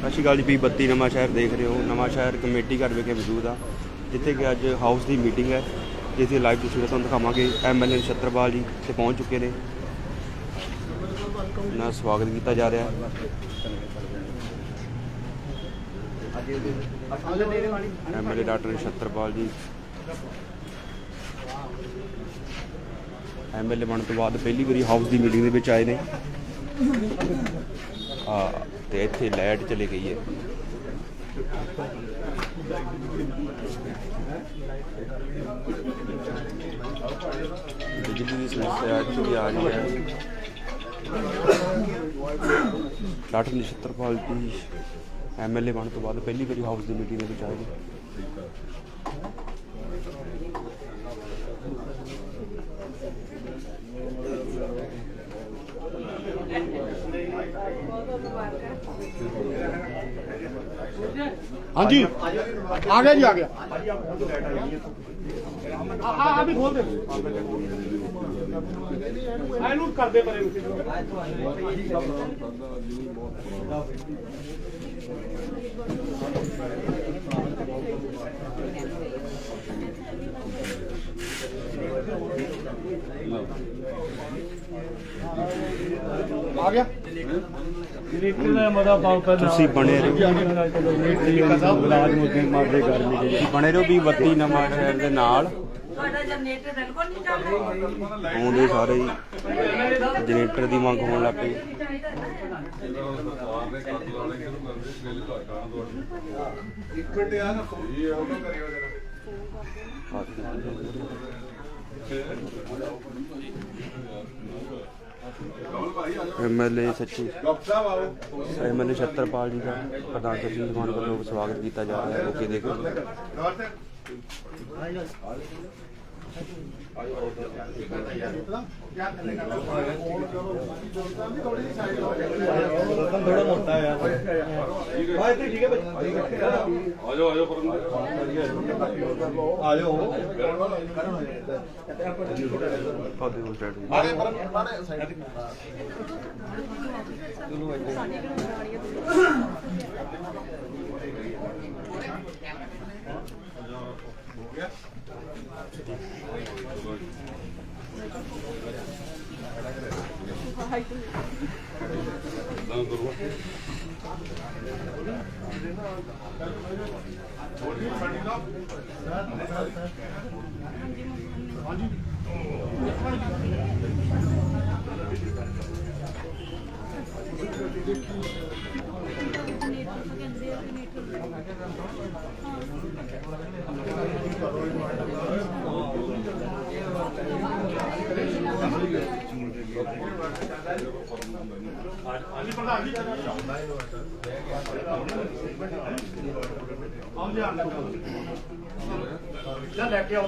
ਸਤਿ ਸ਼੍ਰੀ ਅਕਾਲ ਜੀ। P32 ਨਵਾਂ ਸ਼ਹਿਰ ਦੇਖ ਰਹੇ ਹੋ। ਨਵਾਂ ਸ਼ਹਿਰ ਕਮੇਟੀ ਘਰ ਵਿਖੇ ਮੌਜੂਦ ਆ, ਜਿੱਥੇ कि ਅੱਜ ਹਾਊਸ ਦੀ ਮੀਟਿੰਗ ਹੈ, ਜਿਸ ਦੀ ਲਾਈਵ ਤਸਵੀਰਾਂ ਤੁਹਾਨੂੰ ਦਿਖਾਵਾਂਗੇ। MLA ਨਛੱਤਰਪਾਲ ਜੀ ਤੇ ਪਹੁੰਚ ਚੁੱਕੇ ਨੇ, ਨਾ ਸਵਾਗਤ ਕੀਤਾ ਜਾ ਰਿਹਾ। MLA ਡਾਕਟਰ ਨਛੱਤਰਪਾਲ ਜੀ MLA ਬਣਨ ਤੋਂ ਬਾਅਦ ਪਹਿਲੀ ਵਾਰੀ ਹਾਊਸ ਦੀ ਮੀਟਿੰਗ ਦੇ ਵਿੱਚ ਆਏ ਨੇ। ਤੇ ਇੱਥੇ ਲਾਈਟ ਚਲੀ ਗਈ ਹੈ। ਬਿਜਲੀ ਦੀ ਸਮੱਸਿਆ ਇੱਥੇ ਵੀ ਆ ਰਹੀ ਹੈ। ਡਾਕਟਰ ਨਛੱਤਰਪਾਲ ਜੀ MLA ਬਣਨ ਤੋਂ ਬਾਅਦ ਪਹਿਲੀ ਵਾਰੀ ਹਾਊਸ ਦੀ ਮੀਟਿੰਗ ਦੇ ਵਿੱਚ ਆਏ ਨੇ। हाँ जी आ गया जी, आ गया। अभी खोल दे, कर दे परे। आ गया ਤੁਸੀਂ ਬਣੇ ਰਹੋ P32 ਨਵਾਂ ਸ਼ਹਿਰ ਦੇ ਨਾਲ। ਆਉਂਦੇ ਸਾਰੇ ਹੀ ਜਨਰੇਟਰ ਦੀ ਮੰਗ ਹੋਣ ਲੱਗ ਪਈ। MLA ਨਛੱਤਰਪਾਲ ਜੀ ਦਾ ਪ੍ਰਧਾਨ ਸਚਿਵ ਸਮਾਨ ਵੱਲੋਂ ਸਵਾਗਤ ਕੀਤਾ ਜਾ ਰਿਹਾ ਹੈ। ਮੌਕੇ ਦੇ थोड़ा मोटा है ठीक है लेके आओ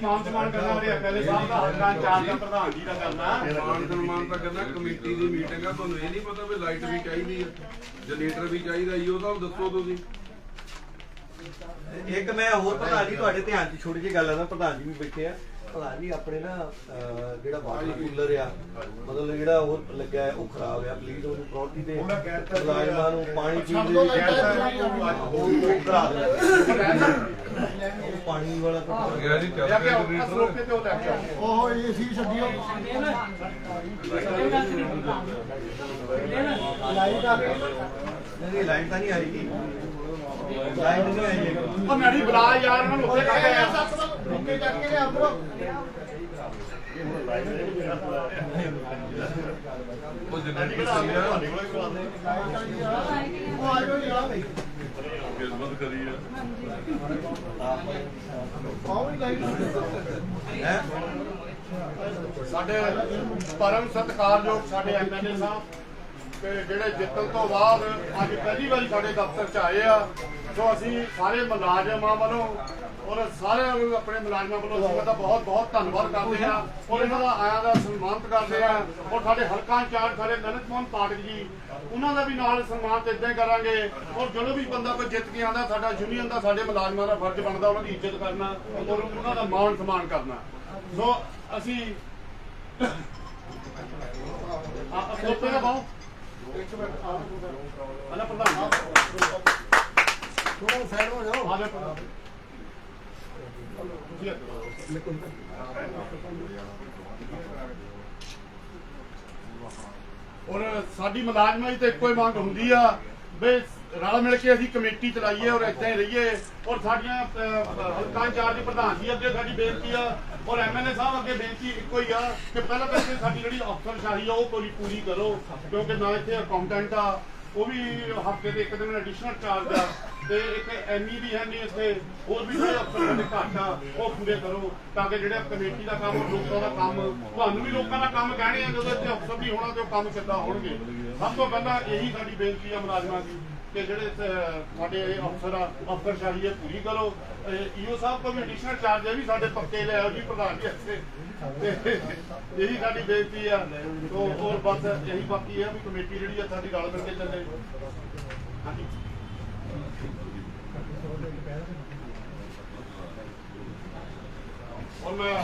मान सम्मान करना पहले साहब का हल्का चार का प्रधान जी का करना मान सम्मान का करना। कमेटी की मीटिंग है, तुहानू ये नहीं पता भी लाइट भी चाहिए, जनरेटर भी चाहिए, इहो सब दसो तुसीं। एक मैं होर प्रधान जी तुहाडे ध्यान च छोटी जी गल है ना, प्रधान जी भी बैठे आ। प्रधान जी अपने ना ਜਿਹੜਾ ਵਾਟਰ ਕੂਲਰ ਆ, ਮਤਲਬ ਜਿਹੜਾ ਉਹ ਲੱਗਾ ਹੈ ਉਹ ਖਰਾਬ ਆ। ਪਲੀਜ਼ ਉਹਨੂੰ ਪ੍ਰਾਪਰਟੀ ਦੇ ਮੁਲਾਜ਼ਮਾਂ ਨੂੰ ਪਾਣੀ ਪੀਣ ਦੇ ਪਾਣੀ ਵਾਲਾ ਗਿਆ ਜੀ ਉਹ ਏਸੀ ਛੱਡਿਓ। ਲਾਈਟ ਆ ਨਹੀਂ, ਲਾਈਟ ਤਾਂ ਨਹੀਂ ਆ ਰਹੀ। ਲਾਈਟ ਨਹੀਂ ਆਈ ਹੈ। ਉਹ ਮੈਡੀ ਬੁਲਾ ਯਾਰ, ਉਹਨਾਂ ਨੂੰ ਉੱਥੇ ਕੱਢ ਆ, ਉੱਤੇ ਚੱਕ ਕੇ ਲਿਆ ਬਰੋ। ਉਹ ਜਨਰੇਟਰ ਸਹੀ ਆ, ਉਹ ਆ ਜਾਓ ਯਾਰ ਭਾਈ, ਕਿਸਮਤ ਕਰੀ ਆ। ਆਉਂ ਹੀ ਲਾਈਟ ਹੈ। ਸਾਡੇ ਪਰਮ ਸਤਿਕਾਰਯੋਗ ਸਾਡੇ MLA ਸਾਹਿਬ ਤੇ ਜਿਹੜੇ ਜਿੱਤਣ ਤੋਂ ਬਾਅਦ ਅੱਜ ਪਹਿਲੀ ਵਾਰੀ ਸਾਡੇ ਦਫ਼ਤਰ 'ਚ ਆਏ ਆ। ਸੋ ਅਸੀਂ ਸਾਰੇ ਮੁਲਾਜ਼ਮਾਂ ਵੱਲੋਂ ਔਰ ਸਾਰਿਆਂ ਨੂੰ ਆਪਣੇ ਮੁਲਾਜ਼ਮਾਂ ਵੱਲੋਂ ਅਸੀਂ ਇਹਦਾ ਬਹੁਤ ਬਹੁਤ ਧੰਨਵਾਦ ਕਰਦੇ ਹਾਂ ਔਰ ਇਹਨਾਂ ਦਾ ਆਇਆਂ ਦਾ ਸਨਮਾਨਿਤ ਕਰਦੇ ਹਾਂ। ਔਰ ਸਾਡੇ ਹਲਕਾ ਇੰਚਾਰਜ ਸਾਡੇ ਲਲਿਤ ਮੋਹਨ ਪਾਠਕ ਜੀ, ਉਹਨਾਂ ਦਾ ਵੀ ਨਾਲ ਸਨਮਾਨਿਤ ਇੱਦਾਂ ਹੀ ਕਰਾਂਗੇ। ਔਰ ਜਦੋਂ ਵੀ ਬੰਦਾ ਕੋਈ ਜਿੱਤ ਕੇ ਆਉਂਦਾ, ਸਾਡਾ ਯੂਨੀਅਨ ਦਾ ਸਾਡੇ ਮੁਲਾਜ਼ਮਾਂ ਦਾ ਫਰਜ਼ ਬਣਦਾ ਉਹਨਾਂ ਦੀ ਇੱਜ਼ਤ ਕਰਨਾ ਔਰ ਉਹਨਾਂ ਦਾ ਮਾਣ ਸਨਮਾਨ ਕਰਨਾ। ਸੋ ਅਸੀਂ ਸੋਪੇ ਦਾ ਪਾਓ ਇੱਕ ਮਿੰਟ ਅਲਾ ਪ੍ਰਧਾਨ ਥੋੜਾ ਸਾਈਡ ਹੋ ਜਾਓ ਆ ਜਾ ਔਰ ਸਾਡੀ ਮੁਲਾਜ਼ਮਾਂ ਦੀ ਤਾਂ ਇੱਕੋ ਹੀ ਮੰਗ ਹੁੰਦੀ ਆ ਵੀ ਰਲ ਮਿਲ ਕੇ ਅਸੀਂ ਕਮੇਟੀ ਚਲਾਈਏ ਔਰ ਏਦਾਂ ਹੀ ਰਹੀਏ ਔਰ ਸਾਡੀਆਂ ਹਲਕਾ ਇੰਚਾਰਜ ਪ੍ਰਧਾਨ ਜੀ ਅੱਗੇ ਸਾਡੀ ਬੇਨਤੀ ਆ ਔਰ ਐਮਐਲਏ ਸਾਹਿਬ ਅੱਗੇ ਬੇਨਤੀ ਇੱਕੋ ਹੀ ਆ ਕਿ ਪਹਿਲਾਂ ਤਾਂ ਸਾਡੀ ਜਿਹੜੀ ਅਫਸਰਸ਼ਾਹੀ ਆ ਉਹ ਪੂਰੀ ਕਰੋ ਕਿਉਂਕਿ ਨਾ ਇੱਥੇ ਅਕਾਊਂਟੈਂਟ ਆ ਉਹ ਵੀ ਹਫ਼ਤੇ ਦੇ ਇੱਕ ਦਿਨ ਐਡੀਸ਼ਨਲ ਚਾਰਜ ਆ ਤੇ ਇੱਕ ਐਮਈ ਵੀ ਹੈ ਨਹੀਂ ਇੱਥੇ ਹੋਰ ਵੀ ਜਿਹੜੇ ਅਫਸਰ ਸਾਡੇ ਘੱਟ ਆ ਉਹ ਪੂਰੇ ਕਰੋ ਤਾਂ ਕਿ ਜਿਹੜਾ ਕਮੇਟੀ ਦਾ ਕੰਮ ਲੋਕਾਂ ਦਾ ਕੰਮ ਤੁਹਾਨੂੰ ਵੀ ਲੋਕਾਂ ਦਾ ਕੰਮ ਕਹਿਣੇ ਆ ਜਦੋਂ ਇੱਥੇ ਅਫਸਰ ਵੀ ਹੋਣਾ ਤੇ ਉਹ ਕੰਮ ਕਿੱਦਾਂ ਹੋਣਗੇ ਸਭ ਤੋਂ ਪਹਿਲਾਂ ਇਹੀ ਸਾਡੀ ਬੇਨਤੀ ਆ ਮੁਲਾਜ਼ਮਾਂ ਦੀ ਕਿ ਜਿਹੜੇ ਸਾਡੇ ਅਫਸਰ ਆ ਅਫਸਰਸ਼ਾਹੀ ਹੈ ਪੂਰੀ ਕਰੋ ਈਓ ਸਾਹਿਬ ਤੋਂ ਵੀ ਐਡੀਸ਼ਨਲ ਚਾਰਜ ਹੈ ਵੀ ਸਾਡੇ ਪੱਕੇ ਲੈ ਆਓ ਜੀ ਪ੍ਰਧਾਨ ਜੀ ਇੱਥੇ ਤੇ ਇਹੀ ਸਾਡੀ ਬੇਨਤੀ ਆ ਤੋਂ ਹੋਰ ਬਸ ਇਹੀ ਬਾਕੀ ਹੈ ਵੀ ਕਮੇਟੀ ਜਿਹੜੀ ਆ ਸਾਡੀ ਰਲ ਮਿਲ ਕੇ ਚੱਲੇ ਹਾਂਜੀ ਔਰ ਮੈਂ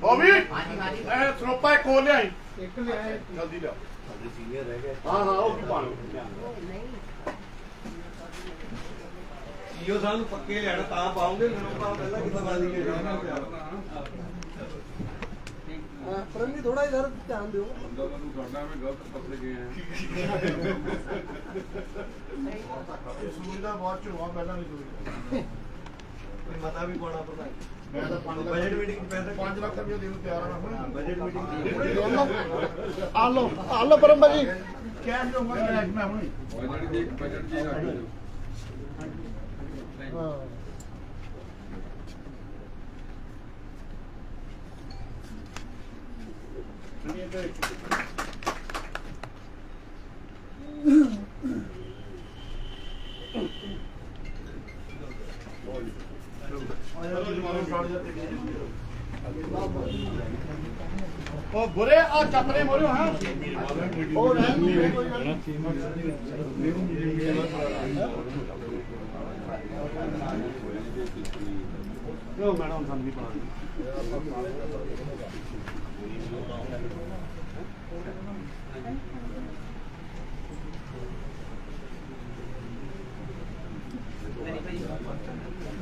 ਬੋਬੀ ਇਹ ਸਰੋਪਾ ਇੱਕ ਹੋਰ ਲਿਆਈ ਇੱਕ ਲਿਆਏ ਜਲਦੀ ਲਿਆ ਸਾਡੇ ਸੀਨੀਅਰ ਰਹਿ ਗਏ ਹਾਂ ਉਹ ਵੀ ਪਾਣ ਈਓ ਸਾਹਿਬ ਨੂੰ ਪੱਕੇ ਲੈਣਾ ਤਾਂ ਪਾਉਂਗੇ ਸਰੋਪਾ ਪਹਿਲਾਂ ਕਿੱਦਾਂ ਬਾਦੀ ਕੇ ਪਰਮੀ ਥੋੜਾ ਇਧਰ ਧਿਆਨ ਦਿਓ ਨੂੰ ਸਾਡਾ ਵੀ ਗਲਤ ਪੱਤੇ ਗਏ ਇਹ ਸੂਈ ਦਾ ਬਹੁਤ ਝੋਆ ਪਹਿਲਾਂ ਨਹੀਂ ਸੂਈ ਮਤਾ ਵੀ ਪਾਉਣਾ ਪ੍ਰਧਾਨ ਮੈਂ ਤਾਂ 5 ਲੱਖ ਬਜਟ ਮੀਟਿੰਗ ਪੈਸੇ 5 ਲੱਖ ਰੁਪਏ ਦੇਣ ਨੂੰ ਤਿਆਰ ਆ ਮੈਂ ਬਜਟ ਮੀਟਿੰਗ ਆ ਲੋ ਪਰਮ ਭਾਜੀ ਕੈਸ਼ ਦਊਂਗਾ ਕੈਸ਼ ਮੈਂ ਹੁਣੀ ਬਜਟ ਦੀ ਬਜਟ ਜੀ ਰੱਖ ਦਿਓ ਹਾਂ ਉਹ ਬੁਰੇ ਆ ਚੱਪਰੇ ਮੋਰਿਓ ਹਾਂ ਉਹ ਰਹਿ ਕੋਈ ਗੱਲ ਨਹੀਂ ਉਹ ਮੈਡਮ ਸਾਨੂੰ ਵੀ ਪਾ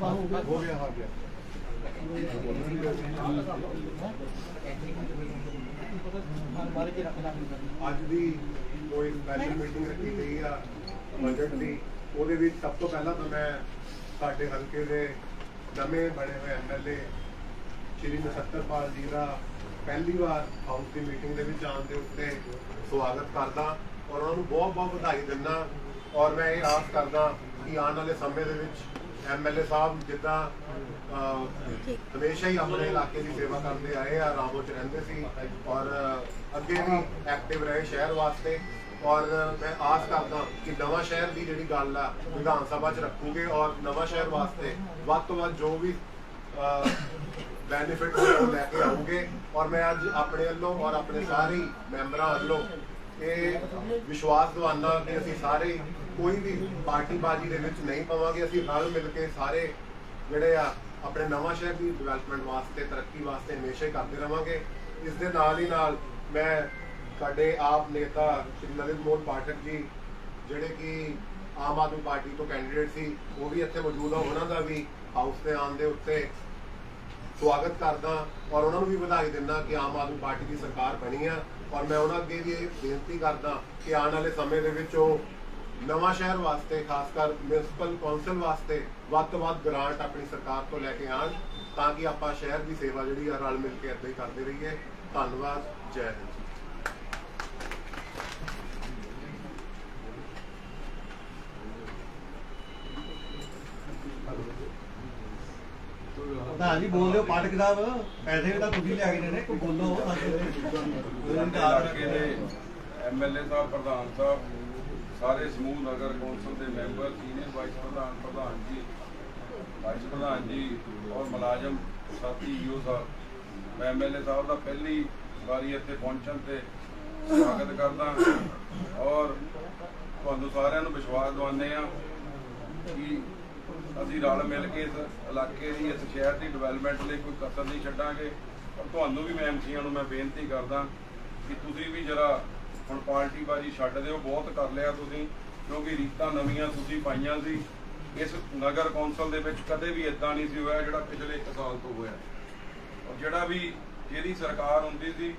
ਹੋ ਗਿਆ ਆ ਗਿਆ ਅੱਜ ਦੀ ਕੋਈ ਸਪੈਸ਼ਲ ਮੀਟਿੰਗ ਰੱਖੀ ਗਈ ਆ ਬਜਟ ਦੀ ਉਹਦੇ ਵਿੱਚ ਸਭ ਤੋਂ ਪਹਿਲਾਂ ਤਾਂ ਮੈਂ ਸਾਡੇ ਹਲਕੇ ਦੇ ਨਵੇਂ ਬਣੇ ਹੋਏ ਐਮਐਲਏ ਸ਼੍ਰੀ ਨਛੱਤਰਪਾਲ ਜੀ ਦਾ ਪਹਿਲੀ ਵਾਰ ਹਾਊਸ ਦੀ ਮੀਟਿੰਗ ਦੇ ਵਿੱਚ ਆਉਣ ਦੇ ਉੱਤੇ ਸਵਾਗਤ ਕਰਦਾ ਔਰ ਉਹਨਾਂ ਨੂੰ ਬਹੁਤ ਬਹੁਤ ਵਧਾਈ ਦਿੰਦਾ ਔਰ ਮੈਂ ਇਹ ਆਸ ਕਰਦਾ ਕਿ ਆਉਣ ਵਾਲੇ ਸਮੇਂ ਦੇ ਵਿੱਚ ਐਮਐਲਏ ਸਾਹਿਬ ਜਿੱਦਾਂ ਹਮੇਸ਼ਾ ਹੀ ਆਪਣੇ ਇਲਾਕੇ ਦੀ ਸੇਵਾ ਕਰਦੇ ਆਏ ਆ ਰਾਮੋ ਚ ਰਹਿੰਦੇ ਸੀ ਔਰ ਅੱਗੇ ਵੀ ਐਕਟਿਵ ਰਹੇ ਸ਼ਹਿਰ ਵਾਸਤੇ ਔਰ ਮੈਂ ਆਸ ਕਰਦਾ ਕਿ ਨਵਾਂ ਸ਼ਹਿਰ ਦੀ ਜਿਹੜੀ ਗੱਲ ਆ ਵਿਧਾਨ ਸਭਾ ਚ ਰੱਖੂਗੇ ਔਰ ਨਵਾਂ ਸ਼ਹਿਰ ਵਾਸਤੇ ਵੱਧ ਤੋਂ ਵੱਧ ਜੋ ਵੀ ਬੈਨੀਫਿਟ ਉਹ ਲੈ ਕੇ ਆਉਗੇ ਔਰ ਮੈਂ ਅੱਜ ਆਪਣੇ ਵੱਲੋਂ ਔਰ ਆਪਣੇ ਸਾਰੇ ਮੈਂਬਰਾਂ ਵੱਲੋਂ ਇਹ ਵਿਸ਼ਵਾਸ ਦਿਵਾਉਂਦਾ ਕਿ ਅਸੀਂ ਸਾਰੇ ਕੋਈ ਵੀ ਪਾਰਟੀਬਾਜ਼ੀ ਦੇ ਵਿੱਚ ਨਹੀਂ ਪਵਾਂਗੇ ਅਸੀਂ ਰਲ ਮਿਲ ਕੇ ਸਾਰੇ ਜਿਹੜੇ ਆ ਆਪਣੇ ਨਵਾਂ ਸ਼ਹਿਰ ਦੀ ਡਿਵੈਲਪਮੈਂਟ ਵਾਸਤੇ ਤਰੱਕੀ ਵਾਸਤੇ ਹਮੇਸ਼ਾ ਹੀ ਕਰਦੇ ਰਵਾਂਗੇ ਇਸ ਦੇ ਨਾਲ ਹੀ ਨਾਲ ਮੈਂ ਸਾਡੇ ਆਪ ਨੇਤਾ ਸ਼੍ਰੀ ਨਰਿੰਦਰ ਮੋਹਨ ਪਾਠਕ ਜੀ ਜਿਹੜੇ ਕਿ ਆਮ ਆਦਮੀ ਪਾਰਟੀ ਤੋਂ ਕੈਂਡੀਡੇਟ ਸੀ ਉਹ ਵੀ ਇੱਥੇ ਮੌਜੂਦ ਆ ਉਹਨਾਂ ਦਾ ਵੀ ਹਾਊਸ ਦੇ ਆਉਣ ਦੇ ਉੱਤੇ ਸਵਾਗਤ ਕਰਦਾ ਔਰ ਉਹਨਾਂ ਨੂੰ ਵੀ ਵਧਾਈ ਦਿੰਦਾ ਕਿ ਆਮ ਆਦਮੀ ਪਾਰਟੀ ਦੀ ਸਰਕਾਰ ਬਣੀ ਆ ਔਰ ਮੈਂ ਉਹਨਾਂ ਅੱਗੇ ਵੀ ਇਹ ਬੇਨਤੀ ਕਰਦਾ ਕਿ ਆਉਣ ਵਾਲੇ ਸਮੇਂ ਦੇ ਵਿੱਚ ਉਹ ਨਵਾਂ ਸ਼ਹਿਰ ਵਾਸਤੇ ਖਾਸ ਕਰ ਮਿਊਨਿਸਪਲ ਕੌਂਸਲ ਵਾਸਤੇ ਵੱਧ ਤੋਂ ਵੱਧ ਗ੍ਰਾਂਟ ਆਪਣੀ ਸਰਕਾਰ ਤੋਂ ਲੈ ਕੇ ਆਉਣ ਤਾਂ ਕਿ ਆਪਾਂ ਸ਼ਹਿਰ ਦੀ ਸੇਵਾ ਜਿਹੜੀ ਆ ਰਲ ਮਿਲ ਕੇ ਇੱਦਾਂ ਹੀ ਕਰਦੇ ਰਹੀਏ ਧੰਨਵਾਦ ਜੈ ਹਿੰਦ। ਪ੍ਰਧਾਨ ਜੀ ਬੋਲ ਦਿਓ ਪਾਠਕ ਸਾਹਿਬ, ਪੈਸੇ ਵੀ ਤਾਂ ਤੁਸੀਂ ਲਿਆ ਕੇ ਦੇਣੇ, ਕੋਈ ਬੋਲੋ ਸਾਡੇ ਇਲਾਕੇ ਦੇ ਐਮਐਲਏ ਸਾਹਿਬ, ਪ੍ਰਧਾਨ ਸਾਹਿਬ, ਸਾਰੇ ਸਮੂਹ ਨਗਰ ਕੌਂਸਲ ਦੇ ਮੈਂਬਰ, ਸੀਨੀਅਰ ਵਾਈਸ ਪ੍ਰਧਾਨ, ਪ੍ਰਧਾਨ ਜੀ, ਵਾਈਸ ਪ੍ਰਧਾਨ ਜੀ ਔਰ ਮੁਲਾਜ਼ਮ ਸਾਥੀ ਈਓ ਸਾਹਿਬ, ਮੈਂ ਐਮਐਲਏ ਸਾਹਿਬ ਦਾ ਪਹਿਲੀ ਵਾਰੀ ਇੱਥੇ ਪਹੁੰਚਣ ਤੇ ਸਵਾਗਤ ਕਰਦਾ ਔਰ ਤੁਹਾਨੂੰ ਸਾਰਿਆਂ ਨੂੰ ਵਿਸ਼ਵਾਸ ਦਿਵਾਉਂਦੇ ਆ ਕਿ ਅਸੀਂ ਰਲ ਮਿਲ ਕੇ ਇਸ ਇਲਾਕੇ ਦੀ, ਇਸ ਸ਼ਹਿਰ ਦੀ ਡਿਵੈਲਪਮੈਂਟ ਲਈ ਕੋਈ ਕਸਰ ਨਹੀਂ ਛੱਡਾਂਗੇ। ਔਰ ਤੁਹਾਨੂੰ ਵੀ ਮੈਂ ਐਮਸੀਆਂ ਨੂੰ ਮੈਂ ਬੇਨਤੀ ਕਰਦਾ ਕਿ ਤੁਸੀਂ ਵੀ ਜਰਾ ਹੁਣ ਪਾਰਟੀਬਾਜ਼ੀ ਛੱਡ ਦਿਓ, ਬਹੁਤ ਕਰ ਲਿਆ ਤੁਸੀਂ, ਕਿਉਂਕਿ ਰੀਤਾਂ ਨਵੀਆਂ ਤੁਸੀਂ ਪਾਈਆਂ ਸੀ। ਇਸ ਨਗਰ ਕੌਂਸਲ ਦੇ ਵਿੱਚ ਕਦੇ ਵੀ ਇਦਾਂ ਨਹੀਂ ਸੀ ਹੋਇਆ ਜਿਹੜਾ ਪਿਛਲੇ 1 ਸਾਲ ਤੋਂ ਹੋਇਆ। ਔਰ ਜਿਹੜਾ ਵੀ ਜਿਹਦੀ ਸਰਕਾਰ ਹੁੰਦੀ ਸੀ,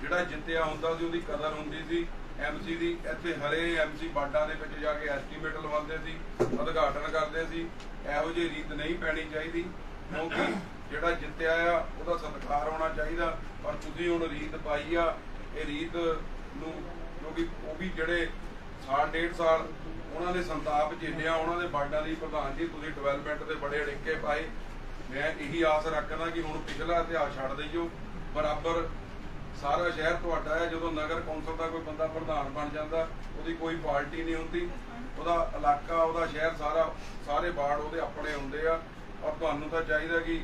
ਜਿਹੜਾ ਜਿੱਤਿਆ ਹੁੰਦਾ ਸੀ, ਉਹਦੀ ਕਦਰ ਹੁੰਦੀ ਸੀ। ਐਮਸੀ ਦੀ ਇੱਥੇ ਹਰੇ ਐਮਸੀ ਬਾਰਡਾਂ ਦੇ ਵਿੱਚ ਜਾ ਕੇ ਐਸਟੀਮੇਟ ਲਵਾਉਂਦੇ ਸੀ, ਉਦਘਾਟਨ ਕਰਦੇ ਸੀ। ਇਹੋ ਜਿਹੀ ਰੀਤ ਨਹੀਂ ਪੈਣੀ ਚਾਹੀਦੀ, ਕਿਉਂਕਿ ਜਿਹੜਾ ਜਿੱਤਿਆ ਆ ਉਹਦਾ ਸਤਿਕਾਰ ਹੋਣਾ ਚਾਹੀਦਾ। ਪਰ ਤੁਸੀਂ ਹੁਣ ਰੀਤ ਪਾਈ ਆ, ਇਹ ਰੀਤ ਨੂੰ, ਕਿਉਂਕਿ ਉਹ ਵੀ ਜਿਹੜੇ ਸਾਲ 1.5 ਸਾਲ ਉਹਨਾਂ ਨੇ ਸੰਤਾਪ ਝੇਲਿਆ, ਉਹਨਾਂ ਦੇ ਬਾਰਡਾਂ ਦੀ ਪ੍ਰਧਾਨ ਜੀ ਤੁਸੀਂ ਡਿਵੈਲਪਮੈਂਟ ਦੇ ਬੜੇ ਅੜਿੱਕੇ ਪਾਏ। ਮੈਂ ਇਹੀ ਆਸ ਰੱਖਦਾ ਕਿ ਹੁਣ ਪਿਛਲਾ ਇਤਿਹਾਸ ਛੱਡ ਦਈਓ, ਬਰਾਬਰ ਸਾਰਾ ਸ਼ਹਿਰ ਤੁਹਾਡਾ ਹੈ। ਜਦੋਂ ਨਗਰ ਕੌਂਸਲ ਦਾ ਕੋਈ ਬੰਦਾ ਪ੍ਰਧਾਨ ਬਣ ਜਾਂਦਾ, ਉਹਦੀ ਕੋਈ ਪਾਰਟੀ ਨਹੀਂ ਹੁੰਦੀ, ਉਹਦਾ ਇਲਾਕਾ, ਉਹਦਾ ਸ਼ਹਿਰ, ਸਾਰੇ ਵਾਰਡ ਉਹਦੇ ਆਪਣੇ ਹੁੰਦੇ ਆ। ਔਰ ਤੁਹਾਨੂੰ ਤਾਂ ਚਾਹੀਦਾ ਕਿ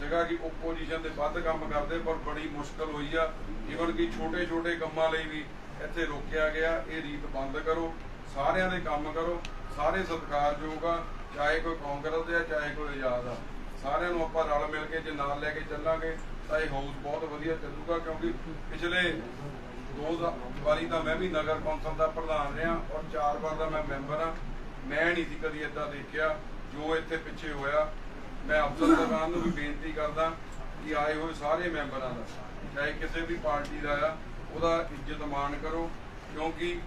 ਸੀਗਾ ਕਿ ਓਪੋਜੀਸ਼ਨ ਦੇ ਵੱਧ ਕੰਮ ਕਰਦੇ, ਪਰ ਬੜੀ ਮੁਸ਼ਕਲ ਹੋਈ ਆ। ਈਵਨ ਕਿ ਛੋਟੇ ਛੋਟੇ ਕੰਮਾਂ ਲਈ ਵੀ ਇੱਥੇ ਰੋਕਿਆ ਗਿਆ। ਇਹ ਰੀਤ ਬੰਦ ਕਰੋ, ਸਾਰਿਆਂ ਦੇ ਕੰਮ ਕਰੋ, ਸਾਰੇ ਸਤਿਕਾਰਯੋਗ ਆ, ਚਾਹੇ ਕੋਈ ਕਾਂਗਰਸ ਦੇ ਆ ਚਾਹੇ ਕੋਈ ਆਜ਼ਾਦ ਆ। ਸਾਰਿਆਂ ਨੂੰ ਆਪਾਂ ਰਲ ਮਿਲ ਕੇ ਜੇ ਨਾਲ ਲੈ ਕੇ ਚੱਲਾਂਗੇ ਤਾਂ ਇਹ ਹਾਊਸ ਬਹੁਤ ਵਧੀਆ ਚੱਲੂਗਾ। ਕਿਉਂਕਿ ਪਿਛਲੇ 2 ਵਾਰੀ ਤਾਂ ਮੈਂ ਵੀ ਨਗਰ ਕੌਂਸਲ ਦਾ ਪ੍ਰਧਾਨ ਰਿਹਾ ਔਰ 4 ਵਾਰ ਦਾ ਮੈਂ ਮੈਂਬਰ ਹਾਂ। ਮੈਂ ਨਹੀਂ ਸੀ ਕਦੀ ਏਦਾਂ ਦੇਖਿਆ ਜੋ ਇੱਥੇ ਪਿੱਛੇ ਹੋਇਆ। ਮੈਂ ਅਫਸਰ ਸਾਹਿਬਾਨ ਨੂੰ ਵੀ ਬੇਨਤੀ ਕਰਦਾ ਕਿ ਆਏ ਹੋਏ ਸਾਰੇ ਮੈਂਬਰਾਂ ਦਾ, ਚਾਹੇ ਕਿਸੇ ਵੀ ਪਾਰਟੀ ਦਾ ਆ, ਉਹਦਾ ਇੱਜ਼ਤ ਮਾਣ ਕਰੋ। ਕਿਉਂਕਿ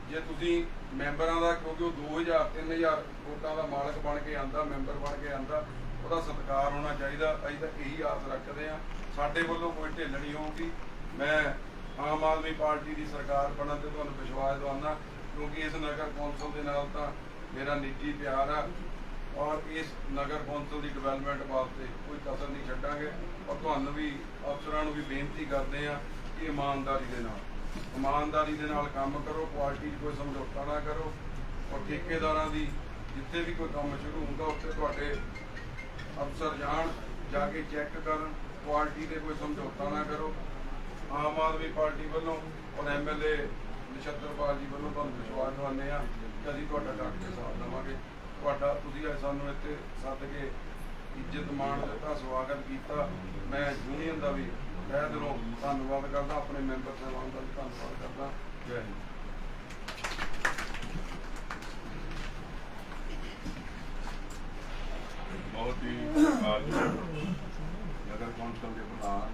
ਜੇ ਤੁਸੀਂ ਮੈਂਬਰਾਂ ਦਾ, ਕਿਉਂਕਿ ਉਹ 2000-3000 ਵੋਟਾਂ ਦਾ ਮਾਲਕ ਬਣ ਕੇ ਆਂਦਾ, ਮੈਂਬਰ ਬਣ ਕੇ ਆਂਦਾ, ਉਹਦਾ ਸਤਿਕਾਰ ਹੋਣਾ ਚਾਹੀਦਾ। ਅਸੀਂ ਤਾਂ ਇਹੀ ਆਸ ਰੱਖਦੇ ਹਾਂ, ਸਾਡੇ ਵੱਲੋਂ ਕੋਈ ਢਿੱਲ ਨਹੀਂ ਹੋਊਗੀ। ਮੈਂ ਆਮ ਆਦਮੀ ਪਾਰਟੀ ਦੀ ਸਰਕਾਰ ਬਣਨ ਤੇ ਤੁਹਾਨੂੰ ਵਿਸ਼ਵਾਸ ਦਿਵਾਉਂਦਾ, ਕਿਉਂਕਿ ਇਸ ਨਗਰ ਕੌਂਸਲ ਦੇ ਨਾਲ ਤਾਂ ਮੇਰਾ ਨਿੱਜੀ ਪਿਆਰ ਆ ਔਰ ਇਸ ਨਗਰ ਕੌਂਸਲ ਦੀ ਡਿਵੈਲਪਮੈਂਟ ਵਾਸਤੇ ਕੋਈ ਕਸਰ ਨਹੀਂ ਛੱਡਾਂਗੇ। ਔਰ ਤੁਹਾਨੂੰ ਵੀ, ਅਫਸਰਾਂ ਨੂੰ ਵੀ ਬੇਨਤੀ ਕਰਦੇ ਹਾਂ ਕਿ ਇਮਾਨਦਾਰੀ ਦੇ ਨਾਲ ਕੰਮ ਕਰੋ, ਪਾਰਟੀ 'ਚ ਕੋਈ ਸਮਝੌਤਾ ਨਾ ਕਰੋ। ਔਰ ਠੇਕੇਦਾਰਾਂ ਦੀ ਜਿੱਥੇ ਵੀ ਕੋਈ ਕੰਮ ਸ਼ੁਰੂ ਹੁੰਦਾ ਉੱਥੇ ਤੁਹਾਡੇ ਅਫਸਰ ਜਾ ਕੇ ਚੈੱਕ ਕਰਨ, ਕੁਆਲਿਟੀ ਦੇ ਕੋਈ ਸਮਝੌਤਾ ਨਾ ਕਰੋ। ਆਮ ਆਦਮੀ ਪਾਰਟੀ ਵੱਲੋਂ ਔਰ ਐਮਐਲਏ ਨਛੱਤਰਪਾਲ ਜੀ ਵੱਲੋਂ ਤੁਹਾਨੂੰ ਵਿਸ਼ਵਾਸ ਦਿਵਾਉਂਦੇ ਆ ਕਿ ਅਸੀਂ ਤੁਹਾਡਾ ਡਟ ਕੇ ਸਾਥ ਦੇਵਾਂਗੇ। ਤੁਹਾਡਾ, ਤੁਸੀਂ ਅੱਜ ਸਾਨੂੰ ਇੱਥੇ ਸੱਦ ਕੇ ਇੱਜ਼ਤ ਮਾਣ ਦਿੱਤਾ, ਸਵਾਗਤ ਕੀਤਾ। ਮੈਂ ਯੂਨੀਅਨ ਦਾ ਵੀ ਤਹਿ ਦਿਲੋਂ ਧੰਨਵਾਦ ਕਰਦਾ, ਆਪਣੇ ਮੈਂਬਰ ਸਾਹਿਬਾਨ ਦਾ ਵੀ ਧੰਨਵਾਦ ਕਰਦਾ। ਜੈ ਹਿੰਦ। बहुत ही आज नगर कौंसल के प्रधान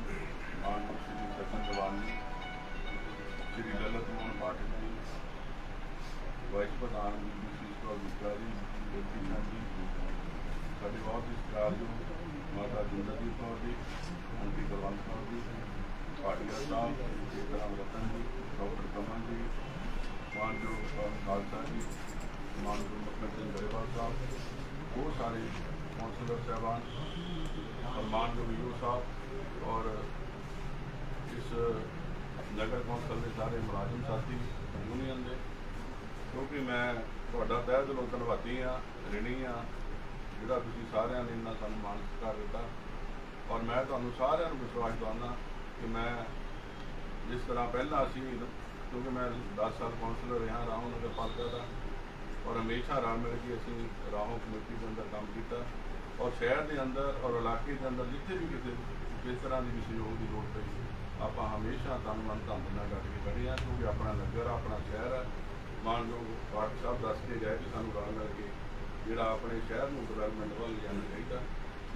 माननीय श्री सचिन चौहान जी, श्री ललित मोहन पाठक जी, वाइस प्रधान श्री गुप्ता जी, जी साढ़े बहुत ही सत्कारयोग माता जिंदरजीत कौर जी, आंटी बलवंत कौर जी, पाटिया साहब, सीताराम रतन जी, डॉक्टर कमल जी, मानयोग खालसा जी, मानयोग मुख्यमंत्री सिंह गरेवाल साहब, बहुत सारे कौंसलर साहबान और मानयोग ईओ साहब और इस नगर कौंसल के सारे मुलाजिम साथी यूनियन के, क्योंकि मैं तुहाडा तहे दिलों धन्नवादी हाँ, ऋणी हाँ, जिहड़ा तुसीं सारिआं ने इन्ना सानूं मान सत्कार दिता। और मैं तुहानूं सारिआं नूं विश्वास दिवाउंदा कि मैं जिस तरह पहला असीं, क्योंकि मैं 10 साल कौंसलर रहा राहों नगर पालिका का और हमेशा रल मिल के असीं राहों कमेटी के अंदर काम किया और शहर के अंदर और इलाके के अंदर जिथे भी किस तरह की भी सहयोग की लोड़ पई आप हमेशा तन मन धन नाल डट के खड़े हैं, क्योंकि अपना नगर अपना शहर है। मानयोग पाठ साहब दस के गए कि सानूं रल मिल के जिहड़ा अपने शहर में डिवैलपमेंट वल जाना चाहिए।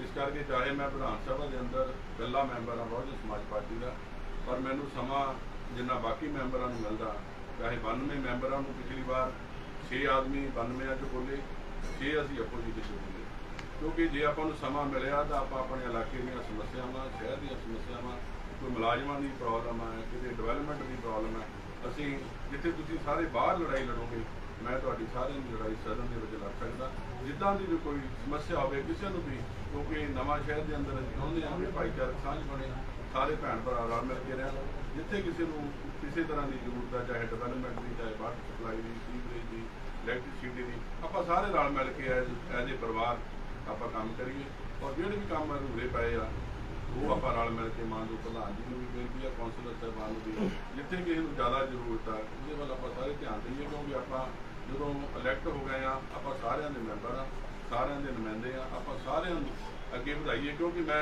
इस करके चाहे मैं विधान सभा के अंदर कला मैंबर हाँ बहुजन समाज पार्टी का, पर मैनूं समा जिन्ना बाकी मैंबरां नूं मिलदा, चाहे 92 मैंबरां नूं पिछली बार 6 आदमी 92 च बोले, 6 असीं अपोजिशन बोले, क्योंकि जे आपां नूं समा मिलिया तो आप अपने इलाके दी समस्यावां, शहर दी समस्यावां, कोई मुलाजमां दी प्रॉब्लम है, किसी डिवैलपमेंट की प्रॉब्लम है, असीं जिथे तुसीं सारे बाहर लड़ाई लड़ोगे ਮੈਂ ਤੁਹਾਡੀ ਸਾਰਿਆਂ ਦੀ ਲੜਾਈ ਸਦਨ ਦੇ ਵਿੱਚ ਲੜ ਸਕਦਾ। ਜਿੱਦਾਂ ਦੀ ਵੀ ਕੋਈ ਸਮੱਸਿਆ ਹੋਵੇ ਕਿਸੇ ਨੂੰ ਵੀ, ਕਿਉਂਕਿ ਨਵਾਂ ਸ਼ਹਿਰ ਦੇ ਅੰਦਰ ਅਸੀਂ ਚਾਹੁੰਦੇ ਹਾਂ ਕਿ ਭਾਈਚਾਰਕ ਸਾਂਝ ਬਣੇ, ਸਾਰੇ ਭੈਣ ਭਰਾ ਰਲ ਮਿਲ ਕੇ ਰਹਿਣ। ਜਿੱਥੇ ਕਿਸੇ ਨੂੰ ਕਿਸੇ ਤਰ੍ਹਾਂ ਦੀ ਜ਼ਰੂਰਤ ਹੈ, ਚਾਹੇ ਡਿਵੈਲਪਮੈਂਟ ਦੀ, ਚਾਹੇ ਵਾਟਰ ਸਪਲਾਈ ਦੀ, ਸੀਵਰੇਜ ਦੀ, ਇਲੈਕਟ੍ਰਿਸਿਟੀ ਦੀ, ਆਪਾਂ ਸਾਰੇ ਰਲ ਮਿਲ ਕੇ ਐਜ਼ ਏ ਪਰਿਵਾਰ ਆਪਾਂ ਕੰਮ ਕਰੀਏ। ਔਰ ਜਿਹੜੇ ਵੀ ਕੰਮ ਅਧੂਰੇ ਪਏ ਆ ਉਹ ਆਪਾਂ ਰਲ ਮਿਲ ਕੇ ਮਾਨਯੋਗ ਪ੍ਰਧਾਨ ਜੀ ਨੂੰ ਵੀ ਬੇਨਤੀ ਆ, ਕੌਂਸਲਰ ਸਾਹਿਬਾਨ ਨੂੰ ਵੀ, ਜਿੱਥੇ ਕਿਸੇ ਨੂੰ ਜ਼ਿਆਦਾ ਜ਼ਰੂਰਤ ਆ ਉਹਦੇ ਵੱਲ ਆਪਾਂ ਸਾਰੇ ਧਿਆਨ ਦੇਈਏ। ਕਿਉਂਕਿ ਆਪਾਂ ਜਦੋਂ ਇਲੈਕਟ ਹੋ ਗਏ ਆ, ਆਪਾਂ ਸਾਰਿਆਂ ਦੇ ਮੈਂਬਰ ਆ, ਸਾਰਿਆਂ ਦੇ ਨੁਮਾਇੰਦੇ ਆ, ਆਪਾਂ ਸਾਰਿਆਂ ਨੂੰ ਅੱਗੇ ਵਧਾਈਏ। ਕਿਉਂਕਿ ਮੈਂ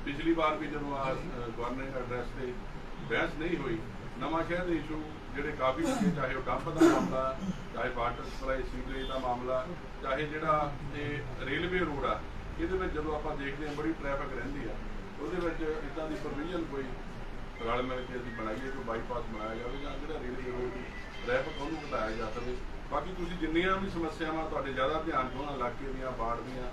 ਪਿਛਲੀ ਵਾਰ ਵੀ ਜਦੋਂ ਆ ਗਵਰਨਿੰਗ ਐਡਰੈਸ ਤੇ ਬਹਿਸ ਨਹੀਂ ਹੋਈ, ਨਵਾਂ ਸ਼ਹਿਰ ਦੇ ਇਸ਼ੂ ਜਿਹੜੇ ਕਾਫੀ ਸੀਗੇ, ਚਾਹੇ ਉਹ ਡੰਪ ਦਾ ਮਾਮਲਾ, ਚਾਹੇ ਵਾਟਰ ਸਪਲਾਈ ਸੀਵਰੇਜ ਦਾ ਮਾਮਲਾ, ਚਾਹੇ ਜਿਹੜਾ ਇਹ ਰੇਲਵੇ ਰੋਡ ਆ, ਇਹਦੇ ਵਿੱਚ ਜਦੋਂ ਆਪਾਂ ਦੇਖਦੇ ਹਾਂ ਬੜੀ ਟ੍ਰੈਫਿਕ ਰਹਿੰਦੀ ਆ, ਉਹਦੇ ਵਿੱਚ ਇੱਦਾਂ ਦੀ ਪ੍ਰੋਵੀਜ਼ਨ ਕੋਈ ਰਲ ਮਿਲ ਕੇ ਅਸੀਂ ਬਣਾਈਏ, ਕੋਈ ਬਾਈਪਾਸ ਬਣਾਇਆ ਜਾਵੇ ਜਾਂ ਜਿਹੜਾ ਰੇਲਵੇ ਰੋਡ ਦੀ ਟ੍ਰੈਫਿਕ ਉਹਨੂੰ ਘਟਾਇਆ ਜਾ ਸਕੇ। ਬਾਕੀ ਤੁਸੀਂ ਜਿੰਨੀਆਂ ਵੀ ਸਮੱਸਿਆਵਾਂ ਤੁਹਾਡੇ ਜ਼ਿਆਦਾ ਧਿਆਨ 'ਚ ਹੋਣ, ਇਲਾਕੇ ਦੀਆਂ, ਵਾਰਡ ਦੀਆਂ,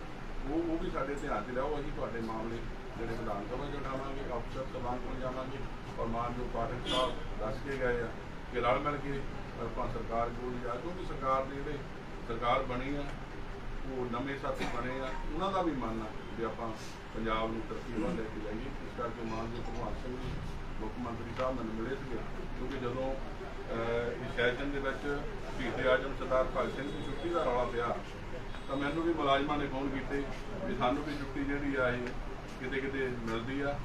ਉਹ ਵੀ ਸਾਡੇ ਧਿਆਨ 'ਚ ਲਿਆਓ। ਅਸੀਂ ਤੁਹਾਡੇ ਮਾਮਲੇ ਜਿਹੜੇ ਵਿਧਾਨ ਸਭਾ 'ਚ ਉਠਾਵਾਂਗੇ, ਅਫਸਰ ਸਭਾਨ ਕੋਲ ਜਾਵਾਂਗੇ, ਔਰ ਮਾਨਯੋਗ ਪਾਠਕ ਸਾਹਿਬ ਦੱਸ ਕੇ ਗਏ ਆ ਕਿ ਰਲ ਮਿਲ ਕੇ ਆਪਾਂ ਸਰਕਾਰ ਕੋਲ ਜਾ, ਕਿਉਂਕਿ ਸਰਕਾਰ ਦੇ ਜਿਹੜੇ ਸਰਕਾਰ ਬਣੀ ਆ ਉਹ ਨਵੇਂ ਸਾਥੀ ਬਣੇ ਆ, ਉਹਨਾਂ ਦਾ ਵੀ ਮਨ ਆ ਵੀ ਆਪਾਂ ਪੰਜਾਬ ਨੂੰ ਤਰੱਕੀ ਵੱਲ ਲੈ ਕੇ ਜਾਈਏ। ਇਸ ਕਰਕੇ ਮਾਨਯੋਗ ਭਗਵੰਤ ਸਿੰਘ ਜੀ ਮੁੱਖ ਮੰਤਰੀ ਸਾਹਿਬ ਮੈਨੂੰ ਮਿਲੇ ਸੀਗੇ, ਕਿਉਂਕਿ ਜਦੋਂ ਇਸ ਸੈਸ਼ਨ ਦੇ ਵਿੱਚ ਸ਼ਹੀਦ ਆਜ਼ਮ ਸਰਦਾਰ ਭਗਤ ਸਿੰਘ ਦੀ ਛੁੱਟੀ ਦਾ ਰੌਲਾ ਪਿਆ ਤਾਂ ਮੈਨੂੰ ਵੀ ਮੁਲਾਜ਼ਮਾਂ ਨੇ ਫੋਨ ਕੀਤੇ ਵੀ ਸਾਨੂੰ ਵੀ ਛੁੱਟੀ ਜਿਹੜੀ ਆ ਇਹ ਕਿਤੇ ਕਿਤੇ ਮਿਲਦੀ ਆ।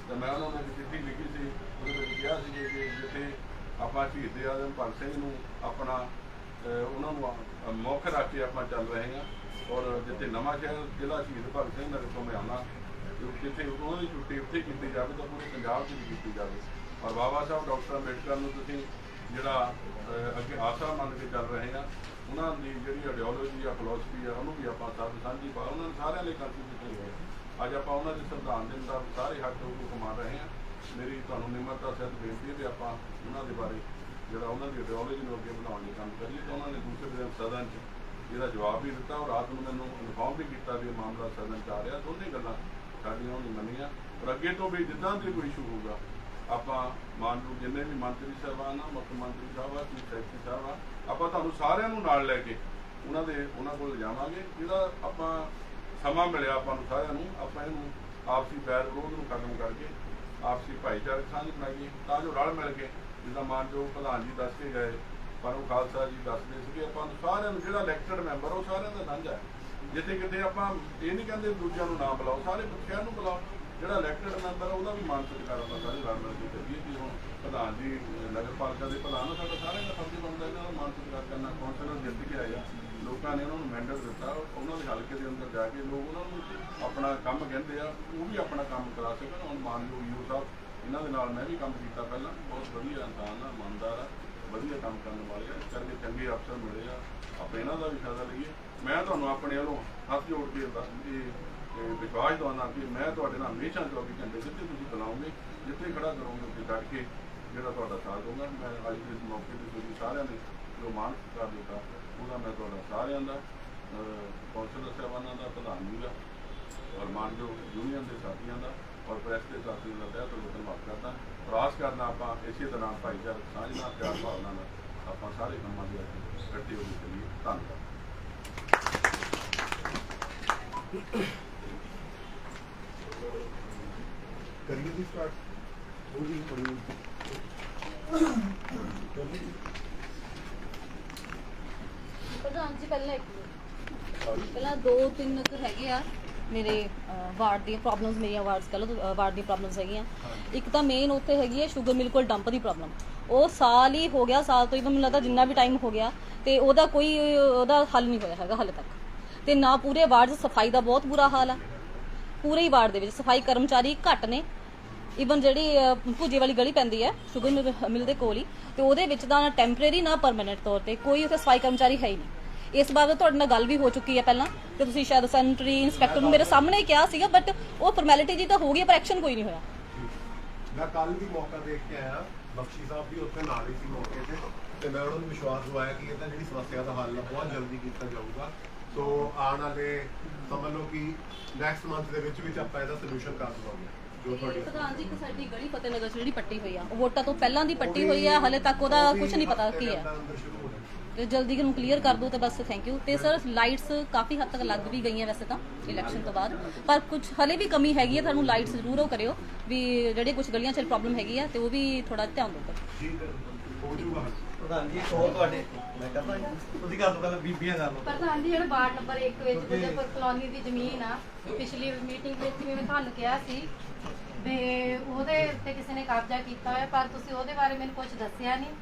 ਤਾਂ ਮੈਂ ਉਹਨਾਂ ਨੂੰ ਚਿੱਠੀ ਲਿਖੀ ਸੀ, ਉਹਦੇ ਵਿੱਚ ਕਿਹਾ ਸੀ ਕਿ ਜਿੱਥੇ ਆਪਾਂ ਸ਼ਹੀਦ ਆਜ਼ਮ ਭਗਤ ਸਿੰਘ ਨੂੰ ਆਪਣਾ ਉਹਨਾਂ ਨੂੰ ਮੁੱਖ ਰੱਖ ਕੇ ਆਪਾਂ ਚੱਲ ਰਹੇ ਹਾਂ, ਔਰ ਜਿੱਥੇ ਨਵਾਂ ਸ਼ਹਿਰ ਜ਼ਿਲ੍ਹਾ ਸ਼ਹੀਦ ਭਗਤ ਸਿੰਘ ਨਗਰ ਤੋਂ ਮੈਂ ਆਉਣਾ, ਜਿੱਥੇ ਉਹਨਾਂ ਦੀ ਛੁੱਟੀ ਉੱਥੇ ਕੀਤੀ ਜਾਵੇ ਤਾਂ ਪੂਰੇ ਪੰਜਾਬ 'ਚ ਵੀ ਕੀਤੀ ਜਾਵੇ। ਔਰ ਬਾਬਾ ਸਾਹਿਬ ਡਾਕਟਰ ਅੰਬੇਡਕਰ ਨੂੰ ਤੁਸੀਂ ਜਿਹੜਾ ਅੱਗੇ ਆਸਰਾ ਮੰਨ ਕੇ ਚੱਲ ਰਹੇ ਆ, ਉਹਨਾਂ ਦੀ ਜਿਹੜੀ ਆਈਡੀਓਲੋਜੀ ਆ, ਫਿਲਾਸਫੀ ਆ, ਉਹਨੂੰ ਵੀ ਆਪਾਂ ਸਭ ਸਾਂਝੀ ਪਾ, ਉਹਨਾਂ ਨੇ ਸਾਰਿਆਂ ਲਈ ਕੰਸਟੀਟਿਊਸ਼ਨ ਹੋਇਆ। ਅੱਜ ਆਪਾਂ ਉਹਨਾਂ ਦੇ ਸੰਵਿਧਾਨ ਦੇ ਮੁਤਾਬਕ ਸਾਰੇ ਹੱਕ ਕਮਾ ਰਹੇ ਹਾਂ। ਮੇਰੀ ਤੁਹਾਨੂੰ ਨਿਮਰਤਾ ਸਹਿਤ ਬੇਨਤੀ ਹੈ ਵੀ ਆਪਾਂ ਉਹਨਾਂ ਦੇ ਬਾਰੇ ਜਿਹੜਾ ਉਹਨਾਂ ਦੀ ਆਈਡੀਓਲੋਜੀ ਨੂੰ ਅੱਗੇ ਵਧਾਉਣ ਲਈ ਕੰਮ ਕਰੀਏ। ਤਾਂ ਉਹਨਾਂ ਨੇ ਦੂਸਰੇ ਦਿਨ ਸਦਨ 'ਚ ਇਹਦਾ ਜਵਾਬ ਵੀ ਦਿੱਤਾ ਔਰ ਰਾਤ ਨੂੰ ਮੈਨੂੰ ਇਨਫੋਰਮ ਵੀ ਕੀਤਾ ਵੀ ਇਹ ਮਾਮਲਾ ਸਦਨ 'ਚ ਆ ਰਿਹਾ। ਦੋਨੇ ਗੱਲਾਂ ਸਾਡੀਆਂ ਉਹਨੂੰ ਮੰਨੀਆਂ, ਪਰ ਅੱਗੇ ਤੋਂ ਵੀ ਜਿੱਦਾਂ ਵੀ ਕੋਈ ਇਸ਼ੂ ਹੋਊਗਾ ਆਪਾਂ ਮਾਨਯੋਗ ਜਿੰਨੇ ਵੀ ਮੰਤਰੀ ਸਾਹਿਬਾਨ ਆ, ਮੁੱਖ ਮੰਤਰੀ ਸਾਹਿਬ ਆ, ਚੀਫ ਸੈਕਟਰੀ ਸਾਹਿਬ ਆ, ਆਪਾਂ ਤੁਹਾਨੂੰ ਸਾਰਿਆਂ ਨੂੰ ਨਾਲ ਲੈ ਕੇ ਉਹਨਾਂ ਕੋਲ ਲਿਜਾਵਾਂਗੇ। ਜਿਹੜਾ ਆਪਾਂ ਸਮਾਂ ਮਿਲਿਆ ਆਪਾਂ ਨੂੰ ਸਾਰਿਆਂ ਨੂੰ, ਆਪਾਂ ਇਹਨੂੰ ਆਪਸੀ ਬੈਰ ਵਿਰੋਧ ਨੂੰ ਖਤਮ ਕਰਕੇ ਆਪਸੀ ਭਾਈਚਾਰਕ ਸਾਂਝ ਬਣਾਈਏ, ਤਾਂ ਜੋ ਰਲ ਮਿਲ ਕੇ ਜਿੱਦਾਂ ਮਾਨਯੋਗ ਪ੍ਰਧਾਨ ਜੀ ਦੱਸ ਕੇ ਗਏ, ਪਰ ਉਹ ਖਾਲਸਾ ਜੀ ਦੱਸਦੇ ਸੀਗੇ, ਆਪਾਂ ਨੂੰ ਸਾਰਿਆਂ ਨੂੰ ਜਿਹੜਾ ਇਲੈਕਟਡ ਮੈਂਬਰ ਉਹ ਸਾਰਿਆਂ ਦਾ ਸਾਂਝਾ ਹੈ। ਜਿੱਥੇ ਕਿਤੇ ਆਪਾਂ ਇਹ ਨਹੀਂ ਕਹਿੰਦੇ ਦੂਜਿਆਂ ਨੂੰ ਨਾ ਬੁਲਾਓ, ਸਾਰੇ ਬੱਚਿਆਂ ਨੂੰ ਬੁਲਾਓ। ਜਿਹੜਾ ਇਲੈਕਟਡ ਮੈਂਬਰ ਉਹਦਾ ਵੀ ਮਾਨ ਸਤਿਕਾਰ ਆਪਾਂ ਸਾਰੇ ਰਲ ਮਿਲ ਕੇ ਕਰੀਏ। ਕਿ ਹੁਣ ਪ੍ਰਧਾਨ ਜੀ ਨਗਰ ਪਾਲਿਕਾ ਦੇ ਪ੍ਰਧਾਨ, ਸਾਡਾ ਸਾਰਿਆਂ ਦਾ ਫਰਜ਼ ਬਣਦਾ ਇਹਨਾਂ ਦਾ ਮਾਨ ਸਤਿਕਾਰ ਕਰਨਾ। ਕੌਂਸਲਰ ਜਿੱਤ ਕੇ ਆਏ ਆ, ਲੋਕਾਂ ਨੇ ਉਹਨਾਂ ਨੂੰ ਮੈਂਡੇਟ ਦਿੱਤਾ, ਉਹਨਾਂ ਦੇ ਹਲਕੇ ਦੇ ਅੰਦਰ ਜਾ ਕੇ ਲੋਕ ਉਹਨਾਂ ਨੂੰ ਆਪਣਾ ਕੰਮ ਕਹਿੰਦੇ ਆ, ਉਹ ਵੀ ਆਪਣਾ ਕੰਮ ਕਰਾ ਸਕਣ। ਹੁਣ ਮਾਨਯੋਗ ਯੂ ਸਾਹਿਬ, ਇਹਨਾਂ ਦੇ ਨਾਲ ਮੈਂ ਵੀ ਕੰਮ ਕੀਤਾ ਪਹਿਲਾਂ, ਬਹੁਤ ਵਧੀਆ ਇਨਸਾਨ ਆ, ਇਮਾਨਦਾਰ ਆ, ਵਧੀਆ ਕੰਮ ਕਰਨ ਵਾਲੇ ਆ, ਇਸ ਕਰਕੇ ਚੰਗੇ ਅਫਸਰ ਮਿਲੇ ਆ, ਆਪਾਂ ਇਹਨਾਂ ਦਾ ਵੀ ਫਾਇਦਾ ਲਈਏ। ਮੈਂ ਤੁਹਾਨੂੰ ਆਪਣੇ ਵੱਲੋਂ ਹੱਥ ਜੋੜ ਕੇ ਵਿਸ਼ਵਾਸ ਦਿਵਾਉਣਾ ਕਿ ਮੈਂ ਤੁਹਾਡੇ ਨਾਲ ਹਮੇਸ਼ਾ 24 ਘੰਟੇ ਜਿੱਥੇ ਤੁਸੀਂ ਬੁਲਾਓਗੇ, ਜਿੱਥੇ ਖੜਾ ਕਰੋਗੇ ਉੱਥੇ ਡਟ ਕੇ ਜਿਹੜਾ ਤੁਹਾਡਾ ਸਾਥ ਦਊਂਗਾ। ਮੈਂ ਅੱਜ ਦੇ ਇਸ ਮੌਕੇ 'ਤੇ ਤੁਸੀਂ ਸਾਰਿਆਂ ਨੇ ਜੋ ਮਾਣ ਸਤਿਕਾਰ ਦਿੱਤਾ ਉਹਦਾ ਮੈਂ ਤੁਹਾਡਾ ਸਾਰਿਆਂ ਦਾ, ਕੌਂਸਲਰ ਸਾਹਿਬਾਨਾਂ ਦਾ, ਪ੍ਰਧਾਨ ਜੀ ਦਾ, ਔਰ ਮਾਨਯੋਗ ਯੂਨੀਅਨ ਦੇ ਸਾਥੀਆਂ ਦਾ, ਔਰ ਪ੍ਰੈਸ ਦੇ ਸਾਥੀਆਂ ਦਾ ਤਹਿ ਦਿਲੋਂ ਧੰਨਵਾਦ ਕਰਦਾ। ਪ੍ਰਆਸ ਕਰਨਾ ਆਪਾਂ ਇਸੇ ਤਰ੍ਹਾਂ ਭਾਈਚਾਰਕ ਸਾਂਝ ਨਾਲ, ਪਿਆਰ ਭਾਵਨਾ ਨਾਲ ਆਪਾਂ ਸਾਰੇ ਕੰਮਾਂ ਦੇ ਇਕੱਠੇ ਹੋ ਕੇ ਚੱਲੀਏ। ਧੰਨਵਾਦ। ਕਰੀਏ ਜੀ ਸਟਾਰਟ। ਪ੍ਰਧਾਨ ਜੀ ਪਹਿਲਾਂ 2-3 ਹੈਗੇ ਆ ਮੇਰੇ ਵਾਰਡ ਦੀਆਂ ਪ੍ਰੋਬਲਮਸ, ਮੇਰੀਆਂ ਵਾਰਡ ਦੀਆਂ ਪ੍ਰੋਬਲਮਸ ਹੈਗੀਆਂ। ਇੱਕ ਤਾਂ ਮੇਨ ਉੱਥੇ ਹੈਗੀ ਹੈ ਸ਼ੂਗਰ ਮਿਲ ਕੋਲ ਡੰਪ ਦੀ ਪ੍ਰੋਬਲਮ। ਉਹ ਸਾਲ ਹੀ ਹੋ ਗਿਆ, ਸਾਲ ਤੋਂ ਹੀ ਮੈਨੂੰ ਲੱਗਦਾ ਜਿੰਨਾ ਵੀ ਟਾਈਮ ਹੋ ਗਿਆ, ਤੇ ਉਹਦਾ ਹੱਲ ਨਹੀਂ ਹੋਇਆ ਹੈਗਾ ਹਾਲੇ ਤੱਕ। ਤੇ ਨਾ ਪੂਰੇ ਵਾਰਡ 'ਚ ਸਫਾਈ ਦਾ ਬਹੁਤ ਬੁਰਾ ਹਾਲ ਆ। ਪੂਰੇ ਹੀ ਵਾਰਡ ਦੇ ਵਿੱਚ ਸਫਾਈ ਕਰਮਚਾਰੀ ਘੱਟ ਨੇ। ਈਵਨ ਜਿਹੜੀ ਭੁੱਜੇ ਵਾਲੀ ਗਲੀ ਪੈਂਦੀ ਹੈ ਸ਼ੂਗਰ ਮਿਲ ਦੇ ਕੋਲ ਹੀ, ਤੇ ਉਹਦੇ ਵਿੱਚ ਤਾਂ ਨਾ ਟੈਂਪਰੇਰੀ ਨਾ ਪਰਮਾਨੈਂਟ ਤੌਰ ਤੇ ਕੋਈ ਉੱਥੇ ਸਫਾਈ ਕਰਮਚਾਰੀ ਹੈ ਹੀ ਨਹੀਂ। ਇਸ ਬਾਬਤ ਤੁਹਾਡੇ ਨਾਲ ਗੱਲ ਵੀ ਹੋ ਚੁੱਕੀ ਹੈ ਪਹਿਲਾਂ, ਤੇ ਤੁਸੀਂ ਸ਼ਾਇਦ ਸੈਨੇਟਰੀ ਇੰਸਪੈਕਟਰ ਨੂੰ ਮੇਰੇ ਸਾਹਮਣੇ ਕਿਹਾ ਸੀਗਾ, ਬਟ ਉਹ ਫਾਰਮੈਲਿਟੀ ਜੀ ਤਾਂ ਹੋ ਗਈ, ਪਰ ਐਕਸ਼ਨ ਕੋਈ ਨਹੀਂ ਹੋਇਆ। ਮੈਂ ਕੱਲ ਵੀ ਮੌਕਾ ਦੇਖ ਕੇ ਆਇਆ, ਬਖਸ਼ੀ ਸਾਹਿਬ ਵੀ ਉੱਥੇ ਨਾਲ ਹੀ ਸੀ ਮੌਕੇ ਤੇ ਮੈਂ ਉਹਨਾਂ ਨੂੰ ਵਿਸ਼ਵਾਸ ਦਿਵਾਇਆ ਕਿ ਇਹ ਤਾਂ ਜਿਹੜੀ ਸਮੱਸਿਆ ਦਾ ਹੱਲ ਬਹੁਤ ਜਲਦੀ ਕੀਤਾ ਜਾਊਗਾ। ਸੋ ਆਉਣ ਵਾਲੇ ਸਮਝ ਲਓ ਕਿ ਨੈਕਸਟ ਮੰਥ ਦੇ ਵਿੱਚ ਆਪਾਂ ਇਹਦਾ ਸੋਲੂਸ਼ਨ ਕਰ ਦਵਾਂਗੇ। ਪ੍ਰਧਾਨ ਜੀ, ਇੱਕ ਸਾਡੀ ਗਲੀ ਫਤਿਹਨਗਰ ਜਿਹੜੀ ਪੱਟੀ ਹੋਈ ਆ, ਉਹ ਵੋਟਾਂ ਤੋਂ ਪਹਿਲਾਂ ਦੀ ਪੱਟੀ ਹੋਈ ਆ, ਹਲੇ ਤੱਕ ਉਹਦਾ ਕੁਝ ਨਹੀਂ ਪਤਾ ਕੀ ਹੈ। ਤੇ ਜਲਦੀ ਇਹਨੂੰ ਕਲੀਅਰ ਕਰ ਦਿਓ ਤੇ ਬਸ ਥੈਂਕ ਯੂ। ਤੇ ਸਰ ਲਾਈਟਸ ਕਾਫੀ ਹੱਦ ਤੱਕ ਲੱਗ ਵੀ ਗਈਆਂ ਵੈਸੇ ਤਾਂ ਇਲੈਕਸ਼ਨ ਤੋਂ ਬਾਅਦ, ਪਰ ਕੁਝ ਹਲੇ ਵੀ ਕਮੀ ਹੈਗੀ ਹੈ, ਤੁਹਾਨੂੰ ਲਾਈਟਸ ਜ਼ਰੂਰ ਉਹ ਕਰਿਓ ਵੀ ਜਿਹੜੇ ਕੁਝ ਗਲੀਆਂ 'ਚ ਪ੍ਰੋਬਲਮ ਹੈਗੀ ਆ ਤੇ ਉਹ ਵੀ ਥੋੜਾ ਧਿਆਨ ਦਿਓ। ਪ੍ਰਧਾਨ ਜੀ ਹੋਰ ਤੁਹਾਡੇ ਮੈਂ ਕਹਿੰਦਾ ਤੁਸੀਂ ਕਰ ਦੋ ਗੱਲ, ਬੀਬੀਆਂ ਕਰ ਲਓ। ਪ੍ਰਧਾਨ ਜੀ ਜਿਹੜਾ ਵਾਰਡ ਨੰਬਰ 1 ਵਿੱਚ ਗੁਜਰਪੁਰ ਕਲੋਨੀ ਦੀ ਜ਼ਮੀਨ ਆ, ਪਿਛਲੀ ਮੀਟਿੰਗ ਵਿੱਚ ਵੀ ਮੈਂ ਤੁਹਾਨੂੰ ਕਿਹਾ ਸੀ ਵੀ ਉਹਦੇ ਉੱਤੇ ਕਿਸੇ ਨੇ ਕਬਜ਼ਾ ਕੀਤਾ ਹੋਇਆ, ਪਰ ਤੁਸੀਂ ਉਹਦੇ ਬਾਰੇ ਮੈਨੂੰ ਕੁਝ ਦੱਸਿਆ ਨਹੀਂ।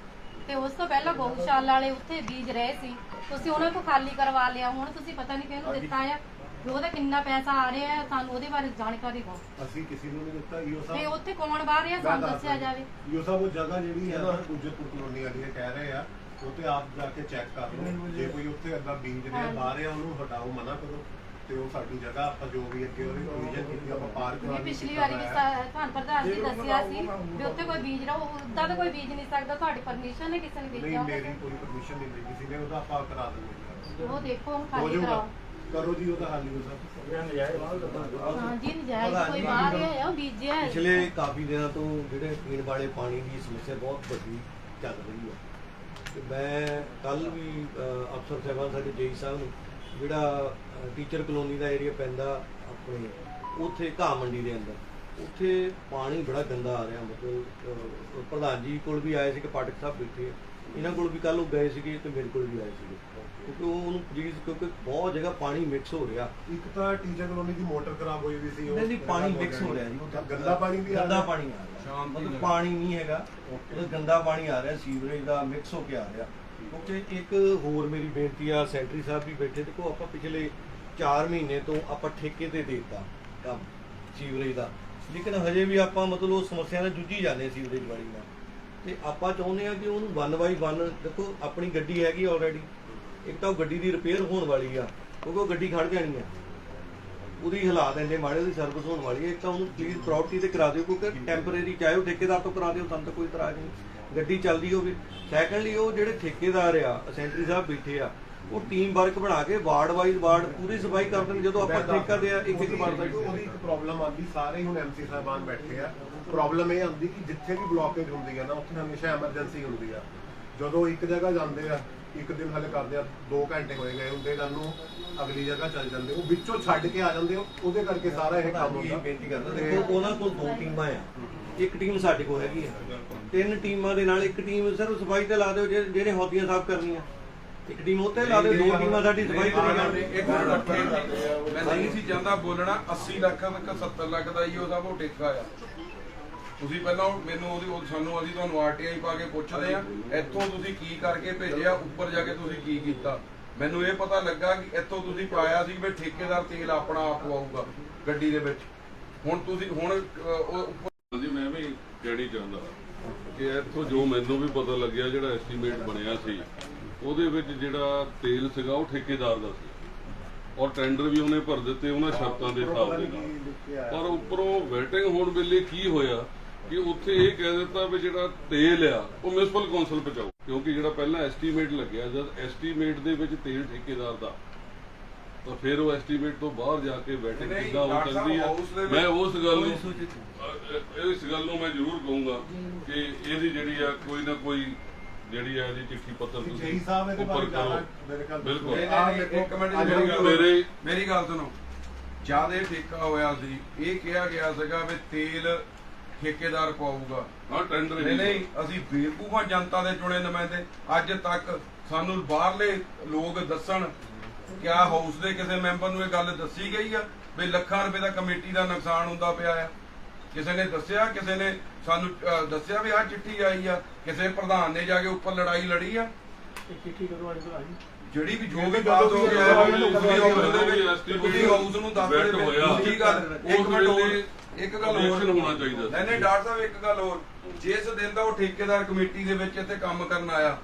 ਤੇ ਉਸ ਤੋਂ ਪਹਿਲਾਂ ਗਊਸ਼ਾਲਾ ਵਾਲੇ ਉੱਥੇ ਬੀਜ ਰਹੇ ਸੀ, ਤੁਸੀਂ ਉਹਨਾਂ ਤੋਂ ਖਾਲੀ ਕਰਵਾ ਲਿਆ, ਹੁਣ ਤੁਸੀਂ ਪਤਾ ਨਹੀਂ ਕਿਹਨੂੰ ਦਿੱਤਾ ਆ, ਵੀ ਉਹਦਾ ਕਿੰਨਾ ਪੈਸਾ ਆ ਰਿਹਾ ਹੈ, ਸਾਨੂੰ ਉਹਦੇ ਬਾਰੇ ਜਾਣਕਾਰੀ ਦਿਓ। ਅਸੀਂ ਕਿਸੇ ਨੂੰ ਨਹੀਂ ਦਿੱਤਾ। ਈਓ ਤੇ ਸਾਹਿਬ ਉੱਥੇ ਕੌਣ ਬਾਹਰ ਰਿਹਾ ਸਾਨੂੰ ਦੱਸਿਆ ਜਾਵੇ। ਈਓ ਸਾਹਿਬ ਉਹ ਜਗ੍ਹਾ ਜਿਹੜੀ ਹੈ ਨਾ ਗੁਜਰਪੁਰ ਕਲੋਨੀ ਵਾਲੀ ਹੈ ਕਹਿ ਰਹੇ ਆ, ਉੱਥੇ ਆਪ ਜਾ ਕੇ ਚੈੱਕ ਕਰ ਲਓ, ਜੇ ਕੋਈ ਉੱਥੇ ਅੱਗਾ ਬੀਜ ਰਿਹਾ ਬਾਹਰ ਆ ਉਹਨੂੰ ਹਟਾਓ, ਮਨਾ ਕਰੋ, ਤੇ ਉਹ ਸਾਡੀ ਜਗ੍ਹਾ ਆਪਾਂ ਜੋ ਵੀ ਅੱਗੇ ਉਹਦੀ ਪ੍ਰੋਵੀਜ਼ਨ ਕੀਤੀ ਆਪਾਂ ਪਾਰਕ ਵੀ ਪਿਛਲੀ ਵਾਰੀ ਵੀ ਤੁਹਾਨੂੰ ਪ੍ਰਧਾਨ ਜੀ ਦੱਸਿਆ ਸੀ ਵੀ ਉੱਥੇ ਕੋਈ ਬੀਜ ਰਿਹਾ, ਉੱਦਾਂ ਤਾਂ ਕੋਈ ਬੀਜ ਨਹੀਂ ਸਕਦਾ, ਤੁਹਾਡੀ ਪਰਮਿਸ਼ਨ ਹੈ ਕਿਸੇ ਨੇ ਨਹੀਂ, ਬੀਜਿਆ ਮੇਰੀ ਕੋਈ ਪਰਮਿਸ਼ਨ ਨਹੀਂ ਲਈ ਕਿਸੇ ਨੇ, ਉਹਦਾ ਆਪਾਂ ਕਰਾ ਦਿੰਦੇ ਉਹ ਦੇਖੋ ਹੁਣ ਹੋ ਖਾਲੀ ਜਾਊਗਾ, ਕਰਾਓ। ਕਰੋ ਜੀ ਉਹਦਾ ਹੱਲ ਹੋ ਸਕਦਾ। ਹਾਂ ਜੀ ਨਜਾਇਜ਼ ਕੋਈ ਬਾਹਰ ਰਿਹਾ ਆ ਉਹ ਬੀਜਿਆ ਹੈ। ਪਿਛਲੇ ਕਾਫੀ ਦਿਨਾਂ ਤੋਂ ਜਿਹੜੇ ਪੀਣ ਵਾਲੇ ਪਾਣੀ ਦੀ ਸਮੱਸਿਆ ਬਹੁਤ ਵੱਡੀ ਚੱਲ ਰਹੀ ਹੈ, ਤੇ ਮੈਂ ਕੱਲ ਵੀ ਅਫਸਰ ਸਾਹਿਬਾਨ ਸਾਡੇ ਜੇਈ ਸਾਹਿਬ ਨੂੰ ਜਿਹੜਾ ਟੀਚਰ ਕਲੋਨੀ ਦਾ ਏਰੀਆ ਪੈਂਦਾ ਆਪਣੇ ਉੱਥੇ ਘਾਹ ਮੰਡੀ ਦੇ ਅੰਦਰ, ਉੱਥੇ ਪਾਣੀ ਬੜਾ ਗੰਦਾ ਆ ਰਿਹਾ, ਮਤਲਬ ਪ੍ਰਧਾਨ ਜੀ ਕੋਲ ਵੀ ਆਏ ਸੀ ਕਿ ਪਾਠਕ ਸਾਹਿਬ ਬੈਠੇ, ਇਹਨਾਂ ਕੋਲ ਵੀ ਕੱਲ ਉਹ ਗਏ ਸੀਗੇ ਤੇ ਮੇਰੇ ਕੋਲ ਵੀ ਆਏ ਸੀਗੇ, ਕਿਉਂਕਿ ਉਹਨੂੰ ਪਲੀਜ਼, ਕਿਉਂਕਿ ਬਹੁਤ ਜਗ੍ਹਾ ਪਾਣੀ ਮਿਕਸ ਹੋ ਰਿਹਾ। ਇੱਕ ਤਾਂ ਟੀਚਰ ਕਲੋਨੀ ਦੀ ਮੋਟਰ ਖਰਾਬ ਹੋਈ ਵੀ ਸੀ, ਨਹੀਂ ਪਾਣੀ ਮਿਕਸ ਹੋ ਰਿਹਾ ਜੀ, ਗੰਦਾ ਪਾਣੀ ਵੀ ਗੰਦਾ ਪਾਣੀ ਆ ਰਿਹਾ, ਮਤਲਬ ਪਾਣੀ ਨਹੀਂ ਹੈਗਾ, ਉਹ ਗੰਦਾ ਪਾਣੀ ਆ ਰਿਹਾ, ਸੀਵਰੇਜ ਦਾ ਮਿਕਸ ਹੋ ਕੇ ਆ ਰਿਹਾ। ਕਿਉਂਕਿ ਇੱਕ ਹੋਰ ਮੇਰੀ ਬੇਨਤੀ ਆ, ਸੈਕਟਰੀ ਸਾਹਿਬ ਵੀ ਬੈਠੇ, ਦੇਖੋ ਆਪਾਂ ਪਿਛਲੇ 4 ਮਹੀਨੇ ਤੋਂ ਆਪਾਂ ਠੇਕੇ ਤੇ ਦੇਤਾ ਕੰਮ ਸੀਵਰੇਜ ਦਾ, ਲੇਕਿਨ ਹਜੇ ਵੀ ਆਪਾਂ ਮਤਲਬ ਉਹ ਸਮੱਸਿਆ ਨਾਲ ਜੂਝੀ ਜਾਂਦੇ ਸੀਵਰੇਜ ਵਾਲੀ ਨਾਲ, ਤੇ ਆਪਾਂ ਚਾਹੁੰਦੇ ਆ ਕਿ ਉਹਨੂੰ 1 ਬਾਈ 1, ਦੇਖੋ ਆਪਣੀ ਗੱਡੀ ਹੈਗੀ ਆਲਰੇਡੀ, ਇੱਕ ਤਾਂ ਉਹ ਗੱਡੀ ਦੀ ਰਿਪੇਅਰ ਹੋਣ ਵਾਲੀ ਆ, ਕਿਉਂਕਿ ਉਹ ਗੱਡੀ ਖੜ ਜਾਣੀ ਆ, ਉਹਦੀ ਹਾਲਾਤ ਇੰਨੇ ਮਾੜੇ, ਉਹਦੀ ਸਰਵਿਸ ਹੋਣ ਵਾਲੀ ਹੈ, ਇੱਕ ਤਾਂ ਉਹਨੂੰ ਪਲੀਜ਼ ਪ੍ਰਾਪਰਟੀ ਤੇ ਕਰਾ ਦਿਓ, ਕਿਉਂਕਿ ਟੈਂਪਰੇਰੀ ਚਾਹੇ ਉਹ ਠੇਕੇਦਾਰ ਤੋਂ ਕਰਾ ਦਿਓ, ਸਾਨੂੰ ਤਾਂ ਕੋਈ ਇਤਰਾਜ਼ ਨਹੀਂ, ਗੱਡੀ ਚੱਲਦੀ ਹੋਵੇ। ਸੈਕੰਡਲੀ ਉਹ ਜਿਹੜੇ ਠੇਕੇਦਾਰ ਆ, ਸੈਂਟਰੀ ਸਾਹਿਬ ਬੈਠੇ ਆ, ਉਹ ਟੀਮ ਵਰਕ ਬਣਾ ਕੇ ਵਾਰਡ ਵਾਈਜ਼ ਵਾਰਡ ਪੂਰੀ ਸਫਾਈ ਕਰ ਦੇਣ, ਜਦੋਂ ਆਪਾਂ ਠੇਕਾ ਦੇ ਆ ਇੱਕ ਵਾਰਡ ਦਾ। ਉਹਦੀ ਇੱਕ ਪ੍ਰੋਬਲਮ ਆਉਂਦੀ, ਸਾਰੇ ਹੁਣ ਐਮਸੀ ਸਾਹਿਬਾਨ ਬੈਠੇ ਆ, ਪ੍ਰੋਬਲਮ ਇਹ ਆਉਂਦੀ ਕਿ ਜਿੱਥੇ ਵੀ ਬਲੌਕੇਜ ਹੁੰਦੀ ਆ ਨਾ, ਉੱਥੇ ਹਮੇਸ਼ਾ ਐਮਰਜੈਂਸੀ ਹੁੰਦੀ ਆ, ਜਦੋਂ ਇੱਕ ਜਗ੍ਹਾ ਜਾਂਦੇ ਆ, ਇੱਕ ਦਿਨ ਹਲੇ ਕਰਦੇ ਆ, 2 ਘੰਟੇ ਹੋਏ ਗਏ ਹੁੰਦੇ, ਗੱਲ ਨੂੰ ਅਗਲੀ ਜਗ੍ਹਾ ਚੱਲ ਜਾਂਦੇ, ਉਹ ਵਿੱਚੋਂ ਛੱਡ ਕੇ ਆ ਜਾਂਦੇ, ਉਹਦੇ ਕਰਕੇ ਸਾਰਾ ਇਹ ਕੰਮ ਹੁੰਦਾ। ਬੇਨਤੀ ਕਰਦਾ, ਦੇਖੋ ਉਹਨਾਂ ਕੋਲ 2 ਟੀਮਾਂ ਆ, ਇੱਕ ਟੀਮ ਸਾਡੇ ਕੋਲ ਹੈਗੀ ਆ, 3 ਟੀਮਾਂ ਦੇ ਨਾਲ ਇੱਕ ਟੀਮ ਸਿਰਫ ਸਫਾਈ ਤੇ ਲਾ ਦਿਓ, ਜਿਹੜੇ ਹੌਦੀਆਂ ਸਾਫ਼ ਕਰਨੀਆਂ, ਇੱਕ ਟੀਮ ਉੱਤੇ ਲਾ ਦਿਓ, 2 ਟੀਮਾਂ ਸਾਡੀ ਸਫਾਈ ਕਰੇਗੀ। ਮੈਂ ਨਹੀਂ ਸੀ ਜਾਂਦਾ ਬੋਲਣਾ, 80 ਲੱਖ ਤੱਕ 70 ਲੱਖ ਦਾ ਹੀ ਉਹਦਾ ਉਹ ਠੇਕਾ ਆ। ਤੁਸੀਂ ਪਹਿਲਾਂ ਮੈਨੂੰ ਉਹਦੀ ਸਾਨੂੰ ਅਸੀਂ ਤੁਹਾਨੂੰ ਆਰਟੀਆਈ ਪਾ ਕੇ ਪੁੱਛਦੇ ਆ, ਇੱਥੋਂ ਤੁਸੀਂ ਕੀ ਕਰਕੇ ਭੇਜਿਆ, ਉੱਪਰ ਜਾ ਕੇ ਤੁਸੀਂ ਕੀ ਕੀਤਾ। ਮੈਨੂੰ ਇਹ ਪਤਾ ਲੱਗਾ ਕਿ ਇੱਥੋਂ ਤੁਸੀਂ ਪਾਇਆ ਸੀ ਵੀ ਠੇਕੇਦਾਰ ਤੇਲ ਆਪਣਾ ਆਪ ਪਵਾਊਗਾ ਗੱਡੀ ਦੇ ਵਿੱਚ। ਹੁਣ ਤੁਸੀਂ ਜੀ ਮੈਂ ਵੀ ਕਹਿਣੀ ਚਾਹੁੰਦਾ ਕਿ ਇੱਥੋਂ ਜੋ ਮੈਨੂੰ ਵੀ ਪਤਾ ਲੱਗਿਆ, ਜਿਹੜਾ ਐਸਟੀਮੇਟ ਬਣਿਆ ਸੀ ਉਹਦੇ ਵਿੱਚ ਜਿਹੜਾ ਤੇਲ ਸੀਗਾ ਉਹ ਠੇਕੇਦਾਰ ਦਾ ਸੀ, ਔਰ ਟੈਂਡਰ ਵੀ ਉਹਨੇ ਭਰ ਦਿੱਤੇ ਉਹਨਾਂ ਸ਼ਰਤਾਂ ਦੇ ਹਿਸਾਬ ਦੇ ਨਾਲ, ਪਰ ਉੱਪਰੋਂ ਵੈਟਿੰਗ ਹੋਣ ਵੇਲੇ ਕੀ ਹੋਇਆ ਕਿ ਉੱਥੇ ਇਹ ਕਹਿ ਦਿੱਤਾ ਵੀ ਜਿਹੜਾ ਤੇਲ ਆ ਉਹ ਮਿਊਨਿਸਪਲ ਕੌਂਸਲ ਪਹੁੰਚਾਓ, ਕਿਉਂਕਿ ਜਿਹੜਾ ਪਹਿਲਾਂ ਐਸਟੀਮੇਟ ਲੱਗਿਆ, ਜਦ ਐਸਟੀਮੇਟ ਦੇ ਵਿੱਚ ਤੇਲ ਠੇਕੇਦਾਰ ਦਾ, ਤਾਂ ਫਿਰ ਉਹ ਐਸਟੀਮੇਟ ਤੋਂ ਬਾਹਰ ਜਾ ਕੇ ਵੈਟਿੰਗ ਕਿੱਦਾਂ ਹੋ ਸਕਦੀ ਹੈ। ਮੈਂ ਉਸ ਗੱਲ ਨੂੰ ਮੈਂ ਜ਼ਰੂਰ ਕਹੂੰਗਾ ਕਿ ਇਹਦੀ ਜਿਹੜੀ ਆ ਕੋਈ ਨਾ ਕੋਈ ਜਿਹੜੀ ਆ ਇਹਦੀ ਚਿੱਠੀ ਪੱਤਰ ਤੁਸੀਂ ਉੱਪਰ ਕਰੋ। ਬਿਲਕੁਲ ਇੱਕ ਮਿੰਟ ਮੇਰੀ ਗੱਲ ਸੁਣੋ, ਜਦ ਇਹ ਠੇਕਾ ਹੋਇਆ ਸੀ ਇਹ ਕਿਹਾ ਗਿਆ ਸੀਗਾ ਵੀ ਤੇਲ ਠੇਕੇਦਾਰ ਪਾਊਗਾ। ਹਾਂ ਟੈਂਡਰ ਨਹੀਂ, ਅਸੀਂ ਬੇਵਕੂਫਾਂ ਜਨਤਾ ਦੇ ਚੁਣੇ ਨੁਮਾਇੰਦੇ। ਅੱਜ ਤੱਕ ਸਾਨੂੰ ਬਾਹਰਲੇ ਲੋਕ ਦੱਸਣ, ਕਿਆ ਹਾਊਸ ਦੇ ਕਿਸੇ ਮੈਂਬਰ ਨੂੰ ਇਹ ਗੱਲ ਦੱਸੀ ਗਈ ਆ ਵੀ ਲੱਖਾਂ ਰੁਪਏ ਦਾ ਕਮੇਟੀ ਦਾ ਨੁਕਸਾਨ ਹੁੰਦਾ ਪਿਆ ਆ? ਕਿਸੇ ਨੇ ਦੱਸਿਆ? ਕਿਸੇ ਨੇ ਸਾਨੂੰ ਦੱਸਿਆ ਵੀ ਆਹ ਚਿੱਠੀ ਆਈ ਆ? ਕਿਸੇ ਪ੍ਰਧਾਨ ਨੇ ਜਾ ਕੇ ਉੱਪਰ ਲੜਾਈ ਲੜੀ ਆ? ਚਿੱਠੀ ਕਦੋਂ ਆਈ ਭਾਈ? ਜਿਹੜੀ ਵੀ ਜੋ ਵੀ ਬਾਤ ਹੋ ਗਿਆ ਤੁਸੀਂ ਹਾਊਸ ਨੂੰ ਦੱਸ ਰਹੇ ਹੋ। ਦੂਜੀ ਗੱਲ, ਇੱਕ ਗੱਲ ਹੋਰ ਹੋਣਾ ਚਾਹੀਦਾ। ਨਹੀਂ ਡਾਕਟਰ ਸਾਹਿਬ, ਇੱਕ ਗੱਲ ਹੋਰ, ਜਿਸ ਦਿਨ ਦਾ ਉਹ ਠੇਕੇਦਾਰ ਕਮੇਟੀ ਦੇ ਵਿੱਚ ਇੱਥੇ ਕੰਮ ਕਰਨ ਆਇਆ,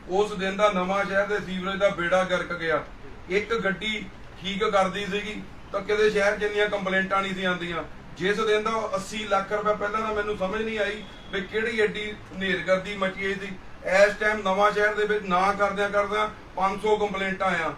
ਉਸ ਦਿਨ ਦਾ ਨਵਾਂ ਸ਼ਹਿਰ ਦੇ ਸੀਵਰੇਜ ਦਾ ਬੇੜਾ ਗਰਕ ਗਿਆ। ਇੱਕ ਗੱਡੀ ਠੀਕ ਕਰਦੀ ਸੀਗੀ ਤਾਂ ਕਿਤੇ ਸ਼ਹਿਰ ਜਿੰਨੀਆਂ ਕੰਪਲੇਂਟਾਂ ਨਹੀਂ ਸੀ ਆਉਂਦੀਆਂ। ਜਿਸ ਦਿਨ ਦਾ 80 ਲੱਖ ਰੁਪਏ, ਪਹਿਲਾਂ ਤਾਂ ਮੈਨੂੰ ਸਮਝ ਨਹੀਂ ਆਈ ਵੀ ਕਿਹੜੀ ਐਡੀ ਹਨੇਰਗਰਦੀ ਮਚੀ ਹੋਈ ਸੀ। ਇਸ ਟਾਈਮ ਨਵਾਂ ਸ਼ਹਿਰ ਦੇ ਵਿੱਚ ਨਾ ਕਰਦਿਆਂ 500 ਕੰਪਲੇਂਟਾਂ ਆ,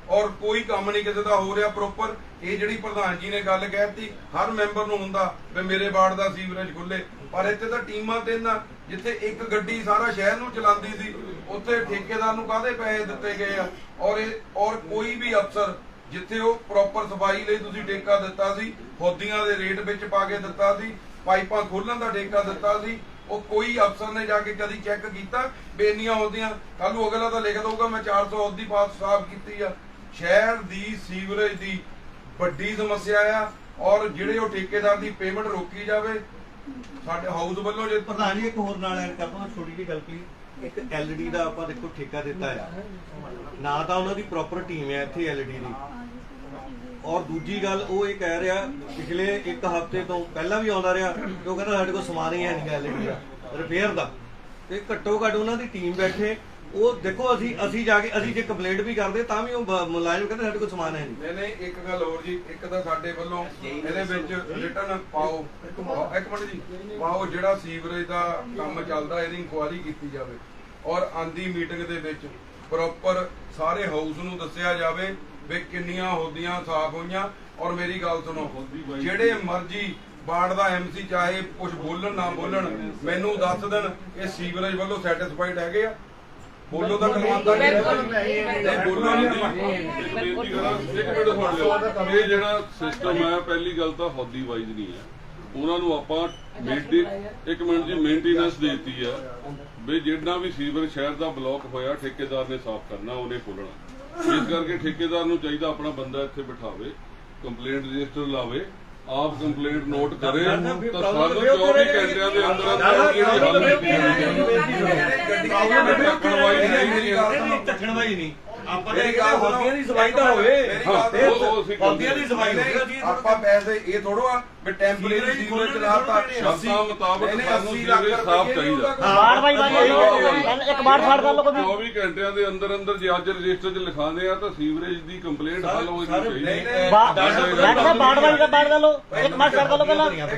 ਔਰ ਕੋਈ ਕੰਮ ਨਹੀਂ ਕਿਸੇ ਦਾ ਹੋ ਰਿਹਾ ਪ੍ਰੋਪਰ। ਇਹ ਜਿਹੜੀ ਪ੍ਰਧਾਨ ਜੀ ਨੇ ਗੱਲ ਕਹਿਤੀ, ਹਰ ਮੈਂਬਰ ਨੂੰ ਹੁੰਦਾ ਵੀ ਮੇਰੇ ਵਾਰਡ ਦਾ ਸੀਵਰੇਜ ਖੁੱਲੇ, ਪਰ ਇੱਥੇ ਤਾਂ ਟੀਮਾਂ 3 ਆ, ਜਿੱਥੇ ਇੱਕ ਗੱਡੀ ਸਾਰਾ ਸ਼ਹਿਰ ਨੂੰ ਚਲਾਉਂਦੀ ਸੀ, ਉੱਥੇ ਠੇਕੇਦਾਰ ਨੂੰ ਕਾਹਦੇ ਪੈਸੇ ਦਿੱਤੇ ਗਏ ਆ? ਔਰ ਕੋਈ ਵੀ ਅਫਸਰ ਜਿੱਥੇ ਉਹ ਪ੍ਰੋਪਰ ਸਫਾਈ ਲਈ ਤੁਸੀਂ ਠੇਕਾ ਦਿੱਤਾ ਸੀ, ਹੌਦੀਆਂ ਦੇ ਰੇਟ ਵਿੱਚ ਪਾ ਕੇ ਦਿੱਤਾ ਸੀ, ਪਾਈਪਾਂ ਖੋਲਣ ਦਾ ਠੇਕਾ ਦਿੱਤਾ ਸੀ, ਉਹ ਕੋਈ ਅਫਸਰ ਨੇ ਜਾ ਕੇ ਕਦੀ ਚੈੱਕ ਕੀਤਾ ਵੀ ਇੰਨੀਆਂ ਹੌਦੀਆਂ? ਕੱਲ ਨੂੰ ਅਗਲਾ ਤਾਂ ਲਿਖ ਦਊਗਾ ਮੈਂ 400 ਹੌਦੀ ਪਾਸ ਸਾਫ਼ ਕੀਤੀ ਆ। ਸ਼ਹਿਰ ਦੀ ਸੀਵਰੇਜ ਦੀ ਵੱਡੀ ਸਮੱਸਿਆ ਆ, ਔਰ ਜਿਹੜੇ ਉਹ ਠੇਕੇਦਾਰ ਦੀ ਪੇਮੈਂਟ ਰੋਕੀ ਜਾਵੇ। ਸਾਡੇ ਹਾਊਸ ਵੱਲੋਂ ਜੇ ਪ੍ਰਧਾਨ ਜੀ ਇੱਕ ਹੋਰ ਨਾਲ ਐਡ ਕਰਦਾ, ਛੋਟੀ ਜਿਹੀ ਗੱਲ ਪਲੀਜ਼। ਇੱਕ LED ਦਾ ਆਪਾਂ ਦੇਖੋ ਠੇਕਾ ਦਿੱਤਾ ਆ, ਨਾ ਤਾਂ ਉਹਨਾਂ ਦੀ ਪ੍ਰੋਪਰ ਟੀਮ ਹੈ ਇੱਥੇ LED ਦੀ, ਔਰ ਦੂਜੀ ਗੱਲ ਉਹ ਇਹ ਕਹਿ ਰਿਹਾ ਪਿਛਲੇ 1 ਹਫ਼ਤੇ ਤੋਂ ਪਹਿਲਾਂ ਵੀ ਆਉਂਦਾ ਰਿਹਾ ਕਿ ਉਹ ਕਹਿੰਦਾ ਸਾਡੇ ਕੋਲ ਸਮਾਨ ਹੀ ਹੈ ਨਹੀਂ LED ਦਾ ਰਿਪੇਅਰ ਦਾ। ਤੇ ਘੱਟੋ ਘੱਟ ਉਹਨਾਂ ਦੀ ਟੀਮ ਬੈਠੇ, ਉਹ ਦੇਖੋ ਅਸੀਂ ਜਾ ਕੇ ਅਸੀਂ ਜੇ ਕੰਪਲੇਂਟ ਵੀ ਕਰਦੇ ਤਾਂ ਵੀ ਉਹ ਮੁਲਾਜ਼ਮ ਕਹਿੰਦੇ ਸਾਡੇ ਕੋਲ ਸਮਾਨ ਹੈ ਨਹੀਂ। ਨਹੀਂ ਇੱਕ ਗੱਲ ਹੋਰ ਜੀ, ਇੱਕ ਤਾਂ ਸਾਡੇ ਵੱਲੋਂ ਇਹਦੇ ਵਿੱਚ ਰਿਟਰਨ ਪਾਓ, ਇੱਕ ਮਿੰਟ ਜੀ ਪਾਓ, ਜਿਹੜਾ ਸੀਵਰੇਜ ਦਾ ਕੰਮ ਚੱਲਦਾ ਇਹਦੀ ਇਨਕੁਆਇਰੀ ਕੀਤੀ ਜਾਵੇ, ਔਰ ਆਂਦੀ ਮੀਟਿੰਗ ਦੇ ਵਿੱਚ ਪ੍ਰੋਪਰ ਸਾਰੇ ਹਾਊਸ ਨੂੰ ਦੱਸਿਆ ਜਾਵੇ ਵੀ ਕਿੰਨੀਆਂ ਹੌਦੀਆਂ ਸਾਫ਼ ਹੋਈਆਂ। ਔਰ ਮੇਰੀ ਗੱਲ ਸੁਣੋ, ਜਿਹੜੇ ਮਰਜ਼ੀ ਵਾਰਡ ਦਾ MC ਚਾਹੇ ਕੁਝ ਬੋਲਣ ਨਾ ਬੋਲਣ, ਮੈਨੂੰ ਦੱਸ ਦੇਣ ਇਹ ਸੀਵਰੇਜ ਵੱਲੋਂ ਸੈਟੀਸਫਾਈਡ ਹੈਗੇ ਆ। ਬੋਲੋ ਤਾਂ ਕਰਵਾਉਂਦਾ ਨਹੀਂ, ਬੋਲੋ ਨਹੀਂ। ਇੱਕ ਮਿੰਟ ਸੁਣ ਲਿਓ, ਇਹ ਜਿਹੜਾ ਸਿਸਟਮ ਹੈ ਪਹਿਲੀ ਗੱਲ ਤਾਂ ਹੌਦੀ ਵਾਈਜ਼ ਨਹੀਂ ਹੈ, ਉਹਨਾਂ ਨੂੰ ਆਪਾਂ ਮੇਨਟੇਨੈਂਸ ਦੇਤੀ ਆ ਵੀ ਜਿਹੜਾ ਵੀ ਸੀਵਰ ਸ਼ਹਿਰ ਦਾ ਬਲੌਕ ਹੋਇਆ ਠੇਕੇਦਾਰ ਨੇ ਸਾਫ਼ ਕਰਨਾ, ਉਹਨੇ ਖੋਲਣਾ। ਇਸ ਕਰਕੇ ਠੇਕੇਦਾਰ ਨੂੰ ਚਾਹੀਦਾ ਆਪਣਾ ਬੰਦਾ ਇੱਥੇ ਬਿਠਾਵੇ, ਕੰਪਲੇਂਟ ਰਜਿਸਟਰ ਲਾਵੇ, ਆਪ ਕੰਪਲੇਂਟ ਨੋਟ ਕਰੇ, ਤਾਂ ਸਾਨੂੰ 24 ਘੰਟਿਆਂ ਦੇ ਅੰਦਰ ਚੱਕਣਵਾਈ ਨਹੀਂ ਆਪਾਂ ਹੌਦੀਆਂ ਦੀ ਸਫਾਈ ਤਾਂ ਹੋਵੇ, ਹੌਦੀਆਂ ਦੀ ਸਫਾਈ ਹੋਵੇ। ਆਪਾਂ ਪੈਸੇ ਇਹ ਥੋੜੋ ਆ ਵੀ ਟੈਂਪਰੇਰੀ ਸੀਵਰੇਜ ਚਲਾਤਾ ਸ਼ਰਤਾਂ ਮੁਤਾਬਕ ਸਾਨੂੰ ਸੀਵਰੇਜ ਸਾਫ਼ ਚਾਹੀਦਾ। ਬਾੜ ਬਾਈ ਇੱਕ ਬਾੜ ਫਾੜ ਕਰ ਲਓ ਕੋਈ 24 ਘੰਟਿਆਂ ਦੇ ਅੰਦਰ ਜੇ ਅੱਜ ਰਜਿਸਟਰ 'ਚ ਲਿਖਾਉਂਦੇ ਆ ਤਾਂ ਸੀਵਰੇਜ ਦੀ ਕੰਪਲੇਂਟ ਹੱਲ ਹੋਣੀ ਚਾਹੀਦੀ। ਬਾੜ ਬਾਈ ਦਾ ਬਾੜ ਕਰ ਲਓ, ਇੱਕ ਬਾੜ ਕਰ ਲਓ ਪਹਿਲਾਂ ਇੱਕ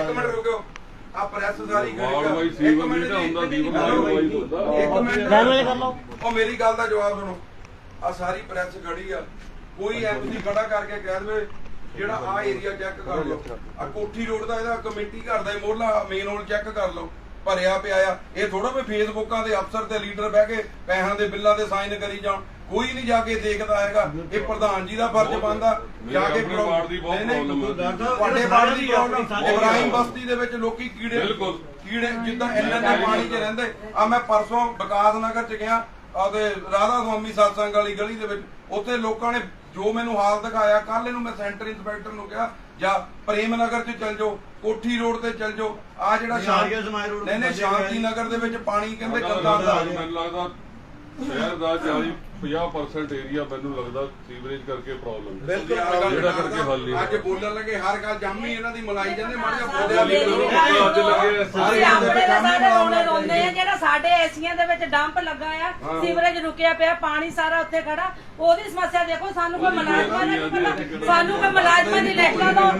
ਮਿੰਟ ਰੁਕਿਓ। ਆ ਪ੍ਰੈਸ ਸਾਰੀ ਵਾਰਡ ਵਾਈਜ਼ ਸੀਵਰ ਨਹੀਂ ਤਾਂ ਹੁੰਦਾ, ਸੀਵਰ ਵਾਈਜ਼ ਹੁੰਦਾ। ਉਹ ਮੇਰੀ ਗੱਲ ਦਾ ਜਵਾਬ ਸੁਣੋ, ਆ ਸਾਰੀ ਪ੍ਰੈਸ ਖੜੀ ਆ, ਕੋਈ MC ਖੜਾ ਕਰਕੇ ਕਹਿ ਦੇਵੇ ਜਿਹੜਾ ਆ ਏਰੀਆ ਚੈੱਕ ਕਰ ਲਓ, ਆ ਕੋਠੀ ਰੋਡ ਦਾ ਇਹਦਾ ਕਮੇਟੀ ਘਰ ਦਾ ਮੋਹਲਾ ਮੇਨ ਹੋਲ ਚੈੱਕ ਕਰ ਲਓ, ਭਰਿਆ ਪਿਆ ਆ। ਇਹ ਥੋੜਾ ਵੀ ਫੇਸਬੁੱਕਾਂ ਦੇ ਅਫਸਰ ਤੇ ਲੀਡਰ ਬਹਿ ਕੇ ਪੈਸਿਆਂ ਦੇ ਬਿੱਲਾਂ ਦੇ ਸਾਈਨ ਕਰੀ ਜਾਣ, ਕੋਈ ਨਹੀਂ ਜਾ ਕੇ ਦੇਖਦਾ ਹੈਗਾ। ਇਹ ਪ੍ਰਧਾਨ ਜੀ ਦਾ ਫਰਜ਼ ਬਣਦਾ ਜਾ ਕੇ। ਵਾਰਡ ਦੀ ਬਹੁਤ ਪ੍ਰੋਬਲਮ ਹੈ, ਤੁਹਾਡੇ ਵਾਰਡ ਦੀ ਪ੍ਰੋਬਲਮ। ਇਬਰਾਹਿਮ ਬਸਤੀ ਦੇ ਵਿੱਚ ਲੋਕੀ ਕੀੜੇ ਜਿੱਦਾਂ ਇੰਨੇ ਪਾਣੀ 'ਚ ਰਹਿੰਦੇ ਆ। ਮੈਂ ਪਰਸੋਂ ਵਿਕਾਸ ਨਗਰ 'ਚ ਗਿਆ, ਆਦੇ ਰਾਧਾ ਸਵਾਮੀ ਸਤਸੰਗ ਵਾਲੀ ਗਲੀ ਦੇ ਵਿੱਚ, ਉੱਥੇ ਲੋਕਾਂ ਨੇ ਜੋ ਮੈਨੂੰ ਹਾਲ ਦਿਖਾਇਆ। ਕੱਲ ਇਹਨੂੰ ਮੈਂ ਸੈਂਟਰ ਇੰਸਪੈਕਟਰ ਨੂੰ ਕਿਹਾ ਜਾਂ ਪ੍ਰੇਮ ਨਗਰ 'ਚ ਚੱਲ ਜਾਓ, ਕੋਠੀ ਰੋਡ ਤੇ ਚੱਲ ਜਾਓ, ਆ ਜਿਹੜਾ ਸ਼ਾਂਤੀ ਨਗਰ ਦੇ ਵਿੱਚ ਪਾਣੀ ਕਹਿੰਦੇ ਗੰਦਾ ਆਉਂਦਾ। ਮੈਨੂੰ ਲੱਗਦਾ ਸ਼ਹਿਰ ਦਾ 40-50% ਏਰੀਆ ਮੈਨੂੰ ਲੱਗਦਾ ਸੀਵਰੇਜ ਕਰਕੇ ਪ੍ਰੋਬਲਮ ਹੈ, ਜਿਹੜਾ ਕਰਕੇ ਹੱਲ ਨਹੀਂ। ਅੱਜ ਬੋਲਣ ਲੱਗੇ ਹਰ ਗੱਲ ਜਾਮੀ ਇਹਨਾਂ ਦੀ ਮਲਾਈ ਜਾਂਦੇ, ਮਾੜਾ ਅੱਜ ਲੱਗੇ ਸਾਰੇ ਰੋਂਦੇ ਆ। ਜਿਹੜਾ ਸਾਡੇ ਏਸੀਆਂ ਦੇ ਵਿੱਚ ਡੰਪ ਲੱਗਾ ਆ, ਸੀਵਰੇਜ ਰੁਕਿਆ ਪਿਆ, ਪਾਣੀ ਸਾਰਾ ਉੱਥੇ ਖੜਾ, ਉਹਦੀ ਸਮੱਸਿਆ ਦੇਖੋ। ਸਾਨੂੰ ਕੋਈ ਮੁਲਾਜ਼ਮਾਂ ਦਾ ਨਹੀਂ ਪਤਾ, ਸਾਨੂੰ ਕੋਈ ਮੁਲਾਜ਼ਮਾਂ ਦੀ ਲਿਸਟਾਂ ਦਿਓ,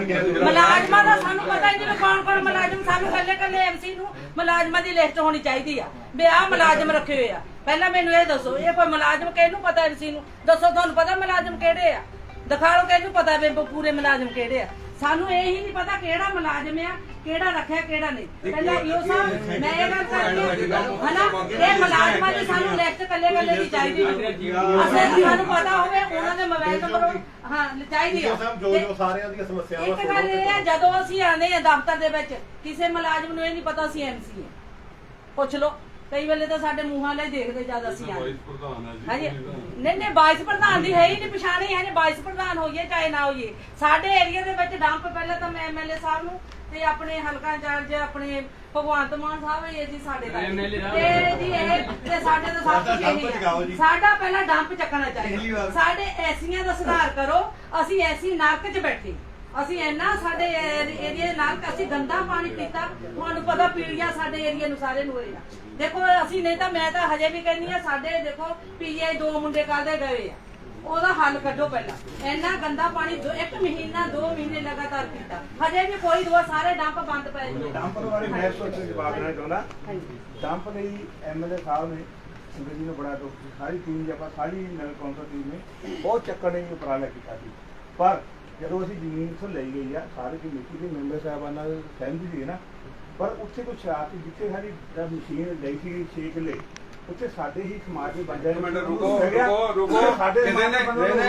ਮੁਲਾਜ਼ਮਾਂ ਦਾ ਸਾਨੂੰ ਪਤਾ ਹੀ ਨਹੀਂ ਕੌਣ ਮੁਲਾਜ਼ਮ। ਸਾਨੂੰ ਕੱਲੇ MC ਨੂੰ ਮੁਲਾਜ਼ਮਾਂ ਦੀ ਲਿਸਟ ਹੋਣੀ ਚਾਹੀਦੀ ਆ ਵੀ ਆਹ ਮੁਲਾਜ਼ਮ ਰੱਖੇ ਹੋਏ ਆ। ਪਹਿਲਾਂ ਮੈਨੂੰ ਇਹ ਦੱਸੋ, ਇਹ ਕੋਈ ਮੁਲਾਜ਼ਮ ਕਿਹਨੂੰ ਪਤਾ? MC ਨੂੰ ਦੱਸੋ, ਤੁਹਾਨੂੰ ਪਤਾ ਮੁਲਾਜ਼ਮ ਕਿਹੜੇ ਆ? ਦਿਖਾ ਲਓ ਕਿਹਨੂੰ ਪਤਾ ਵੀ ਪੂਰੇ ਮੁਲਾਜ਼ਮ ਕਿਹੜੇ ਆ। ਸਾਨੂੰ ਇਹ ਹੀ ਨਹੀਂ ਪਤਾ ਕਿਹੜਾ ਮੁਲਾਜ਼ਮ ਆ, ਕਿਹੜਾ ਰੱਖਿਆ ਕਿਹੜਾ ਨਹੀਂ। ਪਹਿਲਾਂ ਇਹੋ ਸਾਹਿਬ ਮੈਂ ਇਹ ਗੱਲ ਕਰਦੀ ਹਨਾ, ਇਹ ਮੁਲਾਜ਼ਮਾਂ ਦੀ ਸਾਨੂੰ ਲਿਸਟ ਕੱਲੇ ਦੀ ਚਾਹੀਦੀ। ਅਸੀਂ ਸਾਨੂੰ ਪਤਾ ਹੋਵੇ ਉਹਨਾਂ ਦੇ ਮੋਬਾਈਲ ਨੰਬਰ ਚਾਹੀਦੀ ਆ। ਜੋ ਸਾਰਿਆਂ ਦੀਆਂ ਸਮੱਸਿਆਵਾਂ। ਇੱਕ ਗੱਲ ਇਹ ਆ, ਜਦੋਂ ਅਸੀਂ ਆਉਂਦੇ ਆ ਦਫ਼ਤਰ ਦੇ ਵਿੱਚ, ਕਿਸੇ ਮੁਲਾਜ਼ਮ ਨੂੰ ਇਹ ਨਹੀਂ ਪਤਾ ਅਸੀਂ MC ਆ। ਪੁੱਛ ਲਓ, ਕਈ ਵੇਲੇ ਤਾਂ ਸਾਡੇ ਮੂੰਹਾਂ ਲਈ ਦੇਖਦੇ ਜਦ ਅਸੀਂ ਆਏ। ਹਾਂਜੀ ਨਹੀਂ ਵਾਈਸ ਪ੍ਰਧਾਨ ਦੀ ਹੈ ਹੀ ਨਹੀਂ, ਪਛਾਣ ਹੀ ਹੈ ਨਹੀਂ। ਵਾਈਸ ਪ੍ਰਧਾਨ ਹੋਈਏ ਚਾਹੇ ਨਾ ਹੋਈਏ, ਸਾਡੇ ਏਰੀਆ ਦੇ ਵਿੱਚ ਡੰਪ ਪਹਿਲਾਂ ਤਾਂ ਮੈਂ MLA ਸਾਹਿਬ ਨੂੰ ਤੇ ਆਪਣੇ ਹਲਕਾ ਇੰਚਾਰਜ ਆਪਣੇ ਭਗਵੰਤ ਮਾਨ ਸਾਹਿਬ ਹੀ ਜੀ ਸਾਡੇ ਦਾ ਤੇ ਜੀ ਇਹ ਤੇ ਸਾਡੇ ਤਾਂ ਸਭ ਕੁਝ ਇਹੀ ਹੈ। ਸਾਡਾ ਪਹਿਲਾਂ ਡੰਪ ਚੱਕਣਾ ਚਾਹੀਦਾ। ਸਾਡੇ ਏਸੀਆਂ ਦਾ ਸੁਧਾਰ ਕਰੋ। ਅਸੀਂ ਏਸੀ ਨਰਕ 'ਚ ਬੈਠੇ, ਅਸੀਂ ਇੰਨਾ ਸਾਡੇ ਏਰੀਆ ਦੇ ਨਾਲ ਅਸੀਂ ਗੰਦਾ ਪਾਣੀ ਪੀਤਾ। ਤੁਹਾਨੂੰ ਪਤਾ ਪੀੜੀਆਂ ਸਾਡੇ ਏਰੀਆ ਨੂੰ ਸਾਰੇ ਨੂੰ ਹੋਇਆ। ਦੇਖੋ ਅਸੀਂ ਨਹੀਂ ਤਾਂ ਮੈਂ ਤਾਂ ਹਜੇ ਵੀ ਕਹਿੰਦੀ ਆ, ਸਾਡੇ ਦੇਖੋ PI 2 ਮੁੰਡੇ ਕੱਲ੍ਹ ਗਏ ਆ, ਉਹਦਾ ਹੱਲ ਕੱਢੋ ਪਹਿਲਾਂ। ਇੰਨਾ ਗੰਦਾ ਪਾਣੀ 1 ਮਹੀਨਾ 2 ਮਹੀਨੇ ਲਗਾਤਾਰ ਪੀਤਾ, ਹਜੇ ਵੀ ਕੋਈ ਦੁਆ, ਸਾਰੇ ਡੰਪ ਬੰਦ ਪਏ ਨੇ। ਡੰਪ ਬਾਰੇ ਮੈਂ ਜਵਾਬ ਦੇਣਾ ਚਾਹੁੰਦਾ। ਡੰਪ ਲਈ MLA ਸਾਹਿਬ ਨੇ ਅੰਗਰੇਜ਼ੀ ਨੂੰ ਬੜਾ ਦੁੱਖ ਸੀ, ਸਾਰੀ ਟੀਮ ਜੇ ਆਪਾਂ ਸਾਰੀ ਨਗਰ ਕੌਂਸਲ ਟੀਮ ਨੇ ਬਹੁਤ ਚੱਕਰ ਨੇ ਉਪਰਾਲਾ ਕੀਤਾ ਸੀ। ਪਰ ਜਦੋਂ ਅਸੀਂ ਜ਼ਮੀਨ ਤੋਂ ਲਈ ਗਈ ਆ, ਸਾਰੇ ਕਮੇਟੀ ਦੇ ਮੈਂਬਰ ਸਾਹਿਬਾਨਾਂ ਨਾਲ ਸਹਿਮਤੀ ਸੀ ਨਾ, ਪਰ ਉੱਥੇ ਕੋਈ ਸ਼ਰਾਰਤੀ ਜਿੱਥੇ ਸਾਡੀ ਮਸ਼ੀਨ ਲਈ ਸੀ 6 ਕਿੱਲੇ ਉੱਥੇ ਸਾਡੇ ਹੀ ਸਮਾਜ ਦੇ ਬੰਦੇ ਇੱਕ ਮਿੰਟ ਰੁਕੋ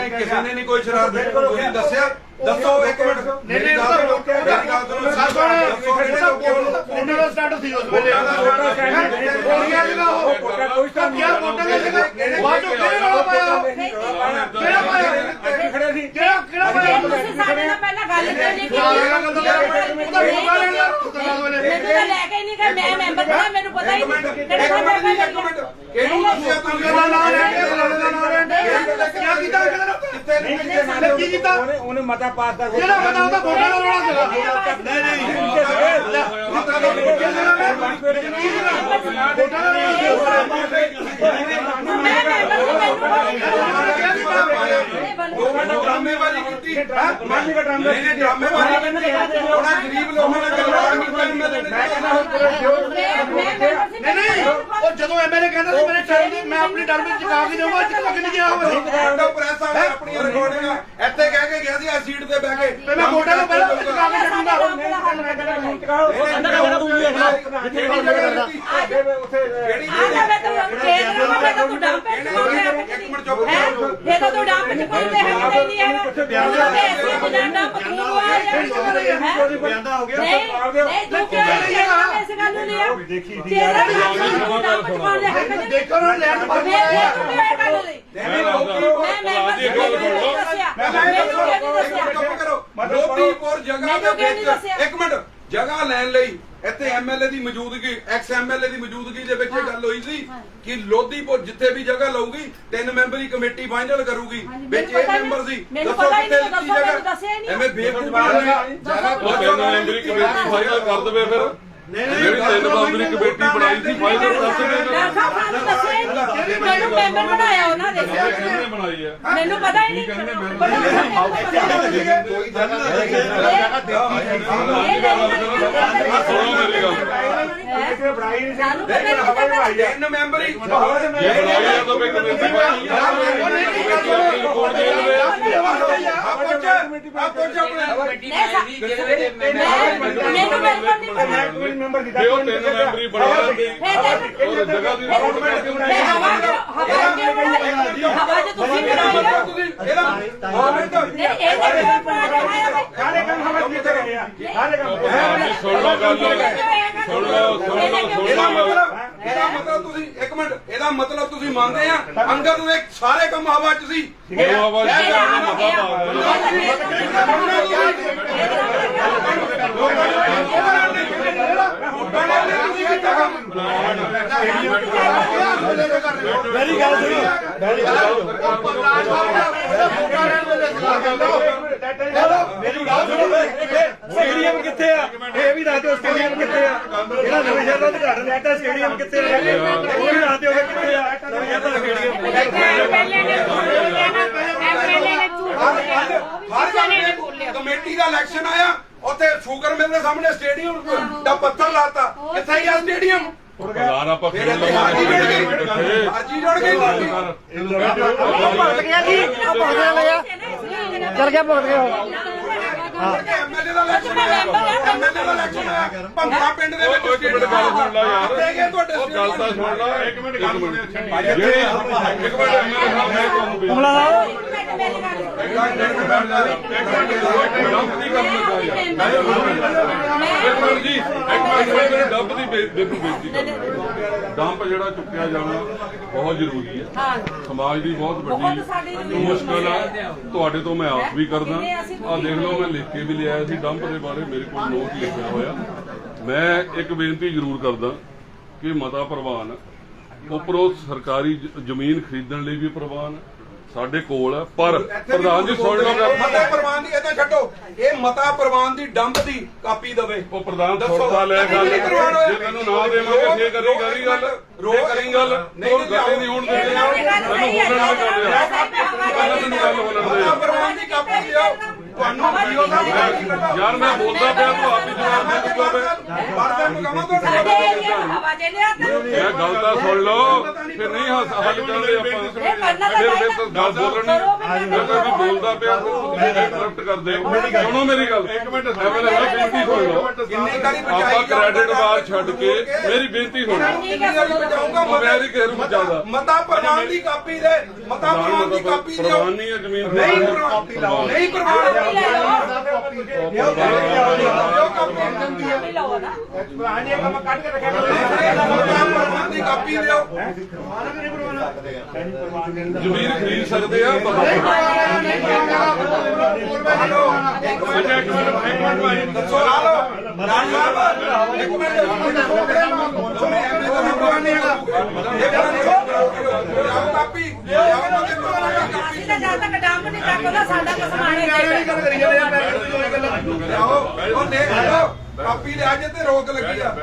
ਕਿਸੇ ਨੇ ਨਹੀਂ ਕੋਈ ਸ਼ਰਾਰਤ ਤੁਸੀਂ ਦੱਸਿਆ ਦੱਸੋ ਇੱਕ ਮਿੰਟ ਨਹੀਂ ਉਹਨਾਂ ਦਾ ਸਟਾਰਟ ਸੀ ਉਸ ਵੇਲੇ ਗੋਲੀਆਂ ਲਗਾਓ ਕੋਈ ਤਾਂ ਕਿਹਾ ਵੋਟਾਂ ਦੇ ਬਾਅਦ ਚੋਂ ਕਿਹਨੇ ਰੌਲਾ ਪਾਇਆ ਕਿਹੜਾ ਪਾਇਆ ਖੜੇ ਸੀ ਕਿਹੜਾ ਪਾਇਆ ਤੁਸੀਂ ਸਾਡੇ ਨਾਲ ਪਹਿਲਾਂ ਗੱਲ ਕਿਉਂ ਨਹੀਂ ਕੀਤੀ ਮੈਨੂੰ ਤਾਂ ਲੈ ਕੇ ਨਹੀਂ ਗਏ ਮੈਂ ਮੈਂਬਰ ਦਾ ਮੈਨੂੰ ਪਤਾ ਹੀ ਨਹੀਂ ਕਿਹੜੇ ਸਾਡੇ ਕਿਹਨੂੰ ਦੱਸਿਆ ਤੁਸੀਂ ਨਾ ਕੀ ਕੀਤਾ ਕੀ ਕੀਤਾ ਉਹਨੇ ਮਤਾ ਪਾਸ ਕਰ ਜਿਹੜਾ ਮਤਾ ਉਹਦਾ ਵੋਟਾਂ ਦਾ ਰੌਲਾ ਸੀਗਾ ਡਰਾਮੇਬਾਜ਼ੀ ਕੀਤੀ ਡਰਾਮੇਬਾਜ਼ੀ ਥੋੜਾ ਗਰੀਬ ਲੋਕਾਂ ਨਾਲ ਗੱਲਬਾਤ ਨਹੀਂ ਉਹ ਜਦੋਂ ਐਮਐਲਏ ਕਹਿੰਦਾ ਸੀ ਮੇਰੇ ਟਾਈਮ ਦੀ ਮੈਂ ਆਪਣੀ ਟਰਮ ਵਿੱਚ ਚੁਕਾ ਕੇ ਦੇਵਾਂ ਅੱਜ ਤੱਕ ਨਹੀਂ ਗਿਆ ਉਹ ਪ੍ਰੈਸ ਵਾਲੇ ਆਪਣੀਆਂ ਰਿਕਾਰਡਿੰਗਾਂ ਇੱਥੇ ਕਹਿ ਕੇ ਗਿਆ ਸੀ ਆ ਸੀਟ ਤੇ ਬਹਿ ਕੇ ਤੇ ਮੈਂ ਵੋਟਾਂ ਤੋਂ ਪਹਿਲਾਂ ਚੁਕਾ ਕੇ ਛੱਡੂੰਗਾ ਦੇਖੋ ਨਾ ਲੈਟ ਲੋਧੀਪੁਰ ਜਗ੍ਹਾ ਦੇ ਵਿੱਚ ਇੱਕ ਮਿੰਟ ਜਗ੍ਹਾ ਲੈਣ ਲਈ ਇੱਥੇ ਐਮਐਲਏ ਦੀ ਮੌਜੂਦਗੀ ਐਕਸ ਐਮਐਲਏ ਦੀ ਮੌਜੂਦਗੀ ਦੇ ਵਿੱਚ ਗੱਲ ਹੋਈ ਸੀ ਕਿ ਲੋਧੀਪੁਰ ਜਿੱਥੇ ਵੀ ਜਗ੍ਹਾ ਲਊਗੀ 3 ਮੈਂਬਰੀ ਕਮੇਟੀ ਫਾਈਨਲ ਕਰੂਗੀ ਵਿੱਚ ਇਹ ਮੈਂਬਰ ਸੀ ਦੱਸੋ ਕਿੱਥੇ ਦਿੱਤੀ ਜਗ੍ਹਾ ਐਵੇਂ ਬੇਵਕੂਫੀ ਤਿੰਨ ਮੈਂਬਰੀ ਕਮੇਟੀ ਫਾਈਨਲ ਕਰ ਦੇਵੇ ਫਿਰ ਜਿਹੜੀ 3 ਮੈਂਬਰੀ ਕਮੇਟੀ ਬਣਾਈ ਸੀ ਫਾਈਨਲ ਮੈਨੂੰ ਮੈਂਬਰ ਬਣਾਇਆ ਉਹਨਾਂ ਨੇ ਕਿਹਨੇ ਬਣਾਈ ਹੈ ਮੈਨੂੰ ਪਤਾ ਹੀ ਨਹੀਂ ਸੁਣੋ ਮੇਰੀ ਗੱਲ ਤਿੰਨ ਮੈਂਬਰੀ ਜੇ ਬਣਾਈ ਹੈ ਤਾਂ ਵੀ ਕਮੇਟੀ ਬਣਾਈ ਮੈਂਬਰ ਕੀਤਾ ਉਹ 3 ਮੈਂਬਰੀ ਬਣਾ ਲੈਂਦੇ ਉਹ ਜਗ੍ਹਾ ਦੀ ਹਵਾ ਚ ਤੁਸੀਂ ਸਾਰੇ ਕੰਮ ਹਮਾ ਕੀਤੇ ਗਏ ਆ ਸਾਰੇ ਕੰਮ ਸੁਣ ਲਓ ਗੱਲ ਸੁਣ ਲਓ ਇਹਦਾ ਮਤਲਬ ਤੁਸੀਂ ਇੱਕ ਮਿੰਟ ਇਹਦਾ ਮਤਲਬ ਤੁਸੀਂ ਮੰਨਦੇ ਆ ਅੰਦਰ ਨੂੰ ਇਹ ਸਾਰੇ ਕੰਮ ਹਵਾ 'ਚ ਸੀ ਮੇਰੀ ਗੱਲ ਸੁਣੋ ਮੇਰੀ ਗੱਲ ਸੁਣੋ ਸਟੇਡੀਅਮ ਕਿੱਥੇ ਆ ਇਹ ਵੀ ਦੱਸ ਦਿਓ ਸਟੇਡੀਅਮ ਕਿੱਥੇ ਆ ਜਿਹੜਾ ਨਵੇਂ ਸ਼ਹਿਰ ਦਾ ਉਦਘਾਟਨ ਲੈਟਾ ਸਟੇਡੀਅਮ ਕਿੱਥੇ ਆ ਉਹ ਵੀ ਦੱਸ ਦਿਓ ਕਿੱਥੇ ਆ ਨਵੇਂ ਸ਼ਹਿਰ ਦਾ ਸਟੇਡੀਅਮ ਕਮੇਟੀ ਦਾ ਇਲੈਕਸ਼ਨ ਆਇਆ ਉੱਥੇ ਸ਼ੂਗਰ ਮਿਲ ਦੇ ਸਾਹਮਣੇ ਸਟੇਡੀਅਮ ਦਾ ਪੱਥਰ ਲਾਤਾ ਕਿੱਥੇ ਗਿਆ ਸਟੇਡੀਅਮ ਪ੍ਰਧਾਨ ਆਪਾਂ ਫਿਰ ਇੱਥੇ ਹਾਜੀ ਜੁੜ ਗਈ ਚਲ ਗਿਆ ਭੁਗਤ ਗਿਆ ਐਮਐਲਏ ਦਾ ਇਲੈਕਸ਼ਨ ਆਇਆ ਭੰਗੜਾ ਪਿੰਡ ਦੇ ਵਿੱਚ ਇੱਕ ਮਿੰਟ ਗੱਲ ਸੁਣ ਲਾ ਯਾਰ ਕਿੱਥੇ ਗਏ ਤੁਹਾਡੇ ਉਹ ਗੱਲ ਤਾਂ ਸੁਣ ਲਾ ਇੱਕ ਮਿੰਟ ਗੱਲ ਸੁਣਿਓ ਜਿਹੜੇ ਇੱਕ ਮਿੰਟ ਐਮਐਲਏ ਸਾਹਿਬ ਮੈਂ ਤੁਹਾਨੂੰ ਕਮਲਾ ਸਾਹਿਬ ਡੰਪ ਦੀ ਗੱਲ ਲੱਗਾ ਯਾਰ ਇੱਕ ਮਿੰਟ ਜੀ ਇੱਕ ਮਿੰਟ ਡੰਪ ਦੀ ਬੇਨਤੀ ਡੰਪ ਜਿਹੜਾ ਚੁੱਕਿਆ ਜਾਣਾ ਬਹੁਤ ਜ਼ਰੂਰੀ ਹੈ ਸਮਾਜ ਦੀ ਬਹੁਤ ਵੱਡੀ ਮੁਸ਼ਕਲ ਹੈ ਤੁਹਾਡੇ ਤੋਂ ਮੈਂ ਆਸ ਵੀ ਕਰਦਾ ਆਹ ਦੇਖ ਲਓ ਮੈਂ ਲਿਖ ਕੇ ਵੀ ਲਿਆਇਆ ਸੀ ਡੰਪ ਦੇ ਬਾਰੇ ਮੇਰੇ ਕੋਲ ਨੋਟ ਲਿਖਿਆ ਹੋਇਆ ਮੈਂ ਇੱਕ ਬੇਨਤੀ ਜ਼ਰੂਰ ਕਰਦਾ ਕਿ ਮਤਾ ਪ੍ਰਵਾਨ ਉੱਪਰੋਂ ਸਰਕਾਰੀ ਜ਼ਮੀਨ ਖਰੀਦਣ ਲਈ ਵੀ ਪ੍ਰਵਾਨ ਸਾਡੇ ਕੋਲ ਹੈ ਪਰ ਪ੍ਰਧਾਨ ਜੀ ਸੁਣ ਲਓ ਮਤਾ ਪ੍ਰਵਾਨ ਦੀ ਇਹਦਾ ਛੱਡੋ ਇਹ ਮਤਾ ਪ੍ਰਵਾਨ ਦੀ ਡੰਪ ਦੀ ਕਾਪੀ ਦਵੇ ਉਹ ਪ੍ਰਧਾਨ ਥੋੜਾ ਲੈ ਗੱਲ ਜੇ ਤੈਨੂੰ ਨਾ ਦੇਵਾਂਗੇ ਫੇਰ ਕਰੀ ਗੱਲ ਰੋਜ਼ ਕਰੀ ਗੱਲ ਹੋਰ ਗੱਲ ਨਹੀਂ ਹੋਣ ਦਿੰਦੇ ਮੈਨੂੰ ਬੋਲਣ ਨਾ ਕਰਦੇ ਪਹਿਲਾਂ ਤੈਨੂੰ ਗੱਲ ਬੋਲਣ ਦੇ ਪ੍ਰਵਾਨ ਦੀ ਕਾਪੀ ਦਿਓ ਯਾਰ ਮੈਂ ਬੋਲਦਾ ਪਿਆ ਤੂੰ ਆਪ ਹੀ ਜਵਾਬ ਦੇ ਦੂਗਾ ਸਾਡੇ ਏਰੀਆ ਨੂੰ ਹਵਾ ਦੇ ਲਿਆ ਤੇ ਮੈਂ ਗੱਲ ਤਾਂ ਸੁਣ ਲਓ ਫਿਰ ਨਹੀਂ ਹੱਲ ਕਰਦੇ ਆਪਾਂ ਇਹ ਕਰਨਾ ਤਾਂ ਫਿਰ ਗੱਲ ਬੋਲਣੀ ਮੈਂ ਤਾਂ ਵੀ ਬੋਲਦਾ ਪਿਆ ਤੁਸੀਂ ਇੰਟਰਪਟ ਕਰਦੇ ਹੋ ਸੁਣੋ ਮੇਰੀ ਗੱਲ ਇੱਕ ਮਿੰਟ ਐਮਐਲਏ ਸਾਹਿਬ ਬੇਨਤੀ ਸੁਣ ਲਓ ਆਪਾਂ ਕ੍ਰੈਡਿਟ ਬਾਰ ਛੱਡ ਕੇ ਮੇਰੀ ਬੇਨਤੀ ਸੁਣੋ ਮੈਂ ਨਹੀਂ ਕਿਸੇ ਨੂੰ ਬਚਾਉਂਦਾ ਮਤਾ ਪ੍ਰਵਾਨ ਦੀ ਕਾਪੀ ਦੇ ਮਤਾ ਪ੍ਰਵਾਨ ਦੀ ਕਾਪੀ ਦਿਓ ਪ੍ਰਵਾਨ ਨਹੀਂ ਹੈ ਜ਼ਮੀਨ ਨਹੀਂ ਪ੍ਰਵਾਨ ਨਹੀਂ ਪ੍ਰਵਾਨ ਨਹੀਂ ਲਾਓ ਨਾ ਪ੍ਰਵਾਨ ਦੀ ਕਾਪੀ ਦਿਓ ਜ਼ਮੀਨ ਖਰੀਦ ਸਕਦੇ ਆ ਦੱਸੋ ਲਾ ਲਓ ਰਾਜ ਸਾਹਿਬ ਇੱਕ ਮਿੰਟ ਕਾਪੀ ਅਸੀਂ ਤਾਂ ਜਦ ਤੱਕ ਡੰਪ ਨਹੀਂ ਚੱਕਦਾ ਸਾਡਾ ਕੁਝ ਸਮਾਣੇ ਕਾਪੀ ਲਿਆ ਜੇ ਤੇ ਰੋਕ ਲੱਗੀ ਆ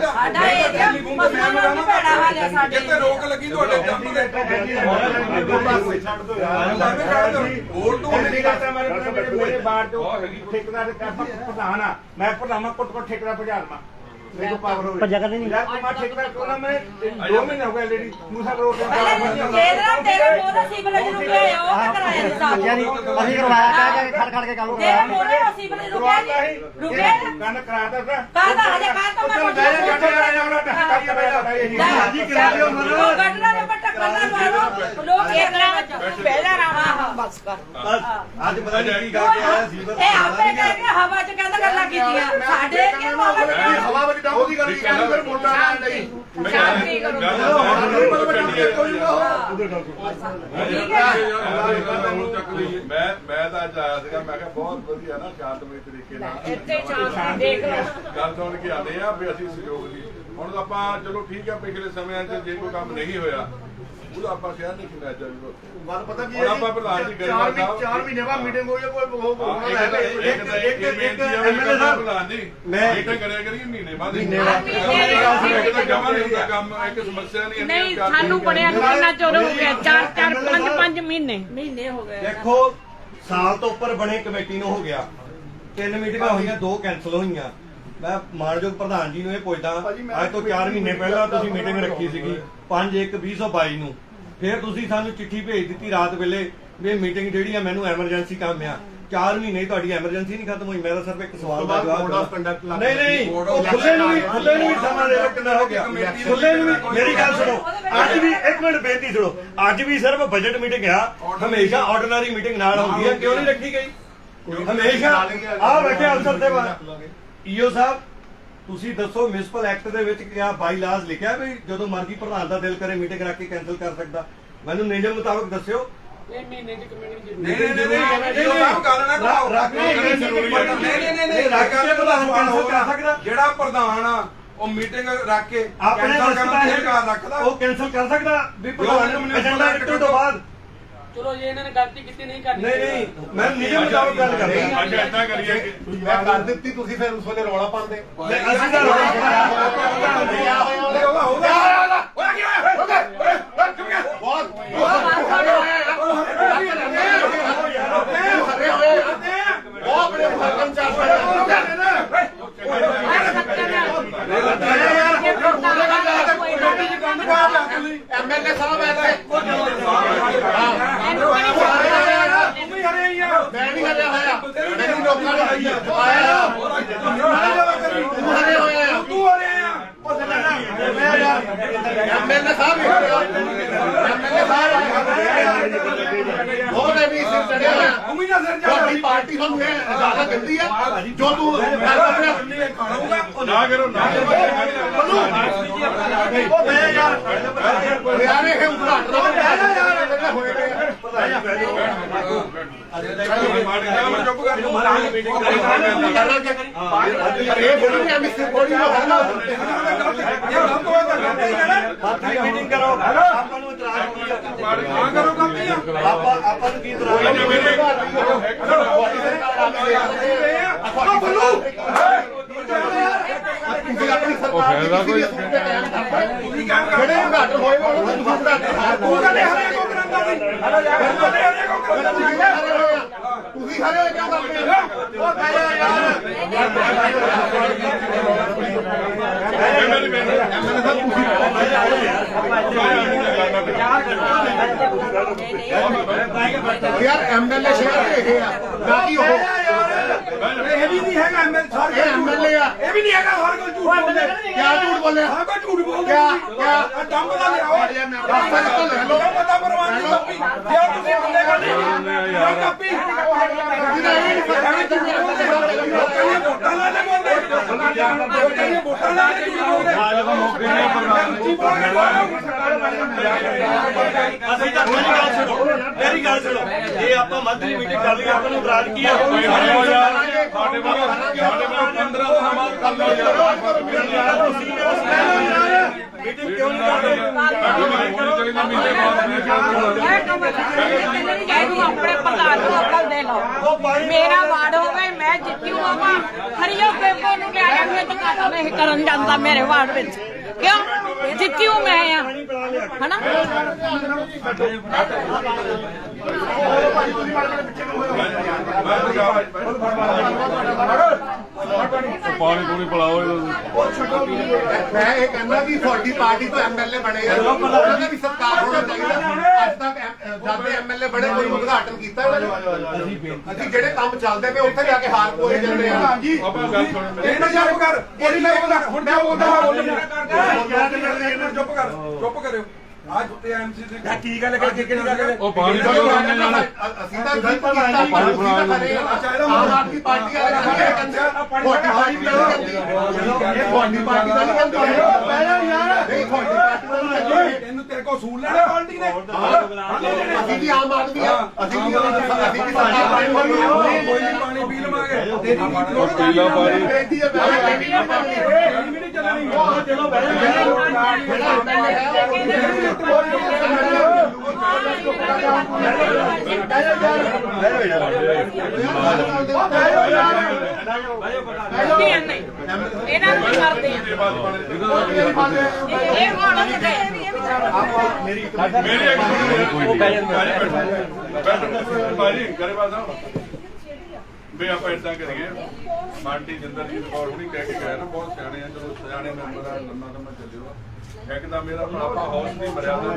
ਸਾਡਾ ਏਰੀਆ ਮਸਲਾ ਨਾਲ ਵੀ ਭੈੜਾ ਹਾਲ ਹੈ ਸਾਡੇ ਜੇ ਤੇ ਰੋਕ ਲੱਗੀ ਤੁਹਾਡੇ ਕੰਮ ਦੇ ਹੋਰ ਤੋਂ ਮੇਰੇ ਬਾਹਰ ਤੋਂ ਠੇਕੇਦਾਰ ਪ੍ਰਧਾਨ ਆ ਮੈਂ ਪ੍ਰਧਾਨ ਕੁੱਟ ਠੇਕੇਦਾਰ ਭਜਾਲਮਾ ਮੇਰੇ ਪਾਵਰ ਹੋਵੇ ਜਗ੍ਹਾ ਨਹੀਂ ਯਾਰ ਮੈਂ ਠੇਕੇਦਾਰ ਕੋਲ ਮੈਂ 2 ਮਹੀਨੇ ਹੋ ਗਏ ਲੇਡੀ ਮੂਸਾ ਕਰੋੜ ਕੇਂਦਰਾ ਤੇਰੇ ਮੋਹਰੇ ਸੀਵਰੇਜ ਨੂੰ ਕਿਹਾ ਉਹ ਤਾਂ ਕਰਾਇਆ ਨਹੀਂ ਸਾਬ ਅਸੀਂ ਕਰਵਾਇਆ ਕਹਿ ਕੇ ਖੜ ਕੇ ਕੰਮ ਤੇਰੇ ਮੋਹਰੇ ਸੀਵਰੇਜ ਰੁਕਿਆ ਨਹੀਂ ਰੁਕਿਆ ਕੰਨ ਕਰਾਤਾ ਸਰ ਕਾਹਦਾ ਹਜੇ ਕਾਹ ਤੋਂ ਮੈਂ ਜੀ ਕਰਾ ਲਿਓ ਉਹ ਗੱਡਰਾ ਦੇ ਬੱਟਾ ਕੰਨਾ ਮਾਰੋ ਲੋਕ ਕੇਂਦਰਾ ਵਿੱਚ ਪਹਿਲਾ ਰਾਮ ਬਸ ਕਰ ਅੱਜ ਪਤਾ ਨਹੀਂ ਕੀ ਗਾ ਕੇ ਆਇਆ ਸੀ ਇਹ ਆਪੇ ਕਹਿ ਕੇ ਹਵਾ 'ਚ ਕਹਿੰਦਾ ਗੱਲਾਂ ਕੀਤੀਆਂ ਸਾਡੇ ਕੀ ਹਵਾ ਵਿੱਚ ਡਾਉ ਦੀ ਗੱਲ ਕੀਤੀ ਫਿਰ ਵੋਟਾਂ ਲੈਣ ਲਈ ਮੈਂ ਤਾਂ ਅੱਜ ਆਇਆ ਸੀਗਾ ਮੈਂ ਕਿਹਾ ਬਹੁਤ ਵਧੀਆ ਨਾ ਸ਼ਾਂਤਮਈ ਤਰੀਕੇ ਨਾਲ ਇੱਥੇ ਸ਼ਾਂਤ ਦੇਖ ਲਓ ਗੱਲ ਸੁਣ ਕੇ ਆਦੇ ਆ ਵੀ ਅਸੀਂ ਸਹਿਯੋਗ ਦੀ ਹੁਣ ਆਪਾਂ ਚਲੋ ਠੀਕ ਆ ਪਿਛਲੇ ਸਮਿਆਂ 'ਚ ਜੇ ਕੋਈ ਕੰਮ ਨਹੀਂ ਹੋਇਆ ਉਹਦਾ ਆਪਾਂ ਸ਼ਹਿਰ ਨਹੀਂ ਕਿਹਾ ਚਾਹੀਦਾ ਗੱਲ ਪਤਾ ਕੀ ਹੁਣ ਆਪਾਂ ਪ੍ਰਧਾਨ ਜੀ ਗਰੇਵਾਲ ਸਾਹਿਬ 4 ਮਹੀਨੇ ਬਾਅਦ ਮੀਟਿੰਗ ਹੋਈ ਹੈ ਕੋਈ ਇੱਕ ਐਮਐਲਏ ਸਾਹਿਬ ਪ੍ਰਧਾਨ ਜੀ ਮੀਟਿੰਗ ਕਰਿਆ ਕਰੀਏ ਮਹੀਨੇ ਬਾਅਦ ਇੱਕ ਤਾਂ ਜਮਾ ਨਹੀਂ ਹੁੰਦਾ ਕੰਮ ਇੱਕ ਸਮੱਸਿਆ ਨਹੀਂ ਸਾਨੂੰ ਬਣਿਆ ਨੂੰ ਕਿੰਨਾ ਚਿਰ ਹੋ ਗਿਆ 4 5 ਮਹੀਨੇ ਹੋ ਗਏ ਦੇਖੋ ਸਾਲ ਤੋਂ ਉੱਪਰ ਬਣੇ ਕਮੇਟੀ ਨੂੰ ਹੋ ਗਿਆ 3 ਮੀਟਿੰਗਾਂ ਹੋਈਆਂ 2 ਕੈਨਸਲ ਹੋਈਆਂ ਮੈਂ ਮਾਨਯੋਗ ਪ੍ਰਧਾਨ ਜੀ ਨੂੰ ਇਹ ਪੁੱਛਦਾ ਅੱਜ ਤੋਂ 4 ਮਹੀਨੇ ਪਹਿਲਾਂ ਤੁਸੀਂ ਮੀਟਿੰਗ ਰੱਖੀ ਸੀਗੀ 5/1/2022 ਨੂੰ ਫਿਰ ਤੁਸੀਂ ਸਾਨੂੰ ਚਿੱਠੀ ਭੇਜ ਦਿੱਤੀ ਰਾਤ ਵੇਲੇ ਵੀ ਮੀਟਿੰਗ ਜਿਹੜੀ ਆ ਮੈਨੂੰ ਐਮਰਜੈਂਸੀ ਕੰਮ ਆ 4 ਮਹੀਨੇ ਤੁਹਾਡੀ ਐਮਰਜੈਂਸੀ ਨਹੀਂ ਖਤਮ ਹੋਈ ਮੇਰਾ ਸਿਰਫ ਇੱਕ ਸਵਾਲ ਦਾ ਜਵਾਬ ਨਹੀਂ ਉਹ ਖੁੱਲੇ ਨੂੰ ਵੀ ਸਮਾਂ ਦੇ ਕਿੰਨਾ ਹੋ ਗਿਆ ਖੁੱਲੇ ਨੂੰ ਵੀ ਮੇਰੀ ਗੱਲ ਸੁਣੋ ਅੱਜ ਵੀ ਇੱਕ ਮਿੰਟ ਬੇਨਤੀ ਸੁਣੋ ਅੱਜ ਵੀ ਸਿਰਫ ਬਜਟ ਮੀਟਿੰਗ ਆ ਹਮੇਸ਼ਾ ਆਰਡੀਨਰੀ ਮੀਟਿੰਗ ਨਾਲ ਹੁੰਦੀ ਹੈ ਕਿਉਂ ਨਹੀਂ ਰੱਖੀ ਗਈ ਹਮੇਸ਼ਾ ਆ ਬੈਠੇ ਅਫਸਰ ਦੇ ਬਾਅਦ ਈਓ ਸਾਹਿਬ ਤੁਸੀਂ ਦੱਸੋ ਮਿਊਨਿਸਪਲ ਐਕਟ ਦੇ ਵਿੱਚ ਕਿਹਾ ਬਾਈ ਲਾਜ਼ ਲਿਖਿਆ ਵੀ ਜਦੋਂ ਮਰਜ਼ੀ ਪ੍ਰਧਾਨ ਦਾ ਦਿਲ ਕਰੇ ਮੀਟਿੰਗ ਰੱਖ ਕੇ ਕੈਨਸਲ ਕਰ ਸਕਦਾ ਮੈਨੂੰ ਨਿਯਮ ਮੁਤਾਬਕ ਦੱਸਿਓ ਨਹੀਂ ਗੱਲ ਨਾ ਕਰਾਓ ਜਿਹੜਾ ਪ੍ਰਧਾਨ ਆ ਉਹ ਮੀਟਿੰਗ ਰੱਖ ਕੇ ਆਪਣੇ ਰੱਖਦਾ ਉਹ ਕੈਨਸਲ ਕਰ ਸਕਦਾ ਵੀ ਪ੍ਰਧਾਨ ਏਜੰਡਾ ਕੱਟਣ ਤੋਂ ਬਾਅਦ ਚਲੋ ਜੇ ਇਹਨਾਂ ਨੇ ਗਲਤੀ ਕੀਤੀ ਨਹੀਂ ਕਰਨੀ ਨਹੀਂ ਮੈਂ ਨਿਯਮ ਮੁਤਾਬਕ ਗੱਲ ਕਰ ਰਿਹਾ ਅੱਜ ਏਦਾਂ ਕਰੀਏ ਮੈਂ ਕਰ ਦਿੱਤੀ ਤੁਸੀਂ ਫਿਰ ਉਸ ਵੇਲੇ ਰੌਲਾ ਪਾਉਂਦੇ ਅਸੀਂ ਤਾਂ ਐਮਐਲਏ ਸਾਹਿਬ ਮੈਂ ਨਹੀਂ ਹਰਿਆ ਹੋਇਆ ਮੈਨੂੰ ਲੋਕਾਂ ਨੇ ਆਇਆ ਹਰੇ ਹੋਇਆ ਤੂੰ ਆ ਰਿਹਾ ਐਮਐਲਏ ਸਾਹਿਬ ਐਮਐਲਏ ਸਾਹਿਬ ਹੋਰ ਵੀ ਸਿਰ ਚੜਿਆ ਹੋਇਆ ਤੂੰ ਵੀ ਨਾ ਸਿਰ ਤੁਹਾਡੀ ਪਾਰਟੀ ਤੁਹਾਨੂੰ ਇਹ ਇਜਾਜ਼ਤ ਦਿੰਦੀ ਆ ਜੋ ਤੂੰ ਨਾ ਕਰੋ ਉਹ ਮੈਂ ਯਾਰ ਹਰਿਆਣੇ ਹੈ ਉਦਘਾਟਨ ਹੋਏ ਨੇ ਚੁੱਪ ਕਰ ਤੂੰ ਇਹ ਬੋਲੀ ਐ ਮਿਸਟਰ ਬੋਲੀ ਨਾ ਹੋਣਾ ਮੀਟਿੰਗ ਕਰੋ ਆਪਾਂ ਨੂੰ ਇਤਰਾਜ਼ ਨਾ ਕਰੋ ਕਾਪੀਆਂ ਆਪਾਂ ਨੂੰ ਕੀ ਇਤਰਾਜ਼ ਤੁਸੀਂ ਆਪਣੀ ਸਰਕਾਰ ਦੀ ਕਿਸੇ ਦੇ ਟਾਈਮ ਜਿਹੜੇ ਉਦਘਾਟਨ ਹੋਏ ਉਹਨਾਂ ਨੂੰ ਤੂੰ ਕਹਿੰਦੇ ਹਰੇ ਕੋ ਤੁਸੀਂ ਸਾਰੇ ਹੋਏ ਕਿਉਂ ਕਰਦੇ ਹੋ? ਉਹ ਕਹਿਆ ਯਾਰ ਯਾਰ ਐਮਐਲਏ ਸ਼ਹਿਰ ਦੇ ਹੈਗੇ ਆ ਨਾ ਕਿ ਉਹ ਇਹ ਵੀ ਨਹੀਂ ਹੈਗਾ ਐਮਐਲਏ ਸਾਰੇ ਐਮਐਲਏ ਆ ਇਹ ਵੀ ਨਹੀਂ ਹੈਗਾ ਸਾਰੇ ਕੋਲ ਝੂਠ ਬੋਲਦੇ ਕਿਆ ਝੂਠ ਬੋਲਿਆ ਹਾਂ ਕੋਈ ਝੂਠ ਬੋਲਦੇ ਕਿਆ ਡੰਬ ਦਾ ਲਿਆਓ ਲੈ ਲਓ ਪਤਾ ਪਰਵਾਨ ਦੀ ਕਾਪੀ ਜੇ ਤੁਸੀਂ ਬੰਦੇ ਕਰਦੇ ਯਾਰ ਕਾਪੀ ਵੋਟਾਂ ਲਾ ਲੈ ਬੋਲਦੇ ਵੋਟਾਂ ਲਾ ਲੈ ਝੂਠ ਬੋਲਦੇ ਅਸੀਂ ਤਾਂ ਮੇਰੀ ਗੱਲ ਸੁਣੋ ਜੇ ਆਪਾਂ ਮੰਥਲੀ ਮੀਟਿੰਗ ਕਰ ਲਈ ਆਪਾਂ ਨੂੰ ਇਤਰਾਜ਼ ਕੀ ਆ ਸਾਡੇ ਵੱਲ 15 ਸਮਾਂ ਕਰ ਲਓ ਮੀਟਿੰਗ ਕਿਉਂ ਨਹੀਂ ਕਰਦੇ ਆਪਣੇ ਪ੍ਰਧਾਨ ਨੂੰ ਅਕਲ ਦੇ ਲਓ ਮੇਰਾ ਵਾਰਡ ਹੋਵੇ ਮੈਂ ਜਿੱਤੀ ਹੋਵਾਂ ਹਰੀਓ ਪੇਪਰ ਨੂੰ ਲਿਆ ਕੇ ਮੈਂ ਧੱਕਾ ਨਹੀਂ ਕਰਨ ਜਾਂਦਾ ਮੇਰੇ ਵਾਰਡ ਵਿੱਚ ਕਿਉਂ ਜਿੱਤੀ ਹੂੰ ਮੈਂ ਆ ਹਨਾ ਪਾਣੀ ਪੂਣੀ ਪਿਲਾਓ ਮੈਂ ਇਹ ਕਹਿੰਦਾ ਵੀ ਤੁਹਾਡੀ ਪਾਰਟੀ ਤੋਂ ਐਮਐਲਏ ਬਣੇ ਆ ਉਹਨਾਂ ਦਾ ਵੀ ਸਤਿਕਾਰ ਹੋਣਾ ਚਾਹੀਦਾ ਅੱਜ ਤੱਕ ਜਦ ਦੇ ਐਮਐਲਏ ਬਣੇ ਕੋਈ ਉਦਘਾਟਨ ਕੀਤਾ ਅਸੀਂ ਜਿਹੜੇ ਕੰਮ ਚੱਲਦੇ ਪਏ ਉੱਥੇ ਜਾ ਕੇ ਹਾਰ ਕੋਏ ਜਾਂਦੇ ਆ ਹਾਂਜੀ ਇਹਨਾਂ ਚੁੱਪ ਕਰ ਇਹਦੀ ਮੈਂ ਬੋਲਦਾ ਹੁਣ ਮੈਂ ਬੋਲਦਾ ਚੁੱਪ ਕਰ ਚੁੱਪ ਕਰਿਓ ਅੱਜ ਉੱਤੇ ਐਮਸੀ ਦੇ ਕੀ ਗੱਲ ਕਰਕੇ ਕਿਹੜੀ ਗੱਲ ਉਹ ਪਾਣੀ ਦਾ ਅਸੀਂ ਤਾਂ ਗਲਤ ਕੀਤਾ ਪਾਣੀ ਆਮ ਆਦਮੀ ਪਾਰਟੀ ਵਾਲੇ ਕਹਿੰਦੇ ਤੁਹਾਡੀ ਪਾਰਟੀ ਦਾ ਇਹ ਤੁਹਾਡੀ ਪਾਰਟੀ ਦਾ ਨਹੀਂ ਕਹਿੰਦੇ ਨਹੀਂ ਤੁਹਾਡੀ ਪਾਰਟੀ ਦਾ ਨਹੀਂ ਕਹਿੰਦੇ ਇਹਨੂੰ ਤੇਰੇ ਕੋਲ ਸੂਲ ਲੈਣਾ ਪਾਰਟੀ ਨੇ ਅਸੀਂ ਵੀ ਆਮ ਆਦਮੀ ਆ ਅਸੀਂ ਵੀ ਸਰਕਾਰ ਕੋਈ ਨਹੀਂ ਪਾਣੀ ਪੀ ਲਵਾਂਗੇ ਤੇਰੀ ਪੀਲਾ ਪਾਣੀ ਬੇਦੀ ਹੈ ਵੀ ਨਹੀਂ ਚੱਲਣੀ ਚਲੋ ਇਹਨਾਂ ਨੂੰ ਕਰਦੇ ਇਹ ਹੁਣ ਮੇਰੀ ਭਾਜੀ ਕਰੇ ਬਾਤ ਵੀ ਆਪਾਂ ਇਦਾਂ ਕਰੀਏ ਮਾਂਟੀ ਜਿੰਦਰਜੀਤ ਕੌਰ ਹੁਣੀ ਕਹਿ ਕੇ ਗਏ ਨਾ ਬਹੁਤ ਸਿਆਣੇ ਆ ਚਲੋ ਸਿਆਣੇ ਮੈਂਬਰ ਆ ਲੰਮਾ ਲੰਮਾ ਚੱਲਿਓ ਇੱਕਦਮ ਮੇਰਾ ਆਪਾਂ ਹਾਊਸ ਦੀ ਮਰਿਆਦਾ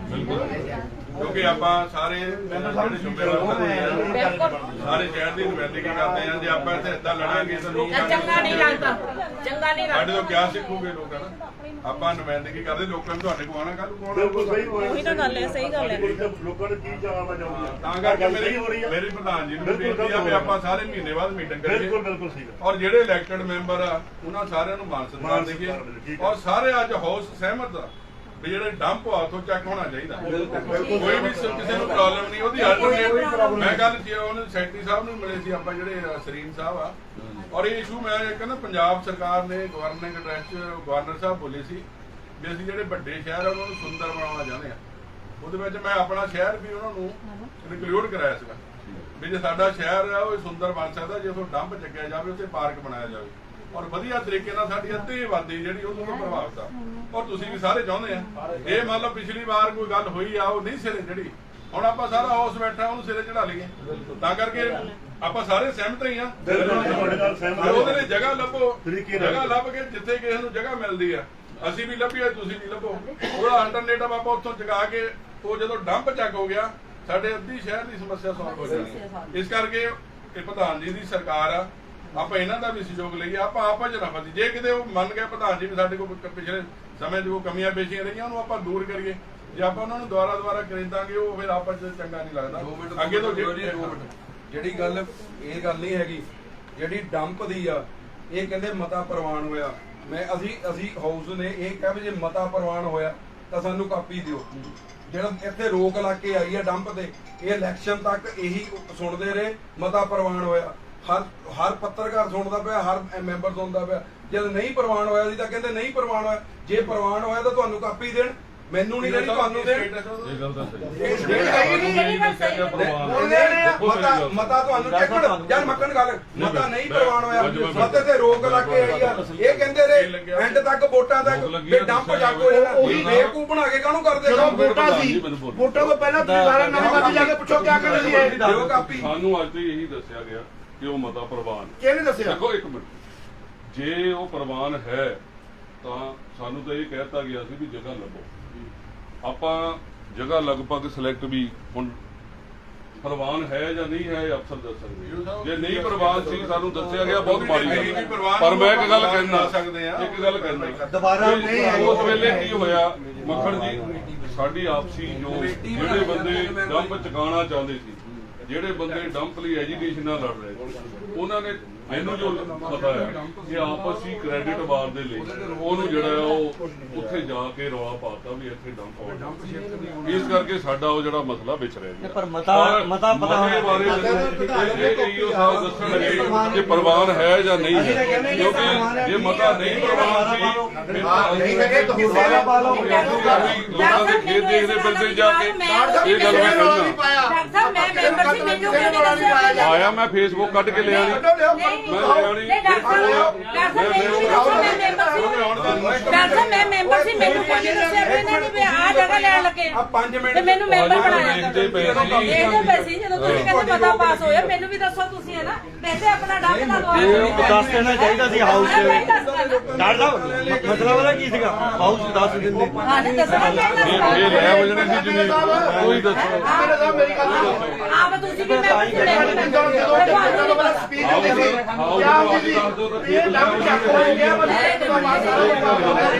ਬਿਲਕੁਲ ਕਿਉਂਕਿ ਆਪਾਂ ਸਾਰੇ ਜਿਹੜੇ ਜ਼ਿੰਮੇਵਾਰ ਸਾਰੇ ਸ਼ਹਿਰ ਦੀ ਨੁਮਾਇੰਦਗੀ ਕਰਦੇ ਆ ਜੇ ਆਪਾਂ ਇੱਥੇ ਏਦਾਂ ਲੜਾਂਗੇ ਤਾਂ ਲੋਕ ਚੰਗਾ ਨਹੀਂ ਲੱਗਦਾ ਚੰਗਾ ਨਹੀਂ ਸਾਡੇ ਤੋਂ ਕਿਆ ਸਿੱਖੂਗੇ ਲੋਕ ਹਨਾ ਆਪਾਂ ਨੁਮਾਇੰਦਗੀ ਕਰਦੇ ਲੋਕਾਂ ਨੂੰ ਤੁਹਾਡੇ ਕੋਲ ਆਣਾ ਕੱਲ ਕੋਲ ਉਹੀ ਤਾਂ ਗੱਲ ਹੈ ਸਹੀ ਗੱਲ ਹੈ ਲੋਕਾਂ ਨੂੰ ਕੀ ਜਵਾਬ ਆ ਜਾਊਗਾ ਤਾਂ ਕਰਕੇ ਮੇਰੀ ਪ੍ਰਧਾਨ ਜੀ ਨੂੰ ਬੇਨਤੀ ਆ ਵੀ ਆਪਾਂ ਸਾਰੇ ਮਹੀਨੇ ਬਾਅਦ ਮੀਟਿੰਗ ਕਰੀਏ ਬਿਲਕੁਲ ਬਿਲਕੁਲ ਸਹੀ ਔਰ ਜਿਹੜੇ ਇਲੈਕਟਡ ਮੈਂਬਰ ਆ ਉਹਨਾਂ ਸਾਰਿਆਂ ਨੂੰ ਮਾਨ ਸਨਮਾਨ ਦੇਈਏ ਔਰ ਸਾਰੇ ਅੱਜ ਹਾਊਸ ਸਹਿਮਤ ਆ ਵੀ ਜਿਹੜੇ ਡੰਪ ਆ ਉੱਥੋਂ ਚੈੱਕ ਹੋਣਾ ਚਾਹੀਦਾ ਕੋਈ ਵੀ ਕਿਸੇ ਨੂੰ ਪ੍ਰੋਬਲਮ ਨਹੀਂ ਉਹਦੀ ਅਲਟਰਨੇਟ ਮੈਂ ਗੱਲ ਉਹਨੇ ਸੈਕਟਰੀ ਸਾਹਿਬ ਨੂੰ ਮਿਲੇ ਸੀ ਆਪਾਂ ਜਿਹੜੇ ਸਰੀਨ ਸਾਹਿਬ ਆ ਔਰ ਇਹ ਇਸ਼ੂ ਮੈਂ ਕਹਿੰਦਾ ਪੰਜਾਬ ਸਰਕਾਰ ਨੇ ਗਵਰਨਿੰਗ ਐਡਰੈਸ ਗਵਰਨਰ ਸਾਹਿਬ ਬੋਲੇ ਸੀ ਵੀ ਅਸੀਂ ਜਿਹੜੇ ਵੱਡੇ ਸ਼ਹਿਰ ਆ ਉਹਨਾਂ ਨੂੰ ਸੁੰਦਰ ਬਣਾਉਣਾ ਚਾਹੁੰਦੇ ਆ ਉਹਦੇ ਵਿੱਚ ਮੈਂ ਆਪਣਾ ਸ਼ਹਿਰ ਵੀ ਉਹਨਾਂ ਨੂੰ ਇਨਕਲੂਡ ਕਰਾਇਆ ਸੀਗਾ ਵੀ ਜੇ ਸਾਡਾ ਸ਼ਹਿਰ ਆ ਉਹ ਸੁੰਦਰ ਬਣ ਸਕਦਾ ਜੇ ਉਹ ਡੰਪ ਚੱਕਿਆ ਜਾਵੇ ਉੱਥੇ ਪਾਰਕ ਬਣਾਇਆ ਜਾਵੇ ਔਰ ਵਧੀਆ ਤਰੀਕੇ ਨਾਲ ਸਾਡੀ ਅੱਧੀ ਆਬਾਦੀ ਜਿਹੜੀ ਉਹਨੂੰ ਪ੍ਰਭਾਵਿਤ ਆ ਔਰ ਤੁਸੀਂ ਵੀ ਸਾਰੇ ਚਾਹੁੰਦੇ ਆ ਇਹ ਮੰਨ ਲਓ ਪਿਛਲੀ ਵਾਰ ਕੋਈ ਗੱਲ ਹੋਈ ਆ ਉਹ ਨਹੀਂ ਸਿਰੇ ਜਿਹੜੀ ਹੁਣ ਆਪਾਂ ਸਾਰਾ ਹਾਊਸ ਬੈਠਾ ਉਹਨੂੰ ਸਿਰੇ ਚੜਾ ਲਈਏ ਤਾਂ ਕਰਕੇ ਆਪਾਂ ਸਾਰੇ ਸਹਿਮਤ ਹੀ ਆ ਉਹਦੇ ਲਈ ਜਗ੍ਹਾ ਲੱਭੋ ਜਗ੍ਹਾ ਲੱਭ ਕੇ ਜਿੱਥੇ ਕਿਸੇ ਨੂੰ ਜਗ੍ਹਾ ਮਿਲਦੀ ਆ ਅਸੀਂ ਵੀ ਲੱਭੀਏ ਤੁਸੀਂ ਵੀ ਲੱਭੋ ਉਹਦਾ ਅਲਟਰਨੇਟਿਵ ਆਪਾਂ ਉੱਥੋਂ ਚੁਕਾ ਕੇ ਉਹ ਜਦੋਂ ਡੰਪ ਚੱਕ ਹੋ ਗਿਆ ਸਾਡੇ ਅੱਧੀ ਸ਼ਹਿਰ ਦੀ ਸਮੱਸਿਆ ਸੌਲਵ ਹੋ ਜਾਣੀ ਇਸ ਕਰਕੇ ਇਹ ਪ੍ਰਧਾਨ ਜੀ ਦੀ ਸਰਕਾਰ ਆ ਆਪਾਂ ਇਹਨਾਂ ਦਾ ਵੀ ਸਹਿਯੋਗ ਲਈਏ ਆਪਾਂ ਆਪਸ ਚ ਨਾ ਫਸੀ ਜੇ ਕਿਤੇ ਉਹ ਮੰਨ ਗਏ ਪ੍ਰਧਾਨ ਜੀ ਵੀ ਸਾਡੇ ਕੋਲ ਪਿਛਲੇ ਸਮੇਂ 'ਚ ਜੋ ਕਮੀਆਂ ਪੇਸ਼ੀਆਂ ਰਹੀਆਂ ਉਹਨੂੰ ਆਪਾਂ ਦੂਰ ਕਰੀਏ ਜੇ ਆਪਾਂ ਉਹਨਾਂ ਨੂੰ ਦੁਬਾਰਾ ਖਰੀਦਾਂਗੇ ਉਹ ਫਿਰ ਆਪਸ ਚ ਚੰਗਾ ਨਹੀਂ ਲੱਗਦਾ ਅੱਗੇ ਤੋਂ ਜਿਹੜੀ ਗੱਲ ਇਹ ਗੱਲ ਨਹੀਂ ਹੈਗੀ ਜਿਹੜੀ ਡੰਪ ਦੀ ਆ ਇਹ ਕਹਿੰਦੇ ਮਤਾ ਪ੍ਰਵਾਨ ਹੋਇਆ ਅਸੀਂ ਹਾਊਸ ਨੇ ਇਹ ਕਿਹਾ ਵੀ ਜੇ ਮਤਾ ਪ੍ਰਵਾਨ ਹੋਇਆ ਤਾਂ ਸਾਨੂੰ ਕਾਪੀ ਦਿਓ ਜਿਹੜਾ ਇੱਥੇ ਰੋਕ ਲਾ ਕੇ ਆਈ ਆ ਡੰਪ ਤੇ ਇਹ ਇਲੈਕਸ਼ਨ ਤੱਕ ਇਹੀ ਸੁਣਦੇ ਰਹੇ ਮਤਾ ਪ੍ਰਵਾਨ ਹੋਇਆ ਹਰ ਪੱਤਰਕਾਰ ਸੁਣਦਾ ਪਿਆ ਹਰ ਮੈਂਬਰ ਸੁਣਦਾ ਪਿਆ ਜਦ ਨਹੀਂ ਪ੍ਰਵਾਨ ਹੋਇਆ ਸੀ ਤਾਂ ਕਹਿੰਦੇ ਨਹੀਂ ਪ੍ਰਵਾਨ ਹੋਇਆ ਜੇ ਪ੍ਰਵਾਨ ਹੋਇਆ ਤਾਂ ਤੁਹਾਨੂੰ ਕਾਪੀ ਦੇਣ ਮੈਨੂੰ ਨਹੀਂ ਦੇਣੀ ਤੁਹਾਨੂੰ ਦੇਣ ਇਹ ਗੱਲ ਤਾਂ ਸਹੀ ਮਤਾ ਤੁਹਾਨੂੰ ਚੱਕਣ ਜਾਂ ਮੱਕਣ ਗੱਲ ਮਤਾ ਨਹੀਂ ਪ੍ਰਵਾਨ ਹੋਇਆ ਮਤੇ ਤੇ ਰੋਕ ਲਾ ਕੇ ਆਈ ਆ ਇਹ ਕਹਿੰਦੇ ਨੇ ਐਂਡ ਤੱਕ ਵੋਟਾਂ ਤੱਕ ਵੀ ਡੰਪ ਜੱਗ ਹੋ ਜਾਣਾ ਬੇਵਕੂਫ ਬਣਾ ਕੇ ਕਾਹਨੂੰ ਕਰਦੇ ਜਦੋਂ ਵੋਟਾਂ ਸੀ ਵੋਟਾਂ ਤੋਂ ਪਹਿਲਾਂ ਤੁਸੀਂ ਸਾਰਾ ਨਵੀਂ ਬਾਜੀ ਜਾ ਕੇ ਪੁੱਛੋ ਕਿਆ ਕਰਨੀ ਹੈ ਦਿਓ ਕਾਪੀ ਸਾਨੂੰ ਅੱਜ ਤੋਂ ਇਹੀ ਦੱਸਿਆ ਗਿਆ ਕਿ ਉਹ ਮਤਾ ਪ੍ਰਵਾਨ ਕਿਹਨੇ ਦੱਸਿਆ ਦੇਖੋ ਇੱਕ ਮਿੰਟ ਜੇ ਉਹ ਪ੍ਰਵਾਨ ਹੈ ਤਾਂ ਸਾਨੂੰ ਤਾਂ ਇਹ ਕਹਿਤਾ ਗਿਆ ਸੀ ਵੀ ਜਗ੍ਹਾ ਲੱਭੋ ਆਪਾਂ ਜਗ੍ਹਾ ਲਗਭਗ ਸਿਲੈਕਟ ਵੀ ਹੁਣ ਪ੍ਰਵਾਨ ਹੈ ਜਾਂ ਨਹੀਂ ਹੈ ਅਫਸਰ ਦੱਸ ਸਕਦੇ ਜੇ ਨਹੀਂ ਪ੍ਰਵਾਨ ਸੀ ਸਾਨੂੰ ਦੱਸਿਆ ਗਿਆ ਬਹੁਤ ਮਾੜੀ ਗੱਲ ਪਰ ਮੈਂ ਇੱਕ ਗੱਲ ਕਹਿਣਾ ਦੁਬਾਰਾ ਉਸ ਵੇਲੇ ਕੀ ਹੋਇਆ ਮੱਖਣ ਜੀ ਸਾਡੀ ਆਪਸੀ ਜੋ ਜਿਹੜੇ ਬੰਦੇ ਡੰਪ ਚੁਕਾਉਣਾ ਚਾਹੁੰਦੇ ਸੀ ਜਿਹੜੇ ਬੰਦੇ ਡੰਪ ਲਈ ਐਜੀਟੇਸ਼ਨ ਨਾਲ ਲੜ ਰਹੇ ਉਹਨਾਂ ਨੇ ਮੈਨੂੰ ਜੋ ਪਤਾ ਹੈ ਕਿ ਆਪਸੀ ਕ੍ਰੈਡਿਟ ਵਾਰ ਦੇ ਲਈ ਉਹਨੂੰ ਜਿਹੜਾ ਉਹ ਉੱਥੇ ਜਾ ਕੇ ਰੌਲਾ ਪਾਤਾ ਵੀ ਇੱਥੇ ਡੰਪ ਆਉਣਾ ਇਸ ਕਰਕੇ ਸਾਡਾ ਉਹ ਜਿਹੜਾ ਮਸਲਾ ਵਿਚ ਰਹਿ ਗਿਆ ਪਰ ਮਤਾ ਪਤਾ ਹੋਣੇ ਬਾਰੇ ਇਹ ਉਹ ਸਾਹਿਬ ਦੱਸਣਗੇ ਕਿ ਪ੍ਰਵਾਨ ਹੈ ਜਾਂ ਨਹੀਂ ਹੈ ਕਿਉਂਕਿ ਜੇ ਮਤਾ ਨਹੀਂ ਪ੍ਰਵਾਨ ਸੀ ਨਹੀਂ ਹੈਗੇ ਤਾਂ ਦੁਬਾਰਾ ਪਾ ਲਓ ਲੋਕਾਂ ਦੇ ਖੇਤ ਦੇਖਦੇ ਫਿਰਦੇ ਜਾ ਕੇ ਇਹ ਗੱਲ ਮੈਂ ਕਹਿੰਦਾ ਆਇਆ ਮੈਂ ਫੇਸਬੁੱਕ ਕੱਢ ਕੇ ਲਿਆ ਨਹੀਂ ਮੈਂ ਮੈਂਬਰ ਸੀ ਮੈਨੂੰ ਕੋਈ ਦੱਸਿਆ ਇਹਨਾਂ ਨੇ ਵੀ ਆ ਜਗ੍ਹਾ ਲੈਣ ਲੱਗੇ ਆ 5 ਮਿੰਟ ਤੇ ਮੈਨੂੰ ਮੈਂਬਰ ਬਣਾਇਆ ਇਹਦੇ ਪੈਸੇ ਜਦੋਂ ਤੁਸੀਂ ਕਹਿੰਦੇ ਮਤਾ ਪਾਸ ਹੋਇਆ ਮੈਨੂੰ ਵੀ ਦੱਸੋ ਤੁਸੀਂ ਹੈ ਨਾ ਵੈਸੇ ਆਪਣਾ ਡੱਕ ਨਾ ਲਵਾਓ ਦੱਸ ਦੇਣਾ ਚਾਹੀਦਾ ਸੀ ਹਾਊਸ ਡਾਕਟਰ ਸਾਹਿਬ ਮਸਲਾ ਉਹਦਾ ਕੀ ਸੀਗਾ ਹਾਊਸ ਦੱਸ ਦਿੰਦੇ ਹਾਂ ਨਹੀਂ ਦੱਸਣਾ ਚਾਹੀਦਾ ਇਹ ਲੈ ਵਜਣੇ ਸੀ ਜ਼ਮੀਨ ਕੋਈ ਦੱਸੋ ਆਪ ਤੁਸੀਂ ਵੀ ਮੈਂ ਸਪੀਚ ਹੁੰਦੀ ਸੀ ਕਿਆ ਹੁੰਦੀ ਸੀ ਇਹ ਡੰਪ ਚੱਕ ਹੋ ਗਿਆ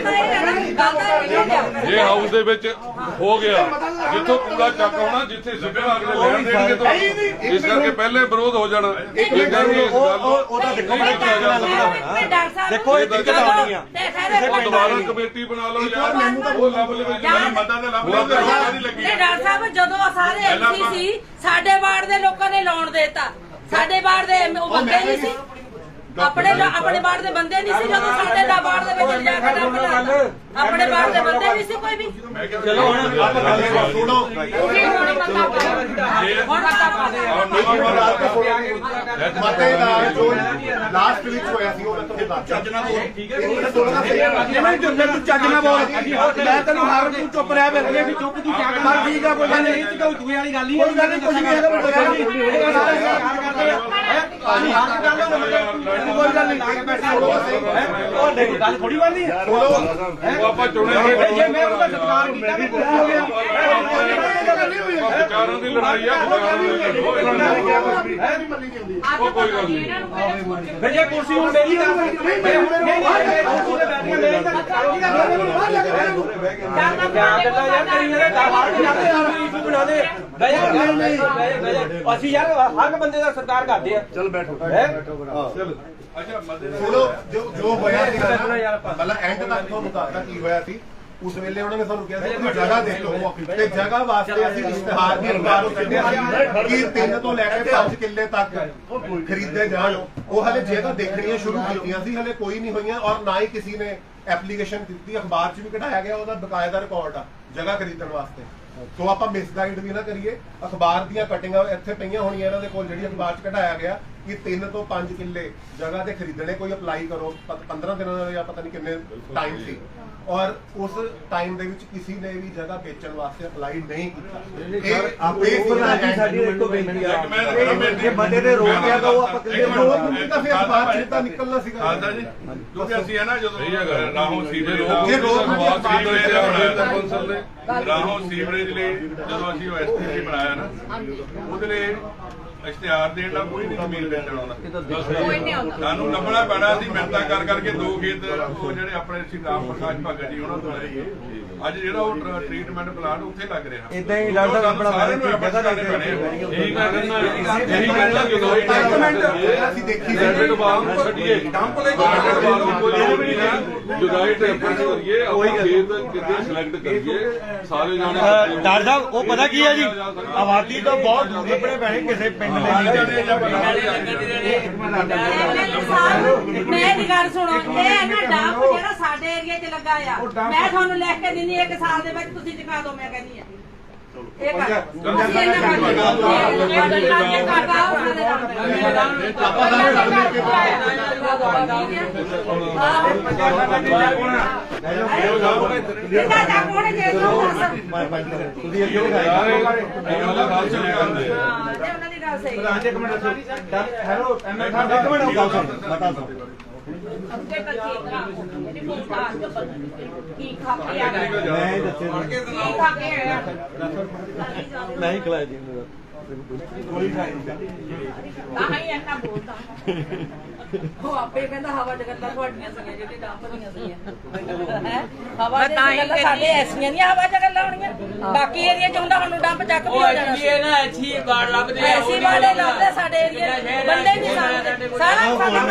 ਇਹ ਹਾਊਸ ਦੇ ਵਿੱਚ ਹੋ ਗਿਆ ਜਿੱਥੋਂ ਕੂੜਾ ਚੱਕ ਹੋਣਾ ਜਿੱਥੇ ਵਿਭਾਗ ਦੇ ਲੈਣ ਦੇਣਗੇ ਤੋਂ ਇਸ ਕਰਕੇ ਪਹਿਲੇ ਵਿਰੋਧ ਹੋ ਜਾਣਾ ਉਹਦਾ ਦੇਖੋ ਇਹ ਦਿੱਕਤ ਆਉਣੀ ਆ ਦੁਬਾਰਾ ਕਮੇਟੀ ਬਣਾ ਲਓ ਯਾਰ ਉਹ ਲੱਭ ਲਵੇ ਮਤਾ ਤੇ ਲੱਭ ਲਓ ਨਹੀਂ ਲੱਗੀ ਡਾਕਟਰ ਸਾਹਿਬ ਜਦੋਂ ਸਾਰੇ ਐਮਸੀ ਸੀ ਸਾਡੇ ਵਾਰਡ ਦੇ ਲੋਕਾਂ ਨੇ ਲਾਉਣ ਦੇਤਾ ਸਾਡੇ ਵਾਰਡ ਦੇ ਉਹ ਬੰਦੇ ਨਹੀਂ ਸੀ ਆਪਣੇ ਵਾਰਡ ਦੇ ਬੰਦੇ ਨਹੀਂ ਸੀ ਜਦੋਂ ਸਾਡੇ ਦਾ ਵਾਰਡ ਦੇ ਵਿੱਚ ਜਾ ਕੇ ਆਪਣੇ ਵਾਰਡ ਦੇ ਬੰਦੇ ਨਹੀਂ ਸੀ ਕੋਈ ਵੀ ਚਲੋ ਹੁਣ ਆਪਾਂ ਗੱਲ ਸੁਣੋ ਮਤੇ ਦਾ ਜੋ ਲਾਸਟ ਵਿੱਚ ਹੋਇਆ ਸੀ ਉਹ ਮੈਂ ਤੁਹਾਨੂੰ ਦੱਸ ਚੱਜ ਨਾਲ ਬੋਲ ਠੀਕ ਹੈ ਜਿਵੇਂ ਤੂੰ ਚੱਜ ਨਾਲ ਬੋਲ ਮੈਂ ਤੈਨੂੰ ਹਰ ਤੂੰ ਚੁੱਪ ਰਹਿ ਬੈਠੇ ਵੀ ਚੁੱਪ ਤੂੰ ਕਿਆ ਕਰਦਾ ਠੀਕ ਆ ਕੋਈ ਗੱਲ ਨਹੀਂ ਇਹ ਕੋਈ ਦੂਏ ਵਾਲੀ ਗੱਲ ਹੀ ਕੋਈ ਗੱਲ ਨਹੀਂ ਕੁਝ ਨਹੀਂ ਹੈਗਾ ਕੋਈ ਗੱਲ ਨਹੀਂ ਕੋਈ ਗੱਲ ਨਹੀਂ ਉਹ ਨਹੀਂ ਗੱਲ ਥੋੜੀ ਬਣਦੀ ਹੈ ਉਹ ਆਪਾਂ ਚੁਣੇ ਜੇ ਮੈਂ ਉਹਦਾ ਸਤਿਕਾਰ ਕੀਤਾ ਵੀ ਕੁਝ ਹੋ ਗਿਆ ਵਿਚਾਰਾਂ ਦੀ ਲੜਾਈ ਆ ਉਹ ਕੋਈ ਗੱਲ ਨਹੀਂ ਫਿਰ ਜੇ ਕੁਰਸੀ ਹੁਣ ਮੇਰੀ ਤਾਂ ਨਹੀਂ ਕੁਰਸੀ ਤੇ ਬੈਠੀਆਂ ਮੇਰੀ ਤਾਂ ਕਿਆ ਕਰਦਾ ਯਾਰ ਕਰੀ ਮੇਰੇ ਬਾਹਰ ਜਾਂਦੇ ਯਾਰ ਇਸ਼ੂ ਬਣਾ ਦੇ ਅਸੀਂ ਯਾਰ ਹਰ ਬੰਦੇ ਦਾ ਸਤਿਕਾਰ ਕਰਦੇ ਆ ਚਲ ਬੈਠੋ ਚਲੋ ਸੁਣੋ ਜੋ ਹੋਇਆ ਸੀ ਮਤਲਬ ਐਂਡ ਤੱਕ ਤੁਹਾਨੂੰ ਦੱਸਦਾ ਕੀ ਹੋਇਆ ਸੀ ਉਸ ਵੇਲੇ ਉਹਨਾਂ ਨੇ ਸਾਨੂੰ ਕਿਹਾ ਸੀ ਕਿ ਜਗ੍ਹਾ ਦੇ ਲਓ ਤੇ ਜਗ੍ਹਾ ਵਾਸਤੇ ਅਸੀਂ ਇਸ਼ਤਿਹਾਰ ਦੀ ਅਖਬਾਰ ਕਹਿੰਦੇ ਸੀ ਕਿ 3 ਤੋਂ ਲੈ ਕੇ 5 ਕਿੱਲੇ ਤੱਕ ਖਰੀਦੇ ਜਾਣ ਉਹ ਹਲੇ ਜਗ੍ਹਾ ਦੇਖਣੀਆਂ ਸ਼ੁਰੂ ਕੀਤੀਆਂ ਸੀ ਹਲੇ ਕੋਈ ਨਹੀਂ ਹੋਈਆਂ ਔਰ ਨਾ ਹੀ ਕਿਸੇ ਨੇ ਐਪਲੀਕੇਸ਼ਨ ਦਿੱਤੀ ਅਖਬਾਰ 'ਚ ਵੀ ਕਢਾਇਆ ਗਿਆ ਉਹਦਾ ਬਕਾਇਦਾ ਰਿਕਾਰਡ ਆ ਜਗ੍ਹਾ ਖਰੀਦਣ ਵਾਸਤੇ ਸੋ ਆਪਾਂ ਮਿਸਗਾਈਡ ਵੀ ਨਾ ਕਰੀਏ ਅਖਬਾਰ ਦੀਆਂ ਕਟਿੰਗਾਂ ਇੱਥੇ ਪਈਆਂ ਹੋਣੀਆਂ ਇਹਨਾਂ ਦੇ ਕੋਲ ਜਿਹੜੀ ਅਖਬਾਰ 'ਚ ਕਢਾਇਆ ਗਿਆ ਕਿ 3 ਤੋਂ 5 ਕਿੱਲੇ ਜਗ੍ਹਾ ਤੇ ਖਰੀਦਣੇ ਕੋਈ ਅਪਲਾਈ ਕਰੋ 15 ਦਿਨਾਂ ਦਾ ਜਾਂ ਪਤਾ ਨਹੀਂ ਕਿੰਨੇ ਟਾਈਮ ਸੀ ਔਰ ਉਸ ਟਾਈਮ ਦੇ ਵਿੱਚ ਕਿਸੇ ਨੇ ਵੀ ਜਗ੍ਹਾ ਵੇਚਣ ਵਾਸਤੇ ਅਪਲਾਈ ਨਹੀਂ ਕੀਤਾ ਇਹ ਆਪੇ ਸਾਡੀ ਇੱਕ ਬੇਨਤੀ ਆ ਜੇ ਬੰਦੇ ਨੇ ਰੋਕ ਲਿਆ ਤਾਂ ਉਹ ਆਪਾਂ ਕਿੱਲੇ ਤਾਂ ਫਿਰ ਅਖਬਾਰ 'ਚ ਤਾਂ ਨਿਕਲਣਾ ਸੀਗਾ ਆਦਾ ਜੀ ਕਿਉਂਕਿ ਅਸੀਂ ਹੈ ਨਾ ਜਦੋਂ ਰਾਹੋਂ ਸੀਵਰੇਜ ਲਈ ਜਦੋਂ ਅਸੀਂ ਉਹ ਐਸਟੀਪੀ ਬਣਾਇਆ ਨਾ ਉਹਦੇ ਲਈ ਇਸ਼ਤਿਹਾਰ ਦੇਣ ਦਾ ਕੋਈ ਨਹੀਂ ਜ਼ਮੀਨ ਵੇਚਣ ਆਉਂਦਾ ਸਾਨੂੰ ਲੱਭਣਾ ਪੈਣਾ ਸੀ ਮਿਹਨਤਾਂ ਕਰ ਕਰਕੇ 2 ਖੇਤ ਉਹ ਜਿਹੜੇ ਆਪਣੇ ਸੀ ਰਾਮ ਪ੍ਰਕਾਸ਼ ਭਗਤ ਜੀ ਉਹਨਾਂ ਤੋਂ ਲਏ ਅੱਜ ਜਿਹੜਾ ਉਹ ਟ੍ਰੀਟਮੈਂਟ ਪਲਾਂਟ ਉੱਥੇ ਲੱਗ ਰਿਹਾ ਇਦਾਂ ਹੀ ਡਾਕਟਰ ਆਪਣਾ ਜਗ੍ਹਾ ਦੇ ਪੈਣੇ ਇਹੀ ਮੈਂ ਕਹਿੰਦਾ ਜਦੋਂ ਅਸੀਂ ਦੇਖੀ ਸੀ ਬਾਅਦ ਛੱਡੀਏ ਡੰਪ ਲੈ ਜੁਗਾਈ ਟੈਂਪਰ ਕਰੀਏ ਉਹ ਖੇਤ ਕਿਤੇ ਸਿਲੈਕਟ ਕਰੀਏ ਸਾਰੇ ਜਾਣੇ ਡਾਕਟਰ ਸਾਹਿਬ ਉਹ ਪਤਾ ਕੀ ਹੈ ਜੀ ਆਬਾਦੀ ਤੋਂ ਬਹੁਤ ਦੂਰ ਲੱਭਣੇ ਪੈਣੇ ਕਿਸੇ ਪਿੰਡ ਮੈਂ ਦੀ ਗੱਲ ਸੁਣੋ, ਇਹ ਨਾ ਡੰਪ ਜਿਹੜਾ ਸਾਡੇ ਏਰੀਆ 'ਚ ਲੱਗਾ ਆ, ਮੈਂ ਤੁਹਾਨੂੰ ਲਿਖ ਕੇ ਦਿੰਦੀ 1 ਸਾਲ ਦੇ ਵਿੱਚ ਤੁਸੀਂ ਚੁਕਾ ਦਿਓ, ਮੈਂ ਕਹਿੰਦੀ ਆ ਇਹ ਕਰ ਅਸੀਂ ਇਹਨਾਂ ਨਹੀਂ ਖਿਲਾਇਆ ਜੀ ਗੋਲੀ ਖਾਈ ਉਹ ਆਪੇ ਕਹਿੰਦਾ ਹਵਾ ਚ ਗੱਲਾਂ ਤੁਹਾਡੀਆਂ ਸੀਗੀਆਂ ਜਿਹੜੀਆਂ ਡੰਪ ਦੀਆਂ ਸੀਗੀਆਂ ਹੈ ਹਵਾ ਚ ਗੱਲਾਂ ਸਾਡੇ ਐਸੀਆਂ ਦੀਆਂ ਹਵਾ ਚ ਗੱਲਾਂ ਹੋਣੀਆਂ ਬਾਕੀ ਏਰੀਆ ਚ ਹੁੰਦਾ ਸਾਨੂੰ ਡੰਪ ਚੱਕ ਵੀ ਹੋ ਜਾਣਾ ਸੀ ਇਹ ਨਾ ਐਸੀ ਬਾੜ ਲੱਭਦੇ ਆ ਐਸੀ ਬਾੜੇ ਲੱਭਦੇ ਸਾਡੇ ਏਰੀਆ ਬੰਦੇ ਨਹੀਂ ਸਾਹਮਣੇ ਸਾਰਾ ਸਾਡਾ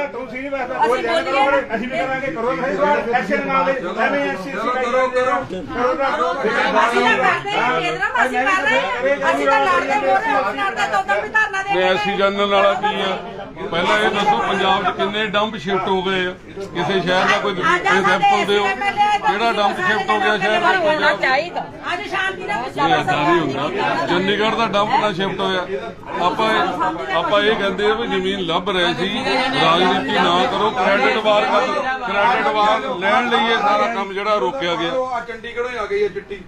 ਤੁਸੀਂ ਨਹੀਂ ਬੈਠਾ ਅਸੀਂ ਵੀ ਕਰਾਂਗੇ ਕਰੋ ਨਹੀਂ ਐਕਸ਼ਨ ਨਾਲ ਐਵੇਂ ਐਸੀ ਕਰੋ ਅਸੀਂ ਨਾ ਕਰਦੇ ਕੇਂਦਰਾ ਅਸੀਂ ਕਰ ਰਹੇ ਅਸੀਂ ਤਾਂ ਲੜਦੇ ਮੋਰੇ ਲੜਦੇ ਤਾਂ ਉਦੋਂ ਵੀ ਧਰਨਾ ਦੇ ਐਸੀ ਜਾਣਨ ਵਾਲਾ ਕੀ ਆ ਪਹਿਲਾਂ ਇਹ ਦੱਸੋ ਪੰਜਾਬ 'ਚ ਕਿੰਨੇ ਡੰਪ ਸ਼ਿਫਟ ਹੋ ਗਏ ਆ ਕਿਸੇ ਸ਼ਹਿਰ ਦਾ ਕੋਈ ਐਗਜ਼ਾਮਪਲ ਦਿਓ ਕਿਹੜਾ ਡੰਪ ਸ਼ਿਫਟ ਹੋ ਗਿਆ ਸ਼ਹਿਰ ਦਾ ਹੋਣਾ ਚਾਹੀਦਾ ਅੱਜ ਸ਼ਾਂਤੀ ਨਾਲ ਏਦਾਂ ਨਹੀਂ ਹੁੰਦਾ ਚੰਡੀਗੜ੍ਹ ਦਾ ਡੰਪ ਨਾ ਸ਼ਿਫਟ ਹੋਇਆ ਆਪਾਂ ਇਹ ਕਹਿੰਦੇ ਆ ਵੀ ਜ਼ਮੀਨ ਲੱਭ ਰਹੇ ਸੀ ਰਾਜਨੀਤੀ ਨਾ ਕਰੋ ਕ੍ਰੈਡਿਟ ਵਾਰ ਲੈਣ ਲਈ ਇਹ ਸਾਰਾ ਕੰਮ ਜਿਹੜਾ ਰੋਕਿਆ ਗਿਆ ਆ ਚੰਡੀਗੜ੍ਹੋਂ ਹੀ ਆ ਗਈ ਹੈ ਚਿੱਠੀ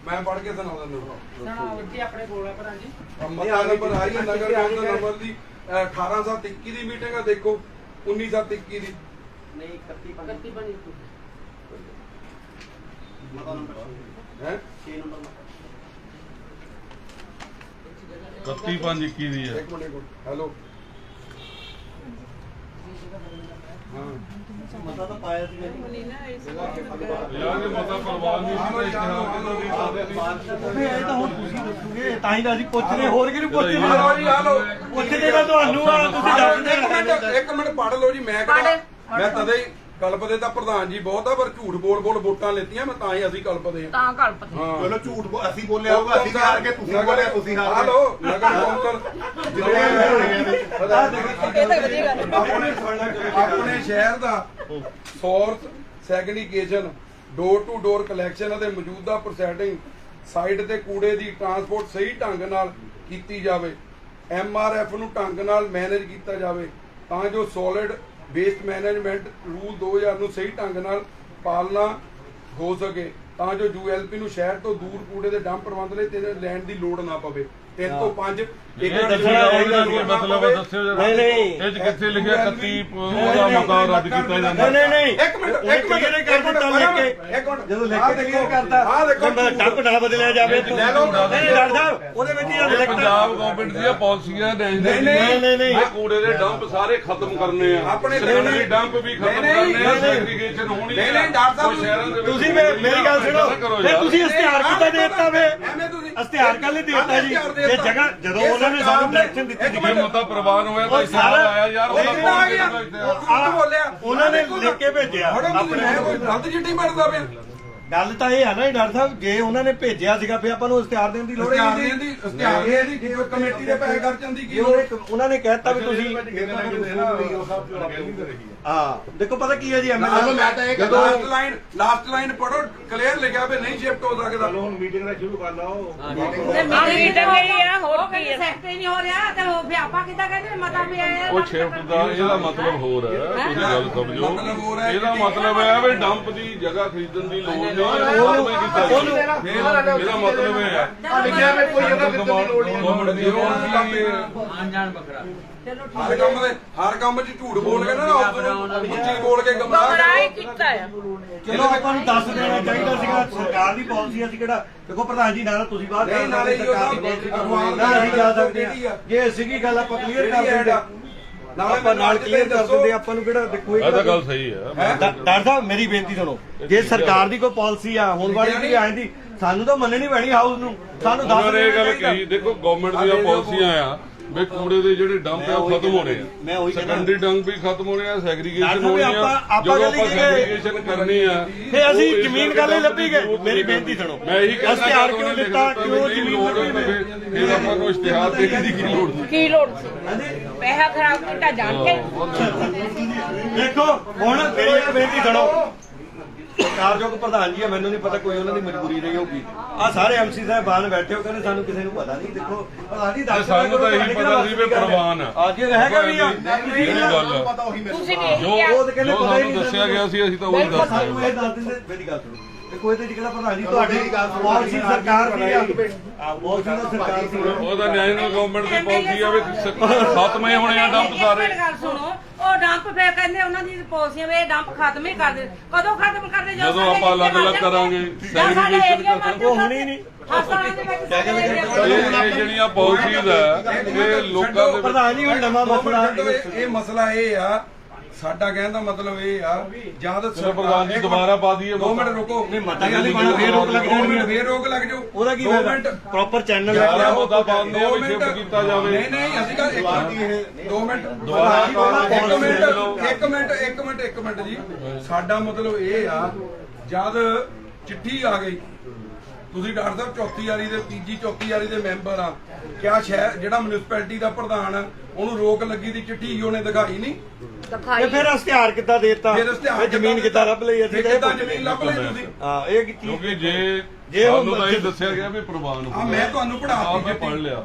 ਮੈਂ ਪੜ੍ਹ ਕੇ ਸੁਣਾ ਦਿੰਦਾ ਆਪਣੇ ਕੋਲ ਹੈ ਭਰਾ ਜੀ ਮਤਾ ਨੰਬਰ ਆਈ ਹੈ ਨਗਰ ਕੌਂਸਲ ਨੰਬਰ ਦੀ 1821 ਦੀ ਮੀਟਿੰਗ ਆ ਦੇਖੋ 1921 ਦੀ ਨਹੀਂ 31 ਬਣੀ ਮਤਾ ਨੰਬਰ ਹੈ 6 ਨੰਬਰ 31/21 ਦੀ ਹੈ ਇੱਕ ਮਿੰਟ ਹੈਲੋ ਹਾਂ ਮਤਾ ਤਾਂ ਪਾਇਆ ਸੀ ਯਾਰ ਇਹ ਮਤਾ ਪਰਵਾਨ ਨਹੀਂ ਇਹ ਤਾਂ ਹੁਣ ਤੁਸੀਂ ਦੱਸੋਗੇ ਤਾਂ ਹੀ ਤਾਂ ਅਸੀਂ ਪੁੱਛਦੇ ਹੋਰ ਕਿਹਨੂੰ ਪੁੱਛਦੇ ਪੁੱਛਦੇ ਤਾਂ ਤੁਹਾਨੂੰ ਆ ਤੁਸੀਂ ਦੱਸਦੇ ਇੱਕ ਮਿੰਟ ਪੜ੍ਹ ਲਓ ਜੀ ਮੈਂ ਤਦੇ ਹੀ ਕਲਪਦੇ ਤਾਂ ਪ੍ਰਧਾਨ ਜੀ ਬਹੁਤ ਆ ਪਰ ਝੂਠ ਬੋਲ ਵੋਟਾਂ ਲੈਤੀਆਂ ਮੈਂ ਤਾਂ ਹੀ ਅਸੀਂ ਕਲਪਦੇ ਤਾਂ ਕਲਪਦੇ ਹਾਂ ਚਲੋ ਝੂਠ ਅਸੀਂ ਬੋਲਿਆ ਹੋਊਗਾ ਅਸੀਂ ਹਾਰ ਕੇ ਤੁਸੀਂ ਬੋਲਿਆ ਤੁਸੀਂ ਹਾਰ ਹਲੋ ਨਗਰ ਕੌਂਸਲ ਆਪਣੇ ਸ਼ਹਿਰ ਦਾ source segregation door to door collection ਅਤੇ ਮੌਜੂਦਾ ਪ੍ਰੋਸੈਸਿੰਗ ਸਾਈਟ ਤੇ ਕੂੜੇ ਦੀ ਟਰਾਂਸਪੋਰਟ ਸਹੀ ਢੰਗ ਨਾਲ ਕੀਤੀ ਜਾਵੇ MRF ਨੂੰ ਢੰਗ ਨਾਲ ਮੈਨੇਜ ਕੀਤਾ ਜਾਵੇ ਤਾਂ ਜੋ ਸੋਲਿਡ ਵੇਸਟ ਮੈਨੇਜਮੈਂਟ ਰੂਲ 2000 ਨੂੰ ਸਹੀ ਢੰਗ ਨਾਲ ਪਾਲਣਾ ਹੋ ਸਕੇ ਤਾਂ ਜੋ ULP ਨੂੰ ਸ਼ਹਿਰ ਤੋਂ ਦੂਰ ਕੂੜੇ ਦੇ ਡੰਪ ਪ੍ਰਬੰਧ ਲਈ ਤੇ ਲੈਣ ਦੀ ਲੋੜ ਨਾ ਪਵੇ 3 ਤੋਂ 5 ਮਤਲਬ ਦੱਸਿਓ ਜਰਾ ਇਹ ਚ ਕਿੱਥੇ ਲਿਖਿਆ 31 ਉਹਦਾ ਮਤਾ ਰੱਦ ਕੀਤਾ ਜਾਂਦਾ ਨਹੀਂ ਇੱਕ ਮਿੰਟ ਕਰ ਦਿੱਤਾ ਲਿਖ ਕੇ ਜਦੋਂ ਲਿਖ ਕੇ ਕਲੀਅਰ ਕਰਤਾ ਟੱਪ ਨਾ ਬਦਲਿਆ ਜਾਵੇ ਲੈ ਲਓ ਨਹੀਂ ਡਾਕਟਰ ਸਾਹਿਬ ਉਹਦੇ ਵਿੱਚ ਹੀ ਪੰਜਾਬ ਗਵਰਨਮੈਂਟ ਦੀਆਂ ਪਾਲਿਸੀਆਂ ਨਹੀਂ ਇਹ ਕੂੜੇ ਦੇ ਡੰਪ ਸਾਰੇ ਖਤਮ ਕਰਨੇ ਆ ਆਪਣੇ ਡੰਪ ਵੀ ਖਤਮ ਕਰਨੇ ਆ ਸੈਗਰੀਗੇਸ਼ਨ ਹੋਣੀ ਨਹੀਂ ਡਾਕਟਰ ਸਾਹਿਬ ਤੁਸੀਂ ਮੇਰੀ ਗੱਲ ਸੁਣੋ ਫਿਰ ਤੁਸੀਂ ਇਸ਼ਤਿਹਾਰ ਕਿੱਦਾਂ ਦੇ ਦਿੱਤਾ ਵੇ ਇਸ਼ਤਿਹਾਰ ਕੱਲ ਹੀ ਦੇ ਦਿੱਤਾ ਜੀ ਇਹ ਜਗ੍ਹਾ ਜਦੋਂ ਉਹਨਾਂ ਨੇ ਸਾਨੂੰ ਡਾਇਰੈਕਸ਼ਨ ਦਿੱਤੀ ਜੇ ਮਤਾ ਪ੍ਰਵਾਨ ਹੋਇਆ ਤਾਂ ਇਸ਼ਤਿਹਾਰ ਆਇਆ ਯਾਰ ਉਹਨਾਂ ਨੇ ਲਿਖ ਕੇ ਭੇਜਿਆ ਆਪਣੇ ਕੋਈ ਗਲਤ ਚਿੱਠੀ ਬਣਦਾ ਪਿਆ ਗੱਲ ਤਾਂ ਇਹ ਆ ਨਾ ਡਾਕਟਰ ਸਾਹਿਬ ਜੇ ਉਹਨਾਂ ਨੇ ਭੇਜਿਆ ਸੀਗਾ ਫਿਰ ਆਪਾਂ ਨੂੰ ਇਸ਼ਤਿਹਾਰ ਦੇਣ ਦੀ ਲੋੜ ਨਹੀਂ ਸੀ ਇਸ਼ਤਿਹਾਰ ਇਹਦੀ ਕਮੇਟੀ ਦੇ ਪੈਸੇ ਖਰਚ ਜਾਂਦੀ ਕੀ ਉਹਨਾਂ ਨੇ ਕਹਿਤਾ ਵੀ ਤੁਸੀਂ ਹਾਂ ਦੇਖੋ ਪਤਾ ਕੀ ਹੈ ਜੀ ਐਮਐਲਏ ਮੈਂ ਤਾਂ ਇਹ ਲਾਸਟ ਲਾਈਨ ਪੜੋ ਕਲੀਅਰ ਲਿਖਿਆ ਵੀ ਨਹੀਂ ਸ਼ਿਫਟ ਹੋ ਸਕਦਾ ਹੁਣ ਮੀਟਿੰਗ ਦਾ ਸ਼ੁਰੂ ਕਰ ਲਓ ਮੀਟਿੰਗ ਗਈ ਆ ਹੋਰ ਕੀ ਹੈ ਸੈਕਟਰੀ ਨਹੀਂ ਹੋ ਰਿਹਾ ਤੇ ਉਹ ਫਿਰ ਆਪਾਂ ਕਿੱਦਾਂ ਕਹਿੰਦੇ ਮਤਾ ਵੀ ਆਇਆ ਉਹ ਸ਼ਿਫਟ ਦਾ ਇਹਦਾ ਮਤਲਬ ਹੋਰ ਹੈ ਤੁਸੀਂ ਗੱਲ ਸਮਝੋ ਇਹਦਾ ਮਤਲਬ ਹੈ ਵੀ ਡੰਪ ਦੀ ਜਗ੍ਹਾ ਖਰੀਦਣ ਦੀ ਲੋੜ ਨਹੀਂ ਇਹਦਾ ਮਤਲਬ ਇਹ ਹੈ ਲਿਖਿਆ ਮੈਂ ਕੋਈ ਜਗ੍ਹਾ ਖਰੀਦਣ ਦੀ ਲੋੜ ਨਹੀਂ ਹਰ ਕੰਮ 'ਚ ਝੂਠ ਬੋਲ ਕੇ ਨਾ ਉੱਚੀ ਬੋਲ ਕੇ ਗਮਰਾਹ ਕੀਤਾ ਆ ਚਲੋ ਆਪਾਂ ਨੂੰ ਦੱਸ ਦੇਣਾ ਚਾਹੀਦਾ ਸੀਗਾ ਸਰਕਾਰ ਦੀ ਪਾਲਿਸੀ ਅਸੀਂ ਕਿਹੜਾ ਦੇਖੋ ਪ੍ਰਧਾਨ ਜੀ ਨਾਲ ਤੁਸੀਂ ਬਾਹਰ ਨਹੀਂ ਨਾਲੇ ਸਰਕਾਰ ਦੀ ਪਾਲਿਸੀ ਨਾਲ ਅਸੀਂ ਜਾ ਸਕਦੇ ਹਾਂ ਜੇ ਸੀਗੀ ਗੱਲ ਆਪਾਂ ਕਲੀਅਰ ਕਰ ਦਿੰਦੇ ਆਪਾਂ ਨਾਲ ਕਲੀਅਰ ਕਰ ਦਿੰਦੇ ਆਪਾਂ ਨੂੰ ਕਿਹੜਾ ਦੇਖੋ ਇਹ ਤਾਂ ਗੱਲ ਸਹੀ ਹੈ ਡਾਕਟਰ ਸਾਹਿਬ ਮੇਰੀ ਬੇਨਤੀ ਸੁਣੋ ਜੇ ਸਰਕਾਰ ਦੀ ਕੋਈ ਪਾਲਿਸੀ ਆ ਹੁਣ ਵਾਲੀ ਜਿਹੜੀ ਆਂਦੀ ਸਾਨੂੰ ਤਾਂ ਮੰਨਣੀ ਪੈਣੀ ਹਾਊਸ ਨੂੰ ਸਾਨੂੰ ਦੱਸ ਇਹ ਗੱਲ ਕਹੀ ਦੇਖੋ ਗਵਰਨਮੈਂਟ ਦੀਆਂ ਪਾਲਿਸੀਆਂ ਆ ਵੀ ਕੂੜੇ ਦੇ ਜਿਹੜੇ ਡੰਪ ਆ ਉਹ ਖਤਮ ਹੋਣੇ ਆ। ਮੈਂ ਉਹੀ ਕਹਿੰਦਾ ਸੈਕੰਡਰੀ ਡੰਪ ਵੀ ਖਤਮ ਹੋਣੇ ਆ, ਸੈਗਰੀਗੇਸ਼ਨ ਡਾਕਟਰ ਹੋਣੀ ਸਾਹਿਬ, ਆ। ਆਪਾਂ ਜਦੋਂ ਗੱਲ ਆਪਾਂ ਹੀ ਸੈਗਰੀਗੇਸ਼ਨ ਕਰਨੀ ਆ ਫੇ ਅਸੀਂ ਜ਼ਮੀਨ ਗੱਲ ਹੀ ਲੱਭੀ ਗਏ। ਮੇਰੀ ਬੇਨਤੀ ਸੁਣੋ, ਮੈਂ ਇਹੀ ਕਹਿੰਦਾ ਇਸ਼ਤਿਹਾਰ ਕਿਉਂ ਦਿੱਤਾ, ਕਿਉਂ ਜ਼ਮੀਨ ਲੱਭੀ? ਫਿਰ ਆਪਾਂ ਨੂੰ ਇਸ਼ਤਿਹਾਰ ਦੇਣ ਦੀ ਕੀ ਲੋੜ ਸੀ? ਕੀ ਲੋੜ ਸੀ? ਪੈਸਾ ਖਰਾਬ ਕੀਤਾ ਜਾਣ ਕੇ। ਦੇਖੋ ਹੁਣ ਮੇਰੀ ਇੱਕ ਬੇਨਤੀ ਸੁਣੋ, ਸਰਕਾਰਯੋਗ ਪ੍ਰਧਾਨ ਜੀ ਆ, ਮੈਨੂੰ ਨਹੀਂ ਪਤਾ ਕੋਈ ਉਹਨਾਂ ਦੀ ਮਜਬੂਰੀ ਰਹੀ ਹੋਊਗੀ। ਆ ਸਾਰੇ ਐਮਸੀ ਸਾਹਿਬਾਨ ਬੈਠੇ ਹੋ, ਕਹਿੰਦੇ ਸਾਨੂੰ ਕਿਸੇ ਨੂੰ ਪਤਾ ਨਹੀਂ। ਦੇਖੋ ਪ੍ਰਧਾਨ ਜੀ ਦੱਸ ਸਾਨੂੰ ਤਾਂ ਇਹੀ ਪਤਾ ਸੀ ਵੀ ਪ੍ਰਵਾਨ ਆ। ਅੱਜ ਹੈਗਾ ਵੀ ਆ ਇਹ ਗੱਲ ਆ। ਪਤਾ ਉਹੀ ਮੈਨੂੰ ਤੁਸੀਂ ਵੀ ਇਹੀ ਜੋ ਕਿਹਾ। ਉਹ ਤਾਂ ਕਹਿੰਦੇ ਪਤਾ ਹੀ ਸਾਨੂੰ ਨਹੀਂ ਦੱਸਿਆ ਗਿਆ ਸੀ ਅਸੀਂ ਤਾਂ ਉਹੀ ਦੱਸ ਸਾਨੂੰ ਰਹੇ ਇਹ ਦੱਸ ਦਿੰਦੇ। ਮੇਰੀ ਗੱਲ ਸੁਣੋ, ਤੇ ਕੋਈ ਤੇ ਜਿਹੜਾ ਪ੍ਰਧਾਨ ਜੀ ਤੁਹਾਡੀ ਪਾਲਿਸੀ ਸਰਕਾਰ ਦੀ ਆ, ਪਾਲਿਸੀ ਤਾਂ ਸਰਕਾਰ ਦੀ ਆ। ਉਹਦਾ ਨੈਸ਼ਨਲ ਗਵਰਨਮੈਂਟ ਦੀ ਪਾਲਿਸੀ ਆ ਵੀ ਖਤਮ ਹੀ ਹੋਣੇ ਆ ਡੰਪ ਸਾਰੇ। ਮੇਰੀ ਗੱਲ ਸੁਣੋ, ਉਹ ਡੰਪ ਫੇਰ ਕਹਿੰਦੇ ਉਹਨਾਂ ਦੀ ਪਾਲਿਸੀਆਂ ਵੀ ਇਹ ਡੰਪ ਖਤਮ ਹੀ ਕਰ ਦੇ। ਕਦੋਂ ਖਤਮ ਕਰਦੇ? ਜਦੋਂ ਆਪਾਂ ਅਲੱਗ-ਅਲੱਗ ਕਰਾਂਗੇ ਸੈਗਰੀਗੇਸ਼ਨ ਕਰਾਂਗੇ। ਉਹ ਹੁਣੀ ਨਹੀਂ ਇਹ ਜਿਹੜੀਆਂ ਪਾਲਿਸੀਜ਼ ਆ ਇਹ ਲੋਕਾਂ ਦੇ ਪ੍ਰਧਾਨ ਜੀ ਹੁਣ ਨਵਾਂ ਮਸਲਾ ਇਹ ਮਸਲਾ ਇਹ ਆ, ਸਾਡਾ ਕਹਿਣ ਦਾ ਮਤਲਬ ਇਹ ਆ ਜਦ ਪ੍ਰਧਾਨ ਜੀ ਦੁਬਾਰਾ ਪਾ ਦਈਏ 2 ਮਿੰਟ ਰੁਕੋ। ਨਹੀਂ ਮਤਾ ਗੱਲ ਹੀ ਬਣਾ, ਫੇਰ ਰੋਕ ਲੱਗ ਜਾਣੀ ਹੈ। ਫੇਰ ਰੋਕ ਲੱਗ ਜਾਓ। ਉਹਦਾ ਕੀ ਫਾਇਦਾ? ਪ੍ਰੋਪਰ ਚੈਨਲ ਯਾਰ ਉਹਦਾ ਬੰਦ ਆ ਵੀ ਸ਼ਿਫਟ ਕੀਤਾ ਜਾਵੇ। ਨਹੀਂ ਨਹੀਂ ਅਸੀਂ ਗੱਲ 2 ਮਿੰਟ ਦੁਬਾਰਾ ਇੱਕ ਮਿੰਟ ਜੀ। ਸਾਡਾ ਮਤਲਬ ਇਹ ਆ ਜਦ ਚਿੱਠੀ ਆ ਗਈ, ਤੁਸੀਂ ਡਾਕਟਰ ਸਾਹਿਬ ਚੌਥੀ ਵਾਰੀ ਦੇ ਤੀਜੀ ਚੌਥੀ ਵਾਰੀ ਦੇ ਮੈਂਬਰ ਆ, ਕਿਆ ਸ਼ਹਿਰ ਜਿਹੜਾ ਮਿਊਨਿਸਪੈਲਿਟੀ ਦਾ ਪ੍ਰਧਾਨ ਆ ਉਹਨੂੰ ਰੋਕ ਲੱਗੀ ਦੀ ਚਿੱਠੀ ਉਹਨੇ ਦਿਖਾਈ ਨਹੀਂ? ਤੇ ਫਿਰ ਇਸ਼ਤਿਹਾਰ ਕਿੱਦਾਂ ਦੇਤਾ? ਫਿਰ ਇਸ਼ਤਿਹਾਰ ਜ਼ਮੀਨ ਕਿੱਦਾਂ ਲੱਭ ਲਈ? ਅਸੀਂ ਕਿੱਦਾਂ ਜ਼ਮੀਨ ਲੱਭ ਲਈ ਤੁਸੀਂ? ਹਾਂ ਇਹ ਕੀਤੀ ਕਿਉਂਕਿ ਜੇ ਸਾਨੂੰ ਤਾਂ ਇਹ ਦੱਸਿਆ ਗਿਆ ਵੀ ਪ੍ਰਵਾਨ ਆ ਮੈਂ ਤੁਹਾਨੂੰ ਪੜ੍ਹਾਤੀ ਆਪੇ ਪੜ੍ਹ ਲਿਆ,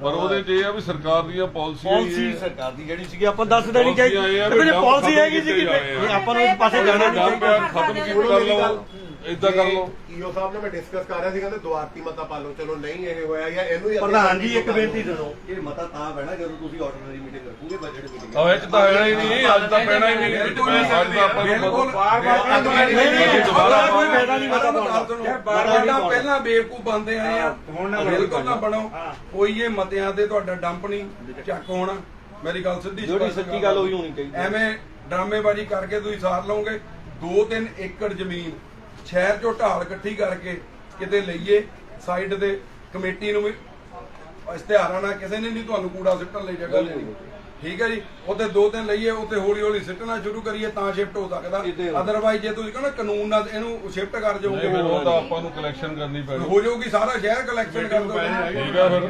ਪਰ ਉਹਦੇ 'ਚ ਇਹ ਆ ਵੀ ਸਰਕਾਰ ਦੀਆਂ ਪਾਲਿਸੀਆਂ ਪਾਲਿਸੀ ਸਰਕਾਰ ਦੀ ਜਿਹੜੀ ਸੀਗੀ ਆਪਾਂ ਦੱਸ ਦੇਣੀ ਚਾਹੀਦੀ। ਦੇਖੋ ਜੇ ਪਾਲਿਸੀ ਹੈਗੀ ਸੀ ਕਿ ਆਪਾਂ ਨੂੰ ਇਸ ਪਾਸੇ ਜਾਣਾ ਨਹੀਂ ਡੰਪ ਚਾਹੀਦਾ। ਖਤਮ ਕਰ ਲਓ, ਏਦਾਂ ਕਰ ਲਓ। ਈਓ ਸਾਹਿਬ ਨਾਲ ਮੈਂ ਡਿਸਕਸ ਕਰ ਰਿਹਾ ਸੀ, ਕਹਿੰਦੇ ਦੁਆਰਤੀ ਮਤਾ ਪਾ ਲਓ। ਚਲੋ ਨਹੀਂ ਇਹ ਹੋਇਆ ਜਾਂ ਇਹਨੂੰ ਹੀ ਪ੍ਰਧਾਨ ਜੀ ਇੱਕ ਬੇਨਤੀ ਸੁਣੋ, ਇਹ ਮਤਾ ਤਾਂ ਪੈਣਾ ਜਦੋਂ ਤੁਸੀਂ ਆਰਡੀਨਰੀ ਮੀਟਿੰਗ ਰੱਖੋਗੇ, ਬਜਟ ਮੀਟਿੰਗ। ਉਹ ਇਹ 'ਚ ਤਾਂ ਹੈਗਾ ਹੀ ਨਹੀਂ, ਅੱਜ ਤਾਂ ਪੈਣਾ ਹੀ ਨਹੀਂ। ਅੱਜ ਤਾਂ ਆਪਾਂ ਨੂੰ ਬਿਲਕੁਲ ਦੁਬਾਰਾ ਕੋਈ ਫਾਇਦਾ ਨਹੀਂ ਮਤਾ ਸਾਡਾ ਪਹਿਲਾਂ ਬੇਵਕੂਫ ਬੰਦੇ ਆਏ ਆ, ਬਿਲਕੁਲ ਨਾ ਬਣੋ। ਕੋਈ ਇਹ ਮਤਿਆਂ ਤੇ ਤੁਹਾਡਾ ਡੰਪ ਨਹੀਂ ਚੱਕ ਹੋਣਾ। ਮੇਰੀ ਗੱਲ ਸਿੱਧੀ ਜਿਹੜੀ ਸੱਚੀ ਗੱਲ ਉਹੀ ਹੋਣੀ ਚਾਹੀਦੀ। ਐਵੇਂ ਡਰਾਮੇਬਾਜ਼ੀ ਕਰਕੇ ਤੁਸੀਂ ਸਾਰ ਲਓਗੇ। 2-3 ਏਕੜ ਜ਼ਮੀਨ ਸ਼ਹਿਰ ਚੋਂ ਢਾਲ ਇਕੱਠੀ ਕਰਕੇ ਕਿਤੇ ਲਈਏ ਸਾਈਡ ਤੇ, ਕਮੇਟੀ ਨੂੰ ਵੀ ਇਸ਼ਤਿਹਾਰਾਂ ਨਾਲ ਕਿਸੇ ਨੇ ਨਹੀਂ ਤੁਹਾਨੂੰ ਕੂੜਾ ਸਿੱਟਣ ਲਈ ਜਗ੍ਹਾ ਦੇਣੀ। ਠੀਕ ਹੈ ਜੀ, ਉੱਥੇ 2-3 ਲਈਏ, ਉੱਥੇ ਹੌਲੀ ਹੌਲੀ ਸਿੱਟਣਾ ਸ਼ੁਰੂ ਕਰੀਏ ਤਾਂ ਸ਼ਿਫਟ ਹੋ ਸਕਦਾ। ਅਦਰਵਾਈਜ਼ ਜੇ ਤੁਸੀਂ ਕਹਿੰਦੇ ਕਾਨੂੰਨ ਨਾਲ ਇਹਨੂੰ ਸ਼ਿਫਟ ਕਰ ਜਾਓਗੇ ਫਿਰ ਉਹ ਤਾਂ ਆਪਾਂ ਨੂੰ ਕਲੈਕਸ਼ਨ ਕਰਨੀ ਪੈਣੀ। ਹੋ ਜਾਊਗੀ, ਸਾਰਾ ਸ਼ਹਿਰ ਕਲੈਕਸ਼ਨ ਕਰ ਦੋ। ਠੀਕ ਆ, ਫਿਰ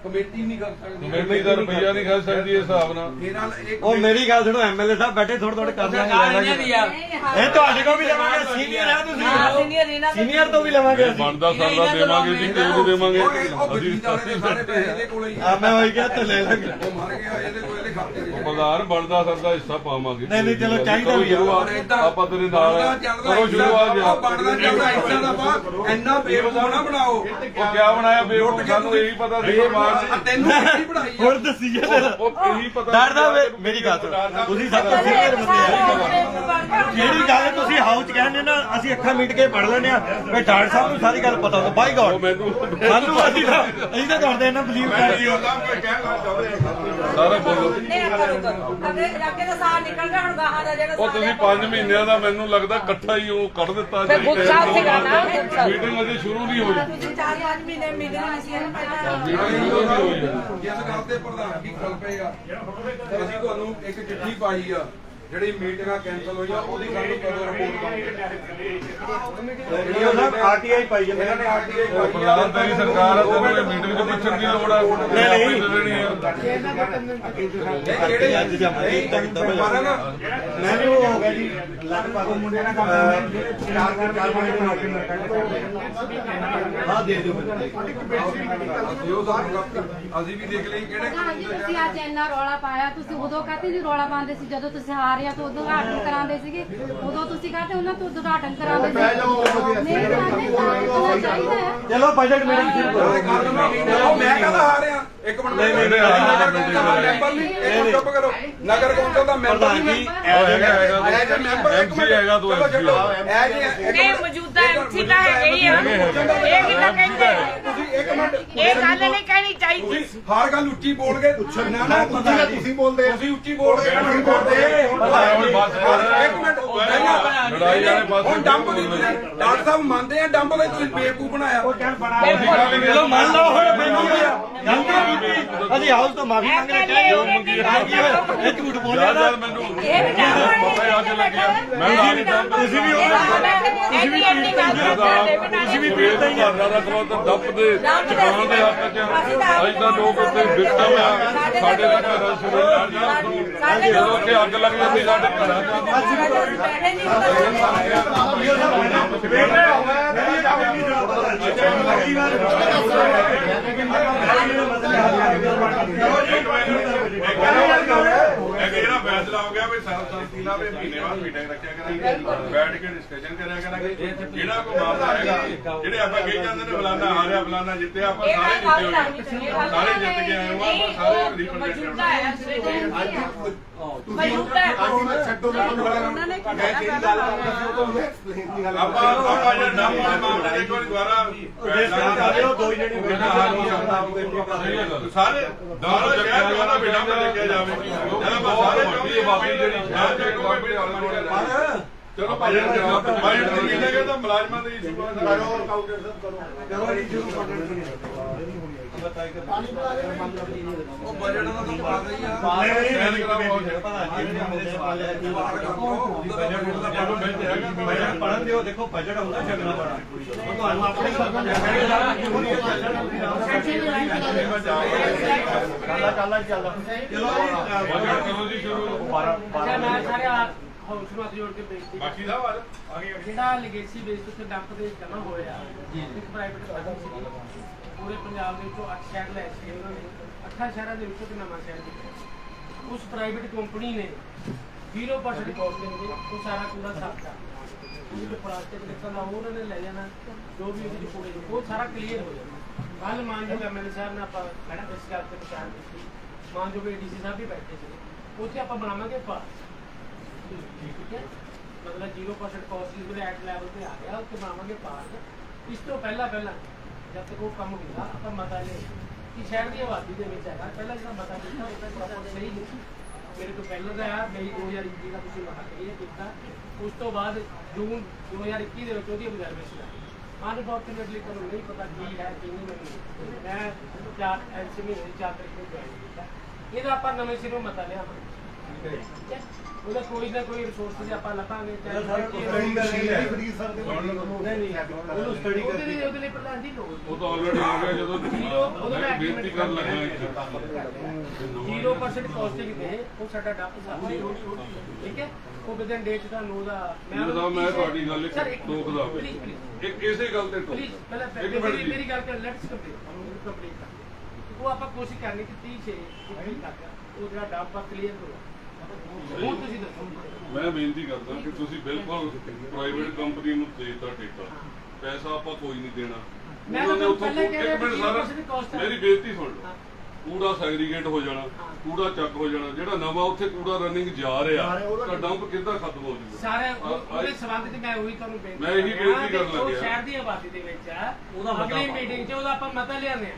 ਕਮੇਟੀ ਨਹੀਂ ਕਰ ਸਕਦੀ, ਕਮੇਟੀ ਦਾ ਰੁਪਈਆ ਨਹੀਂ ਖਰਚ ਸਕਦੀ ਇਸ ਹਿਸਾਬ ਨਾਲ। ਉਹ ਮੇਰੀ ਗੱਲ ਸੁਣੋ, ਐਮਐਲਏ ਸਾਹਿਬ ਬੈਠੇ ਥੋੜੇ ਕਰ ਲਾਂਗੇ। ਇਹ ਤੁਹਾਡੇ ਕੋਲ ਵੀ ਲਵਾਂਗੇ, ਸੀਨੀਅਰ ਹੈ ਤੁਸੀਂ, ਸੀਨੀਅਰ ਤੋਂ ਵੀ ਲਵਾਂਗੇ ਅਸੀਂ। ਬਣਦਾ ਸਰਦਾ ਦੇਵਾਂਗੇ ਜੀ, ਕਿਉਂ ਨਹੀਂ ਦੇਵਾਂਗੇ? ਸਾਰੇ ਪੈਸੇ ਇਹਦੇ ਕੋਲ ਹੀ ਆ ਮੈਂ ਉਹੀ ਕਿਹਾ ਤੇ ਲੈ ਲਾਂਗੇ। ਉਹ ਮਰ ਗਿਆ, ਇਹਦੇ ਕੋਲ ਇਹਦੇ ਖਾਤੇ 'ਚ ਪ੍ਰਧਾਨ ਬਣਦਾ ਸਰਦਾ ਹਿੱਸਾ ਪਾਵਾਂਗੇ। ਨਹੀਂ ਚਲੋ ਚਾਹੀਦਾ ਵੀ ਆ। ਆਪਾਂ ਤੇਰੇ ਨਾਲ ਆ। ਕਰੋ ਸ਼ੁਰੂਆਤ। ਬਣਦਾ ਚੱਲਦਾ ਹਿੱਸਾ ਦਾ ਪਾ, ਇੰਨਾ ਬੇਵਕੂਫ ਨਾ ਬਣਾਓ। ਉਹ ਕਿਆ ਬਣਾਇਆ ਬੇਵਕੂਫ? ਸਾਨੂੰ ਇਹੀ ਪਤਾ ਸੀ ਮਾਰ ਤੈਨੂੰ ਕੀ ਬਣਾਈ ਹੋਰ ਦੱਸੀ ਜੇ ਉਹ ਇਹੀ ਪਤਾ ਡਰਦਾ। ਮੇਰੀ ਗੱਲ ਸੁਣੋ, ਤੁਸੀਂ ਸਭ ਤੋਂ ਸੀਨੀਅਰ ਬੰਦੇ ਆ। ਜਿਹੜੀ ਗੱਲ ਤੁਸੀਂ ਹਾਊਸ ਕਹਿੰਦੇ ਨਾ, ਅਸੀਂ ਅੱਖਾਂ ਮੀਟ ਕੇ ਪੜ ਲੈਂਦੇ ਆ ਵੀ ਡਾਕਟਰ ਸਾਹਿਬ ਨੂੰ ਸਾਰੀ ਗੱਲ ਪਤਾ ਹੁੰਦਾ। ਬਾਈ ਗॉड ਸਾਨੂੰ ਅਸੀਂ ਤਾਂ ਤੁਹਾਡੇ ਨਾਲ ਬਲੀਵ ਕਰਦੇ ਹਾਂ। ਸਾਰਾ ਬੋਲੋ। ਅੱਗੇ ਤਾਂ ਸਾਹ ਨਿਕਲ ਗਿਆ, ਹੁਣ ਗਾਹਾਂ ਦਾ ਜਿਹੜਾ ਉਹ ਤੁਸੀਂ 5 ਮਹੀਨਿਆਂ ਦਾ ਮੈਨੂੰ ਲੱਗਦਾ ਇਕੱਠਾ ਹੀ ਉਹ ਕੱਢ ਦਿੱਤਾ ਜੀ। ਮੀਟਿੰਗ ਅਜੇ ਸ਼ੁਰੂ ਨਹੀਂ ਹੋਈ। ਤੁਸੀਂ 4-5 ਮਹੀਨੇ ਮਿਲਦੇ ਨਹੀਂ ਸੀ ਮੀਟਿੰਗ ਸ਼ੁਰੂ ਨਹੀਂ ਹੋਈ। ਜਿਸ ਗੱਲ ਤੇ ਪ੍ਰਧਾਨ ਕੀ ਖਲ ਪਏ ਆ, ਅਸੀਂ ਤੁਹਾਨੂੰ ਇੱਕ ਚਿੱਠੀ ਪਾਈ ਆ, ਜਿਹੜੀ ਮੀਟਿੰਗਾਂ ਕੈਂਸਲ ਹੋਈਆਂ ਉਹਦੀ ਸਾਨੂੰ ਕਦੋਂ ਰਿਪੋਰਟ ਸਾਹਿਬ ਆਰਟੀਆਈ ਪਾਈ ਜਾਂਦੇ ਇਹਨਾਂ ਨੇ ਆਰਟੀਆਈ ਪਾਈ ਪ੍ਰਧਾਨ ਤੇਰੀ ਸਰਕਾਰ ਆ, ਤੈਨੂੰ ਇਹ ਮੀਟਿੰਗ 'ਚ ਪੁੱਛਣ ਦੀ ਲੋੜ ਆ। ਨਹੀਂ। ਕਿਹੜੇ ਅੱਜ ਜਮਾਈ ਤੱਕ ਮਾਰਾ ਨਾ ਮੈਂ ਵੀ ਉਹ ਹੋ ਗਿਆ ਜੀ ਲਗਭਗ ਮੁੰਡੇ ਨਾਲ ਹਾਂ ਦੇ ਦਿਓ ਅਸੀਂ ਵੀ ਦੇਖ ਲਈ ਕਿਹੜੇ ਪ੍ਰਧਾਨ ਜੀ ਤੁਸੀਂ ਅੱਜ ਇੰਨਾ ਰੌਲਾ ਪਾਇਆ, ਤੁਸੀਂ ਉਦੋਂ ਕਾਹਤੇ ਨਹੀਂ ਰੌਲਾ ਪਾਉਂਦੇ ਸੀ? ਜਦੋਂ ਤੁਸੀਂ ਹਾਰਿਆ ਤਾਂ ਉਦੋਂ ਉਦਘਾਟਨ ਕਰਾਉਂਦੇ ਸੀਗੇ, ਉਦੋਂ ਤੁਸੀਂ ਕਾਹਤੇ ਉਹਨਾਂ ਤੋਂ ਉਦਘਾਟਨ ਕਰਾਉਂਦੇ ਸੀ? ਨਹੀਂ ਕਰਾਉਂਦੇ, ਚਾਹੀਦਾ ਹੈ। ਚਲੋ ਬਜਟ ਮੀਟਿੰਗ ਸ਼ੁਰੂ ਕਰੋ। ਮੈਂ ਕਹਦਾ ਹਾਰਿਆ? ਇੱਕ ਮਿੰਟ ਚੁੱਪ ਕਰੋ। ਨਗਰ ਕੌਂਸਲ ਦਾ ਮੈਂਬਰ ਜੀ ਐਮਸੀ ਹੈਗਾ ਤੂੰ ਐਮਸੀ ਇਹ ਮੌਜੂਦਾ ਐਮਸੀ ਤਾਂ ਹੈਗੇ ਹੀ ਆ। ਇਹ ਕਿੱਦਾਂ ਕਹਿੰਦੇ? ਤੁਸੀਂ ਇੱਕ ਮਿੰਟ ਇਹ ਗੱਲ ਨਹੀਂ ਕਹਿਣੀ ਚਾਹੀਦੀ। ਤੁਸੀਂ ਹਰ ਗੱਲ ਉੱਚੀ ਬੋਲ ਕੇ ਨਾ ਨਾ ਤੁਸੀਂ ਬੋਲਦੇ ਤੁਸੀਂ ਉੱਚੀ ਬੋਲ ਕੇ ਤੁਸੀਂ ਬੋਲਦੇ ਇੱਕ ਮਿੰਟ ਲੜਾਈ ਵਾਲੇ ਪਾਸੇ ਹੁਣ ਡੰਪ ਦੀ ਡਾਕਟਰ ਸਾਹਿਬ ਮੰਨਦੇ ਆ ਡੰਪ ਲਈ ਤੁਸੀਂ ਬੇਵਕੂਫ ਬਣਾਇਆ ਚਲੋ ਮੰਨ ਲਓ ਹੁਣ ਮੈਨੂੰ ਗਲਤੀ ਕੀਤੀ ਅਸੀਂ ਹਾਊਸ ਤੋਂ ਮਾਫੀ ਮੰਗਣਾ ਚਾਹੀਏ। ਇਹ ਝੂਠ ਬੋਲਿਆ ਨਾ ਮੈਨੂੰ ਅੱਗ ਲੱਗਿਆ ਮੈਂ ਤੁਸੀਂ ਵੀ ਤੁਸੀਂ ਵੀ ਪੀੜਤਾ ਹੀ ਆ। ਦਾ ਖਲੋਤਾ ਡੱਪ ਦੇ ਦੁਕਾਨ ਦੇ ਹੱਥ 'ਚ ਅੱਜ ਦਾ ਲੋਕ ਉੱਤੇ ਵਿਕਟਮ ਆ ਸਾਡੇ ਦਾ ਘਰ ਸ਼ੁਰੂ ਜਦੋਂ ਕਿ ਅੱਗ ਲੱਗ ਜਾਂਦੀ ਸਾਡੇ ਘਰਾਂ 'ਚ ਜਿਹੜਾ ਫੈਸਲਾ ਹੋ ਗਿਆ ਵੀ ਸਰਬਸੰਮਤੀ ਨਾਲ ਵੀ ਮਹੀਨੇ ਬਾਅਦ ਮੀਟਿੰਗ ਰੱਖਿਆ ਕਰਾਂਗੇ ਬੈਠ ਕੇ ਡਿਸਕਸ਼ਨ ਕਰਿਆ ਕਰਾਂਗੇ ਜਿਹੜਾ ਕੋਈ ਮਾਮਲਾ ਹੈਗਾ ਜਿਹੜੇ ਆਪਾਂ ਕਹੀ ਜਾਂਦੇ ਨੇ ਫਲਾਨਾ ਹਾਰਿਆ ਫਲਾਨਾ ਜਿੱਤਿਆ ਆਪਾਂ ਸਾਰੇ ਜਿੱਤੇ ਹੋਏ ਸਾਰੇ ਜਿੱਤ ਕੇ ਆਏ ਹਾਂ ਆਪਾਂ ਸਾਰੇ ਰਿਪਰੈਜ਼ੈਂਟ ਆਪਾਂ ਜਿਹੜਾ ਨਾਮ ਮਾਮਲਾ ਦੇ ਕੋਈ ਦੁਆਰਾ ਸਾਰੇ ਦਾਣਾ ਸ਼ਹਿਰ ਦੁਆਰਾ ਵੀ ਨਾਮ ਲਿਖਿਆ ਜਾਵੇ ਜਦੋਂ ਆਪਾਂ ਸਾਰੇ ਬਾਕੀ ਜਿਹੜੀ ਚਲੋ ਭਾਈ ਬਾਜਟ ਦੀ ਕਿਹਨੇ ਕਹਿੰਦਾ ਮੁਲਾਜ਼ਮਾਂ ਦੇ ਇਸ਼ੂ ਕਰੋ ਕਾਊਂਟਰ ਸਭ ਕਰੋ ਜੀ ਸ਼ੁਰੂ ਉਹ ਬਜਟ ਦਾ ਤਾਂ ਪਾ ਰਹੀ ਆ ਪੜਨ ਦਿਓ ਦੇਖੋ ਬਜਟ ਹੁੰਦਾ ਝਗੜਾ ਬੜਾ ਤੁਹਾਨੂੰ ਆਪਣੀ ਚਲੋ ਜੀ ਸ਼ੁਰੂ ਬਾਕੀ ਦਾ ਜਿਹੜਾ ਲਿਗੇਸੀ ਬੇਸ ਤੇ ਡੰਪ ਦੇ ਜਮਾ ਹੋਇਆ ਇੱਕ ਪ੍ਰਾਈਵੇਟ ਕੰਪਨੀ ਸੀ ਪੂਰੇ ਪੰਜਾਬ ਦੇ ਵਿੱਚੋਂ 8 ਸ਼ਹਿਰ ਲੈ ਕੇ ਉਹਨਾਂ ਨੇ 8 ਸ਼ਹਿਰਾਂ ਦੇ ਵਿੱਚੋਂ ਨਵਾਂ ਸ਼ਹਿਰ ਦਿੱਤਾ। ਉਸ ਪ੍ਰਾਈਵੇਟ ਕੰਪਨੀ ਨੇ 0% ਕਾਸਟਿੰਗ ਦੇ ਉਹ ਸਾਰਾ ਕੂੜਾ ਸਾਫ਼ ਕਰ ਜਿਹਦੇ ਪਲਾਸਟਿਕ ਨਿਕਲਦਾ ਉਹਨਾਂ ਨੇ ਲੈ ਜਾਣਾ ਜੋ ਵੀ ਉਹਦੇ ਕੂੜੇ ਉਹ ਸਾਰਾ ਕਲੀਅਰ ਹੋ ਜਾਣਾ। ਕੱਲ ਮਾਨਯੋਗ ਐਮਐਲਏ ਸਾਹਿਬ ਨੇ ਆਪਾਂ ਇਸ ਗੱਲ ਤੇ ਵਿਚਾਰ ਕੀਤੀ ਮਾਨਯੋਗ ਏਡੀਸੀ ਸਾਹਿਬ ਵੀ ਬੈਠੇ ਸੀ ਉੱਥੇ ਆਪਾਂ ਬਣਾਵਾਂਗੇ ਪਾਸ ਠੀਕ ਹੈ ਮਤਲਬ 0% ਕਾਸਟ ਜਿਹੜੇ ਐਟ ਲੈਵਲ ਤੇ ਆ ਗਿਆ ਉੱਥੇ ਬਣਾਵਾਂਗੇ ਪਾਸ। ਇਸ ਤੋਂ ਪਹਿਲਾਂ ਜਦ ਤੱਕ ਉਹ ਕੰਮ ਹੁੰਦਾ ਆਪਾਂ ਮਤਾ ਲੈ ਕਿ ਸ਼ਹਿਰ ਦੀ ਆਬਾਦੀ ਦੇ ਵਿੱਚ ਹੈਗਾ ਪਹਿਲਾਂ ਜਿਹੜਾ ਮਤਾ ਦਿੱਤਾ ਉਹ ਪ੍ਰੋਪਰ ਸਹੀ ਨਹੀਂ ਮੇਰੇ ਤੋਂ ਪਹਿਲਾਂ ਦਾ ਆ ਮਈ 2021 ਦਾ ਤੁਸੀਂ ਮਤਾ ਕਲੀਅਰ ਕੀਤਾ ਉਸ ਤੋਂ ਬਾਅਦ ਜੂਨ 2021 ਦੇ ਵਿੱਚ ਉਹਦੀ ਅਬਜ਼ਰਵੇਸ਼ਨ ਆਈ ਅਨਫੋਰਚੂਨੇਟਲੀ ਤੁਹਾਨੂੰ ਨਹੀਂ ਪਤਾ ਕੀ ਹੈ ਕੀ ਨਹੀਂ ਮੈਨੂੰ ਮੈਂ 4 ਮਹੀਨੇ 4 ਤਰੀਕ ਨੂੰ ਜੁਆਇਨ ਕੀਤਾ ਇਹਦਾ ਆਪਾਂ ਨਵੇਂ ਸਿਰੋਂ ਮਤਾ ਲਿਆਵਾਂਗੇ ਠੀਕ ਹੈ ਉਹਦਾ ਕੋਈ ਨਾ ਕੋਈ ਰਿਸੋਰਸ ਆਪਾਂ ਲੱਭਾਂਗੇ ਉਹਦੇ ਲਈ ਪ੍ਰਧਾਨ ਜੀ ਉਹ ਤਾਂ ਆਲਰੇਡੀ ਹੋ ਗਿਆ ਜਦੋਂ ਬੇਨਤੀ ਕਰਨ ਲੱਗਾ 0% ਕਾਸਟਿੰਗ ਦੇ ਉਹ ਸਾਡਾ ਡੱਪ ਸਾਫ ਠੀਕ ਹੈ ਉਹ ਵਿਦਨ ਡੇਟ ਤੁਹਾਨੂੰ ਉਹਦਾ ਮੈਂ ਤੁਹਾਡੀ ਗੱਲ ਟੋਕਦਾ ਇੱਕ ਇਸੇ ਗੱਲ ਤੇ ਪਲੀਜ਼ ਪਹਿਲਾਂ ਮੇਰੀ ਗੱਲ ਕਰ ਲੈਟਸ ਕੰਪਲੀਟ ਉਹ ਆਪਾਂ ਕੋਸ਼ਿਸ਼ ਕਰਨੀ ਕਿ 30 ਤੱਕ ਉਹ ਜਿਹੜਾ ਡੱਪ ਕਲੀਅਰ ਕਰੋ। ਹੁਣ ਤੁਸੀਂ ਦੱਸੋ ਮੈਂ ਬੇਨਤੀ ਕਰਦਾ ਕਿ ਤੁਸੀਂ ਬਿਲਕੁਲ ਪ੍ਰਾਈਵੇਟ ਕੰਪਨੀ ਨੂੰ ਦੇਤਾ ਠੇਕਾ ਪੈਸਾ ਆਪਾਂ ਕੋਈ ਨਹੀਂ ਦੇਣਾ ਮੇਰੀ ਬੇਨਤੀ ਸੁਣ ਲਓ ਕੂੜਾ ਸੈਗਰੀਗੇਟ ਹੋ ਜਾਣਾ ਕੂੜਾ ਚੱਕ ਹੋ ਜਾਣਾ ਜਿਹੜਾ ਨਵਾਂ ਉੱਥੇ ਕੂੜਾ ਰਨਿੰਗ ਜਾ ਰਿਹਾ ਤਾਂ ਡੰਪ ਕਿੱਦਾਂ ਖਤਮ ਹੋ ਜੂਗਾ ਸਾਰੇ ਉਹਦੇ ਸੰਬੰਧ ਵਿੱਚ ਮੈਂ ਉਹੀ ਤੁਹਾਨੂੰ ਬੇਨਤੀ ਮੈਂ ਇਹੀ ਬੇਨਤੀ ਕਰਨ ਲੱਗਿਆ ਉਹ ਸ਼ਹਿਰ ਦੀ ਆਬਾਦੀ ਦੇ ਵਿੱਚ ਆ ਅਗਲੀ ਮੀਟਿੰਗ 'ਚ ਉਹਦਾ ਆਪਾਂ ਮਤਾ ਲਿਆਉਂਦੇ ਆ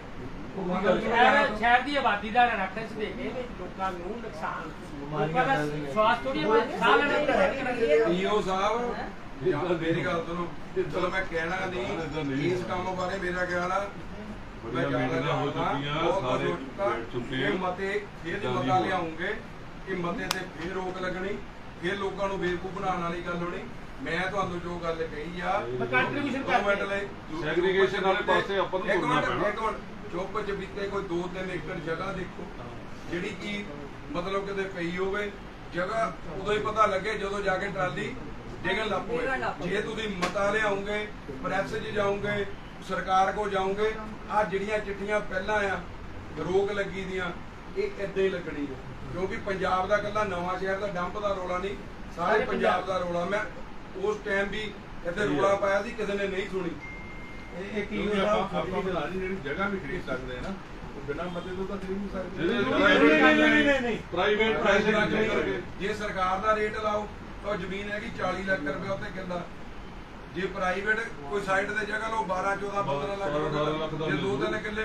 ਸ਼ਹਿਰ ਦੀ ਆਬਾਦੀ ਦਾ ਰੈਫਰੈਂਸ ਦੇ ਕੇ ਲੋਕਾਂ ਨੂੰ ਨੁਕਸਾਨ ਲੋਕਾਂ ਦਾ ਸਵਾਸ ਥੋੜੀ ਸਾਹ ਲੈਣਾ ਈਓ ਸਾਹਿਬ ਮੇਰੀ ਗੱਲ ਸੁਣੋ ਚਲੋ ਮੈਂ ਕਹਿਣਾ ਨਹੀਂ ਇਸ ਕੰਮ ਬਾਰੇ ਮੇਰਾ ਕਹਿਣਾ ਮੈਂ ਜਾਣਦਾ ਹੋ ਚੁੱਕੀਆਂ ਸਾਰੇ ਚੁੱਕੇ ਮਤੇ ਫਿਰ ਜੇ ਮਤਾ ਲਿਆਉਂਗੇ ਕਿ ਮਤੇ ਤੇ ਫਿਰ ਰੋਕ ਲੱਗਣੀ ਫਿਰ ਲੋਕਾਂ ਨੂੰ ਬੇਵਕੂਫ ਬਣਾਉਣ ਵਾਲੀ ਗੱਲ ਹੋਣੀ ਮੈਂ ਤੁਹਾਨੂੰ ਜੋ ਗੱਲ ਕਹੀ ਆ ਕੰਟਰੀਬਿਊਸ਼ਨ ਗਵਰਨਮੈਂਟ ਲਈ ਸੈਗਰੀਗੇਸ਼ਨ ਵਾਲੇ ਪਾਸੇ ਆਪਾਂ ਨੂੰ ਤੁਰਨਾ ਪੈਣਾ ਇੱਕ ਮਿੰਟ ਚੁੱਪ ਚਬੀਤੇ ਕੋਈ 2-3 ਏਕੜ ਜਗ੍ਹਾ ਦੇਖੋ ਜਿਹੜੀ ਕਿ ਮਤਲਬ ਕਿਤੇ ਪਈ ਹੋਵੇ ਜਗ੍ਹਾ ਉਦੋਂ ਹੀ ਪਤਾ ਲੱਗੇ ਜਦੋਂ ਜਾ ਕੇ ਟਰਾਲੀ ਡਿੱਗਣ ਲੱਗ ਪਵੇ ਜੇ ਤੁਸੀਂ ਮਤਾ ਲਿਆਉਂਗੇ ਪ੍ਰੈਸ 'ਚ ਜਾਓਗੇ ਸਰਕਾਰ ਕੋ ਜਾਓਗੇ ਆ ਜਿਹੜੀਆਂ ਚਿੱਠੀਆਂ ਪਹਿਲਾਂ ਆ ਰੋਕ ਲੱਗੀ ਦੀਆਂ ਇਹ ਏਦਾਂ ਹੀ ਲੱਗਣੀ ਹੈ ਕਿਉਂਕਿ ਪੰਜਾਬ ਦਾ ਇਕੱਲਾ ਨਵਾਂ ਸ਼ਹਿਰ ਦਾ ਡੰਪ ਦਾ ਰੋਲਾ ਨਹੀਂ ਸਾਰੇ ਪੰਜਾਬ ਦਾ ਰੋਲਾ ਮੈਂ ਉਸ ਟਾਈਮ ਵੀ ਇੱਥੇ ਰੋਲਾ ਪਾਇਆ ਸੀ ਕਿਸੇ ਨੇ ਨਹੀਂ ਸੁਣੀ ਇਹ ਕੀ ਆਪਾਂ ਜਿਹੜੀ ਜਗ੍ਹਾ ਵੀ ਖਰੀਦ ਸਕਦੇ ਆ ਨਾ ਬਿਨਾਂ ਮਤੇ ਤੋਂ ਤਾਂ ਖਰੀਦ ਨਹੀਂ ਸਕਦੇ ਨਹੀਂ ਪ੍ਰਾਈਵੇਟ ਪ੍ਰਾਈਸ ਜੇ ਸਰਕਾਰ ਦਾ ਰੇਟ ਲਾਓ ਤਾਂ ਜ਼ਮੀਨ ਹੈਗੀ 40 ਲੱਖ ਰੁਪਏ ਉੱਤੇ ਕਿੱਲਾ ਜੇ ਪ੍ਰਾਈਵੇਟ ਕੋਈ ਸਾਈਡ ਤੇ ਜਗ੍ਹਾ ਲਓ 12 14 15 ਲੱਖ ਦਾ, ਜੇ 2-3 ਕਿੱਲੇ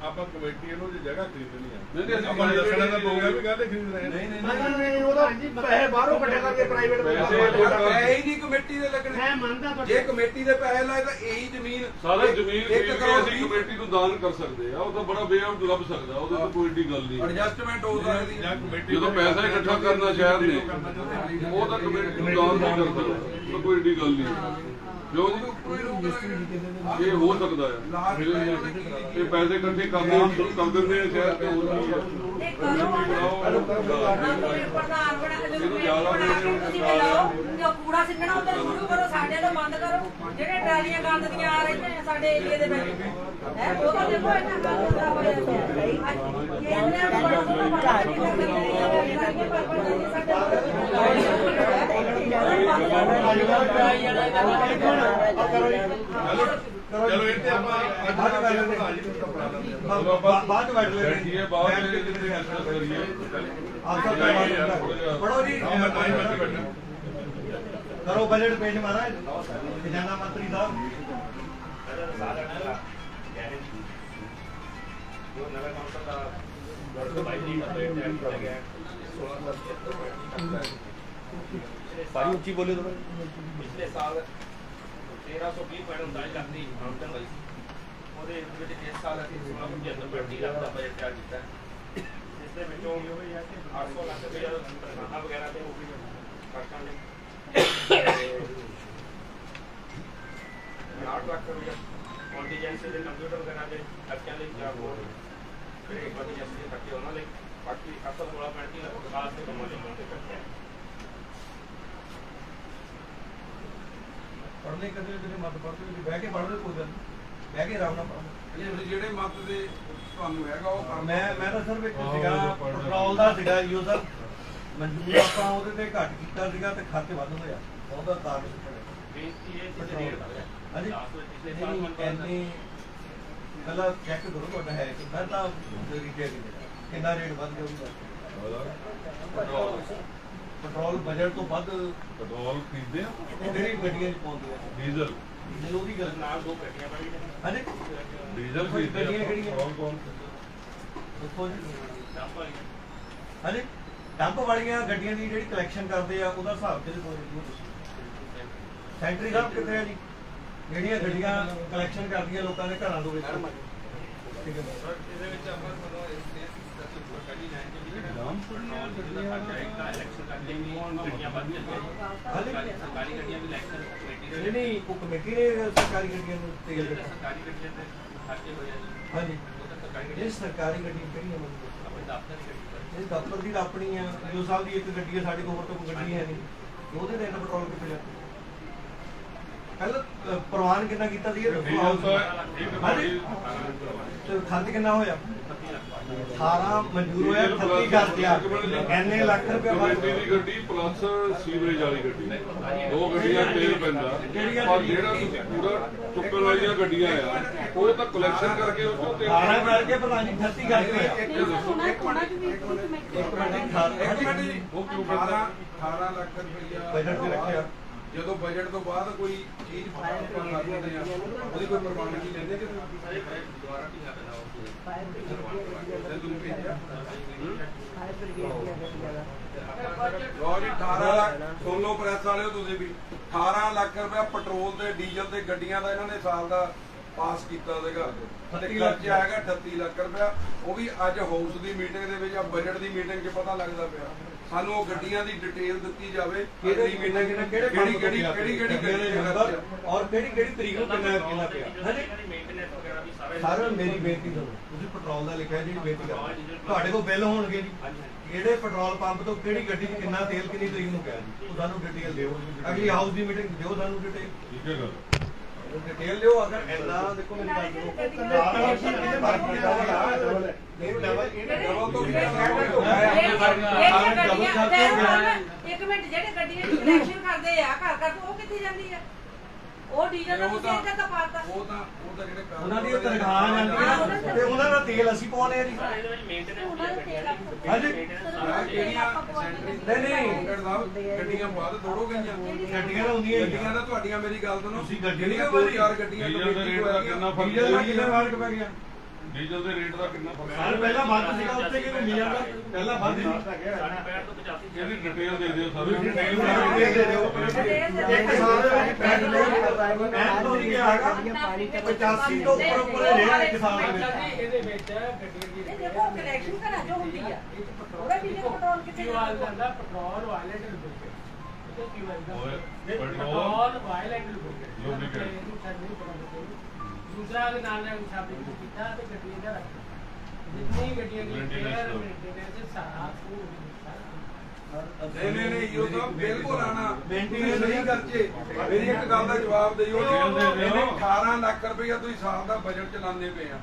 ਆਪਾਂ ਕਮੇਟੀ ਇਹਨੂੰ ਜੇ ਜਗ੍ਹਾ ਖਰੀਦਣੀ ਆ ਨਹੀਂ ਅਸੀਂ ਆਪਾਂ ਦੱਸਣਾ ਤਾਂ ਪਊਗਾ ਵੀ ਕਾਹਦੇ ਖਰੀਦ ਰਹੇ ਨਹੀਂ ਉਹਦਾ ਪੈਸੇ ਬਾਹਰੋਂ ਕੱਢੇ ਕਰਕੇ ਪ੍ਰਾਈਵੇਟ ਪੈਸੇ ਹੀ ਨਹੀਂ ਕਮੇਟੀ ਦੇ ਲੱਗਣੇ। ਮੈਂ ਮੰਨਦਾ ਜੇ ਕਮੇਟੀ ਦੇ ਪੈਸੇ ਲਾਏ ਤਾਂ ਇਹੀ ਜ਼ਮੀਨ ਸਾਰਾ ਜ਼ਮੀਨ ਇੱਕ ਖਰੀਦ ਕੇ ਕਰੋੜ ਅਸੀਂ ਕਮੇਟੀ ਨੂੰ ਦਾਨ ਕਰ ਸਕਦੇ ਆ, ਉਹ ਤਾਂ ਬੜਾ ਬੇਅਬ ਲੱਭ ਸਕਦਾ, ਉਹਦੇ ਤੋਂ ਕੋਈ ਏਡੀ ਗੱਲ ਨਹੀਂ। ਐਡਜਸਟਮੈਂਟ ਹੋ ਸਕਦੀ ਜਾਂ ਕਮੇਟੀ ਜਦੋਂ ਪੈਸਾ ਇਕੱਠਾ ਕਰਨਾ ਸ਼ਹਿਰ ਨੇ, ਉਹ ਤਾਂ ਕਮੇਟੀ ਨੂੰ ਦਾਨ ਨਹੀਂ ਕਰ ਸਕਦਾ, ਉਹ ਕੋਈ ਏਡੀ ਗੱਲ ਨਹੀਂ। ਕਿਉਂ ਜੀ ਇਹ ਹੋ ਸਕਦਾ ਹੈ, ਇਹ ਪੈਸੇ ਇਕੱਠੇ ਕਰਦੇ ਕਰ ਦਿੰਦੇ ਆ ਸ਼ਹਿਰ ਤੇ, ਹੋਰ ਕੀ ਹੈ। ਕੂੜਾ ਸਿੱਟਣਾ ਉੱਧਰ ਸ਼ੁਰੂ ਕਰੋ, ਸਾਡੇ ਤੋਂ ਬੰਦ ਕਰੋ। ਜਿਹੜੇ ਟਰਾਲੀਆਂ ਗੰਦ ਦੀਆਂ ਆ ਰਹੀਆਂ ਨੇ ਸਾਡੇ ਏਰੀਏ ਦੇ ਵਿੱਚ ਹੈ, ਉਹ ਤਾਂ ਦੇਖੋ ਇੰਨਾ ਗੰਦ ਹੁੰਦਾ ਹੋਇਆ ਚਲੋ ਇਹ ਤੇ ਆਪਾਂ ਅੱਜ ਬਾਅਦ ਬੈਠ ਲੈ ਬੈਠੀਏ, ਬਾਅਦ ਵਿੱਚ ਕਿਤੇ ਐਕਸੈਸ ਕਰੀਏ। ਪੜੋ ਜੀ, ਕਰੋ ਬਜਟ ਪੇਸ਼ ਮਹਾਰਾਜ ਖਜ਼ਾਨਾ ਮੰਤਰੀ ਸਾਹਿਬ। ਜੋ ਨਗਰ ਕੌਂਸਲ ਦਾ ਸਾਰੀ ਉੱਚੀ ਬੋਲੇ ਥੋੜਾ। ਪਿਛਲੇ ਸਾਲ 1320.39 ਲੱਖ ਦੀ ਆਮਦਨ ਹੋਈ ਸੀ, ਉਹਦੇ ਵਿੱਚ ਇਸ ਸਾਲ ਅਸੀਂ 16.75 ਲੱਖ ਦਾ ਬਜਟ ਤਿਆਰ ਕੀਤਾ ਹੈ, ਜਿਸ ਦੇ ਵਿੱਚੋਂ 800 ਲੱਖ ਰੁਪਏ ਤਨਖਾਹਾਂ ਵਗੈਰਾ ਤੇ ਹੋ ਗਈ ਖਰਚਾਂ ਲਈ, 8 ਲੱਖ ਰੁਪਏ ਕੰਟੀਜੈਂਸੀ ਦੇ ਕੰਪਿਊਟਰ ਵਗੈਰਾ ਦੇ ਖਰਚਿਆਂ ਲਈ, ਜਾਂ ਹੋਰ ਜਿਹੜੇ ਕੰਟੀਜੈਂਸੀ ਦੇ ਖਰਚੇ ਉਹਨਾਂ ਲਈ, ਬਾਕੀ 816.35 ਲੱਖ ਵਿਕਾਸ ਦੇ ਕੰਮਾਂ ਲਈ ਮੰਗਦੇ ਖਰਚੇ। ਪੜ੍ਹਨੇ ਕਦੇ ਜਿਹੜੇ ਮਤ ਪੜ੍ਹਦੇ ਬਹਿ ਕੇ ਪੜ੍ਹਦੇ, ਕੋਈ ਗੱਲ ਬਹਿ ਕੇ ਆਰਾਮ ਨਾਲ ਪੜ੍ਹੋ। ਜਿਹੜੇ ਮਤ ਦੇ ਤੁਹਾਨੂੰ ਹੈਗਾ ਉਹ ਕਰ। ਮੈਂ ਤਾਂ ਸਿਰਫ ਇੱਕ ਸੀਗਾ ਪੈਟਰੋਲ ਦਾ ਸੀਗਾ ਯੂਜ਼ਰ ਮਨਜ਼ੂਰ, ਆਪਾਂ ਉਹਦੇ ਤੇ ਘੱਟ ਕੀਤਾ ਸੀਗਾ ਤੇ ਖਰਚ ਵੱਧ ਹੋਇਆ, ਉਹਦਾ ਕਾਰਨ ਬੇਨਤੀ ਇਹ ਕਿ ਰੇਟ ਵਧਿਆ ਹਾਂਜੀ ਪਿਛਲੇ ਸਾਲ ਇੰਨੀ ਪਹਿਲਾਂ ਚੈੱਕ ਕਰੋ ਤੁਹਾਡਾ ਹੈ ਕਿ ਮੈਂ ਤਾਂ ਕਿੰਨਾ ਰੇਟ ਵੱਧ ਗਿਆ ਪੈਟਰੋਲ ਬਜਟ ਤੋਂ ਵੱਧ ਪੈਟਰੋਲ ਖਰੀਦਦੇ ਆ, ਜਿਹੜੀ ਗੱਡੀਆਂ 'ਚ ਪਾਉਂਦੇ ਆ ਡੀਜ਼ਲ ਜਦੋਂ ਉਹਦੀ ਗੱਲ ਨਾਲ 2 ਗੱਡੀਆਂ ਬਣੀ ਨੇ। ਹਾਂਜੀ ਡੀਜ਼ਲ ਖਰੀਦਦੇ ਆ, ਪੈਟਰੋਲ ਕੌਣ ਦੇਖੋ ਜੀ ਡੰਪ ਵਾਲੀ ਹਾਂਜੀ ਡੰਪ ਵਾਲੀਆਂ ਗੱਡੀਆਂ ਦੀ ਜਿਹੜੀ ਕਲੈਕਸ਼ਨ ਕਰਦੇ ਆ ਉਹਦਾ ਹਿਸਾਬ ਕਿਹਦੇ ਕੋਲ ਸੈਂਟਰੀ ਸਾਹਿਬ ਕਿੱਥੇ ਆ ਜੀ, ਜਿਹੜੀਆਂ ਗੱਡੀਆਂ ਕਲੈਕਸ਼ਨ ਕਰਦੀਆਂ ਲੋਕਾਂ ਦੇ ਘਰਾਂ ਦੇ ਵਿੱਚ। ਠੀਕ ਹੈ ਇਹਦੇ ਵਿੱਚ ਆਪਾਂ ਤੁਹਾਨੂੰ ਇਸ ਪਹਿਲੀ ਲਾਈਨ ਦੇ ਵਿੱਚ ਇਲੈਕਸ਼ਨ ਕਰਦੇ ਨੇ ਗੱਡੀਆਂ ਵੱਧ ਜਾਂਦੀਆਂ, ਸਰਕਾਰੀ ਗੱਡੀਆਂ ਵੀ ਇਲੈਕਸ਼ਨ ਕਮੇਟੀ ਦੇ ਨਹੀਂ ਉਹ ਕਮੇਟੀ ਨੇ ਸਰਕਾਰੀ ਗੱਡੀਆਂ ਨੂੰ ਤੇਲ ਦਿੱਤਾ। ਸਰਕਾਰੀ ਗੱਡੀਆਂ ਤੇ ਖਰਚੇ ਹੋਏ ਆ ਜੀ। ਹਾਂਜੀ ਉਹ ਤਾਂ ਸਰਕਾਰੀ ਇਹ ਗੱਡੀ ਸਰਕਾਰੀ ਗੱਡੀ ਕਿਹੜੀ ਹੈ ਮਤਲਬ ਆਪਣੇ ਦਫ਼ਤਰ ਦੀ ਗੱਡੀ ਇਹ ਦਫ਼ਤਰ ਦੀ ਤਾਂ ਆਪਣੀ ਆ, ਜੋ ਸਾਹਿਬ ਦੀ ਇੱਕ ਗੱਡੀ ਹੈ, ਸਾਡੇ ਕੋਲ ਹੋਰ ਤਾਂ ਕੋਈ ਗੱਡੀ ਹੈ ਨਹੀਂ, ਉਹਦੇ ਤੇ ਇੰਨਾ ਪੈਟਰੋਲ ਕਿੱਥੇ ਜਾਂਦਾ। ਪਹਿਲਾਂ ਪ੍ਰਵਾਨ ਕਿੰਨਾ ਕੀਤਾ ਸੀ ਡੀਜ਼ਲ ਤਾਂ ਇੱਕ ਹਾਂਜੀ ਤੇ ਖਰਚ ਕਿੰਨਾ ਹੋਇਆ 18 ਮਨਜ਼ੂਰ ਹੋਇਆ 38 ਖਰਚਿਆ ਇੰਨੇ ਲੱਖ ਰੁਪਏ ਕਮੇਟੀ ਦੀ ਗੱਡੀ ਪਲੱਸ ਸੀਵਰੇਜ ਵਾਲੀ ਗੱਡੀ, 2 ਗੱਡੀਆਂ ਤੇਲ ਪੈਂਦਾ, ਪਰ ਜਿਹੜਾ ਤੁਸੀਂ ਕੂੜਾ ਚੁੱਕਣ ਵਾਲੀਆਂ ਗੱਡੀਆਂ ਆ ਉਹ ਤਾਂ ਕਲੈਕਸ਼ਨ ਕਰਕੇ ਉਹ ਚੋਂ ਤੇਲ 18 ਕਰਕੇ ਪਤਾ ਨਹੀਂ 38 ਕਰਕੇ ਉਹ ਕਿਉਂ ਪੈਂਦਾ 18 ਲੱਖ ਰੁਪਇਆ ਬਜਟ ਤੇ ਰੱਖਿਆ। ਜਦੋਂ ਬਜਟ ਤੋਂ ਬਾਅਦ ਕੋਈ ਚੀਜ਼ ਆਪਾਂ ਕਰ ਦਿੰਦੇ ਆ ਉਹਦੀ ਕੋਈ ਪ੍ਰਵਾਨਗੀ ਲੈਂਦੇ ਕਿ ਦੁਆਰਾ ਕੀ ਕਰਨਾ ਉਹ ਤੁਸੀਂ ਭੇਜਿਆ ਲੋ ਜੀ 18 ਲੱਖ ਸੁਣ ਲਓ ਪ੍ਰੈਸ ਵਾਲਿਓ ਤੁਸੀਂ ਵੀ 18 ਲੱਖ ਰੁਪਇਆ ਪੈਟਰੋਲ ਤੇ ਡੀਜ਼ਲ ਤੇ ਗੱਡੀਆਂ ਦਾ ਇਹਨਾਂ ਨੇ ਸਾਲ ਦਾ ਪਾਸ ਕੀਤਾ ਸੀਗਾ ਤੇ ਖਰਚਾ ਹੈਗਾ 38 ਲੱਖ ਰੁਪਇਆ। ਉਹ ਵੀ ਅੱਜ ਹਾਊਸ ਦੀ ਮੀਟਿੰਗ ਦੇ ਵਿੱਚ ਆ ਬਜਟ ਦੀ ਮੀਟਿੰਗ 'ਚ ਪਤਾ ਲੱਗਦਾ ਪਿਆ। ਸਾਨੂੰ ਉਹ ਗੱਡੀਆਂ ਦੀ ਡਿਟੇਲ ਦਿੱਤੀ ਜਾਵੇ ਕਿਹੜੀ ਮੀਟਿੰਗ ਕਿਹੜੇ ਕਿਹੜੀ ਗੱਡੀ ਦੇ ਖਰਚੇ ਔਰ ਕਿਹੜੀ ਤਰੀਕ ਨੂੰ ਕਿੰਨਾ ਪਿਆ। ਮੇਨਟੇਨੈਂਸ ਵਗੈਰਾ ਵੀ ਸਰ ਮੇਰੀ ਬੇਨਤੀ ਸੁਣੋ, ਤੁਸੀਂ ਪੈਟਰੋਲ ਦਾ ਲਿਖਿਆ ਜਿਹੜੀ ਬੇਨਤੀ ਕਰ ਤੁਹਾਡੇ ਕੋਲ ਬਿੱਲ ਹੋਣਗੇ ਜੀ, ਕਿਹੜੇ ਪੈਟਰੋਲ ਪੰਪ ਤੋਂ ਕਿਹੜੀ ਗੱਡੀ 'ਚ ਕਿੰਨਾ ਤੇਲ ਕਿੰਨੀ ਤਰੀਕ ਨੂੰ ਪਿਆ ਜੀ, ਉਹ ਸਾਨੂੰ ਡਿਟੇਲ ਦਿਓ। ਅਗਲੀ ਹਾਊਸ ਦੀ ਮੀਟਿੰਗ ਦਿਓ ਸਾਨੂੰ ਡਿਟੇਲ। ਠੀਕ ਹੈ ਗੱਲ ਡਿਟੇਲ ਦਿਓ। ਅਗਰ ਇੰਨਾ ਦੇਖੋ ਮੇਰੀ ਗੱਲ ਸੁਣੋ ਇੱਕ ਮਿੰਟ ਜਿਹੜੇ ਗੱਡੀਆਂ ਦੀ ਕਲੈਕਸ਼ਨ ਕਰਦੇ ਆ ਘਰ ਘਰ ਉਹ ਕਿੱਥੇ ਜਾਂਦੀ ਆ, ਉਹ ਡੀਜ਼ਲ ਦਾ ਤੁਸੀਂ ਇੱਧਰ ਤਾਂ ਪਾਤਾ ਉਹ ਤਾਂ ਜਿਹੜੇ ਉਹਨਾਂ ਦੀ ਤਨਖਾਹ ਜਾਂਦੀਆਂ ਤੇ ਉਹਨਾਂ ਦਾ ਤੇਲ ਅਸੀਂ ਪਾਉਣੇ ਆ ਜੀ। ਇਹਦੇ ਵਿੱਚ ਮੇਨਟੇਨੈਂਸ ਦੀਆਂ ਗੱਡੀਆਂ ਹਾਂਜੀ ਕਿਹੜੀਆਂ ਸੈਂਟਰੀ ਗੱਡੀਆਂ ਬਾਅਦ ਦੌੜੋਗੇ ਗੱਡੀਆਂ ਤਾਂ ਹੁੰਦੀਆਂ ਗੱਡੀਆਂ ਤਾਂ ਤੁਹਾਡੀਆਂ ਮੇਰੀ ਗੱਲ ਸੁਣੋ ਤੁਸੀਂ ਗੱਡੀਆਂ ਜਿਹੜੀਆਂ ਵਾਲੀ 4 ਗੱਡੀਆਂ ਡੀਜ਼ਲ ਦੇ ਰੇਟ ਦਾ ਕਿੰਨਾ ਫਰਕ ਡੀਜ਼ਲ ਦਾ ਕਿੰਨਾ ਫਰਕ ਪੈ ਗਿਆ? ਡੀਜ਼ਲ ਦੇ ਰੇਟ ਦਾ ਕਿੰਨਾ ਫਰਕ ਸਾਲ ਪਹਿਲਾਂ ਵੱਧ ਸੀਗਾ ਉੱਥੇ ਕਿ ਘੁੰਮੀ ਜਾਂਦਾ ਪਹਿਲਾਂ ਵੱਧ ਸੀ। 65 ਤੋਂ 85 ਇਹਦੀ ਡਿਟੇਲ ਦੇ ਦਿਓ ਸਾਰੇ ਡਿਟੇਲ ਦੇ ਦਿਓ। ਇੱਕ ਸਾਲ ਦੇ ਵਿੱਚ ਪੈਟ ਲੋਡ ਮੈਂ ਤੁਸੀਂ ਕਿਹਾ ਹੈਗਾ 85 ਤੋਂ ਉੱਪਰ ਰਹੇ ਇੱਕ ਸਾਲ ਦੇ ਵਿੱਚ। ਇਹਦੇ ਵਿੱਚ ਗੱਡੀਆਂ ਦੀ ਦੇਖੋ ਕਨੈਕਸ਼ਨ ਕਰਾ ਜੋ ਹੁੰਦੀ ਆ ਉਹਦਾ ਡੀਜ਼ਲ ਪੈਟਰੋਲ ਕਿੱਥੇ ਜਾਂਦਾ petrol violent lubricant petrol violent lubricant ਦੂਸਰਾ ਦੇ ਨਾਲ ਸ਼ਾਪਿੰਗ ਕੀਤਾ ਤੇ ਗੱਡੀਆਂ ਦਾ ਰੱਖਿਆ ਜਿੰਨੀ ਗੱਡੀਆਂ ਦੀ ਰਿਪੇਅਰ ਮੇਨਟੇਨੈਂਸ ਸਾਰਾ ਨਹੀਂ ਇਹ ਤਾਂ ਬਿਲਕੁਲ ਆਣਾ ਮੇਨਟੇਨੈਂਸ ਨਹੀਂ ਕਰਚੇ। ਮੇਰੀ ਇੱਕ ਗੱਲ ਦਾ ਜਵਾਬ ਦਿਓ ਇਹਨੇ 18 ਲੱਖ ਰੁਪਇਆ ਤੁਸੀਂ ਸਾਲ ਦਾ ਬਜਟ ਚਲਾਉਂਦੇ ਪਏ ਆ।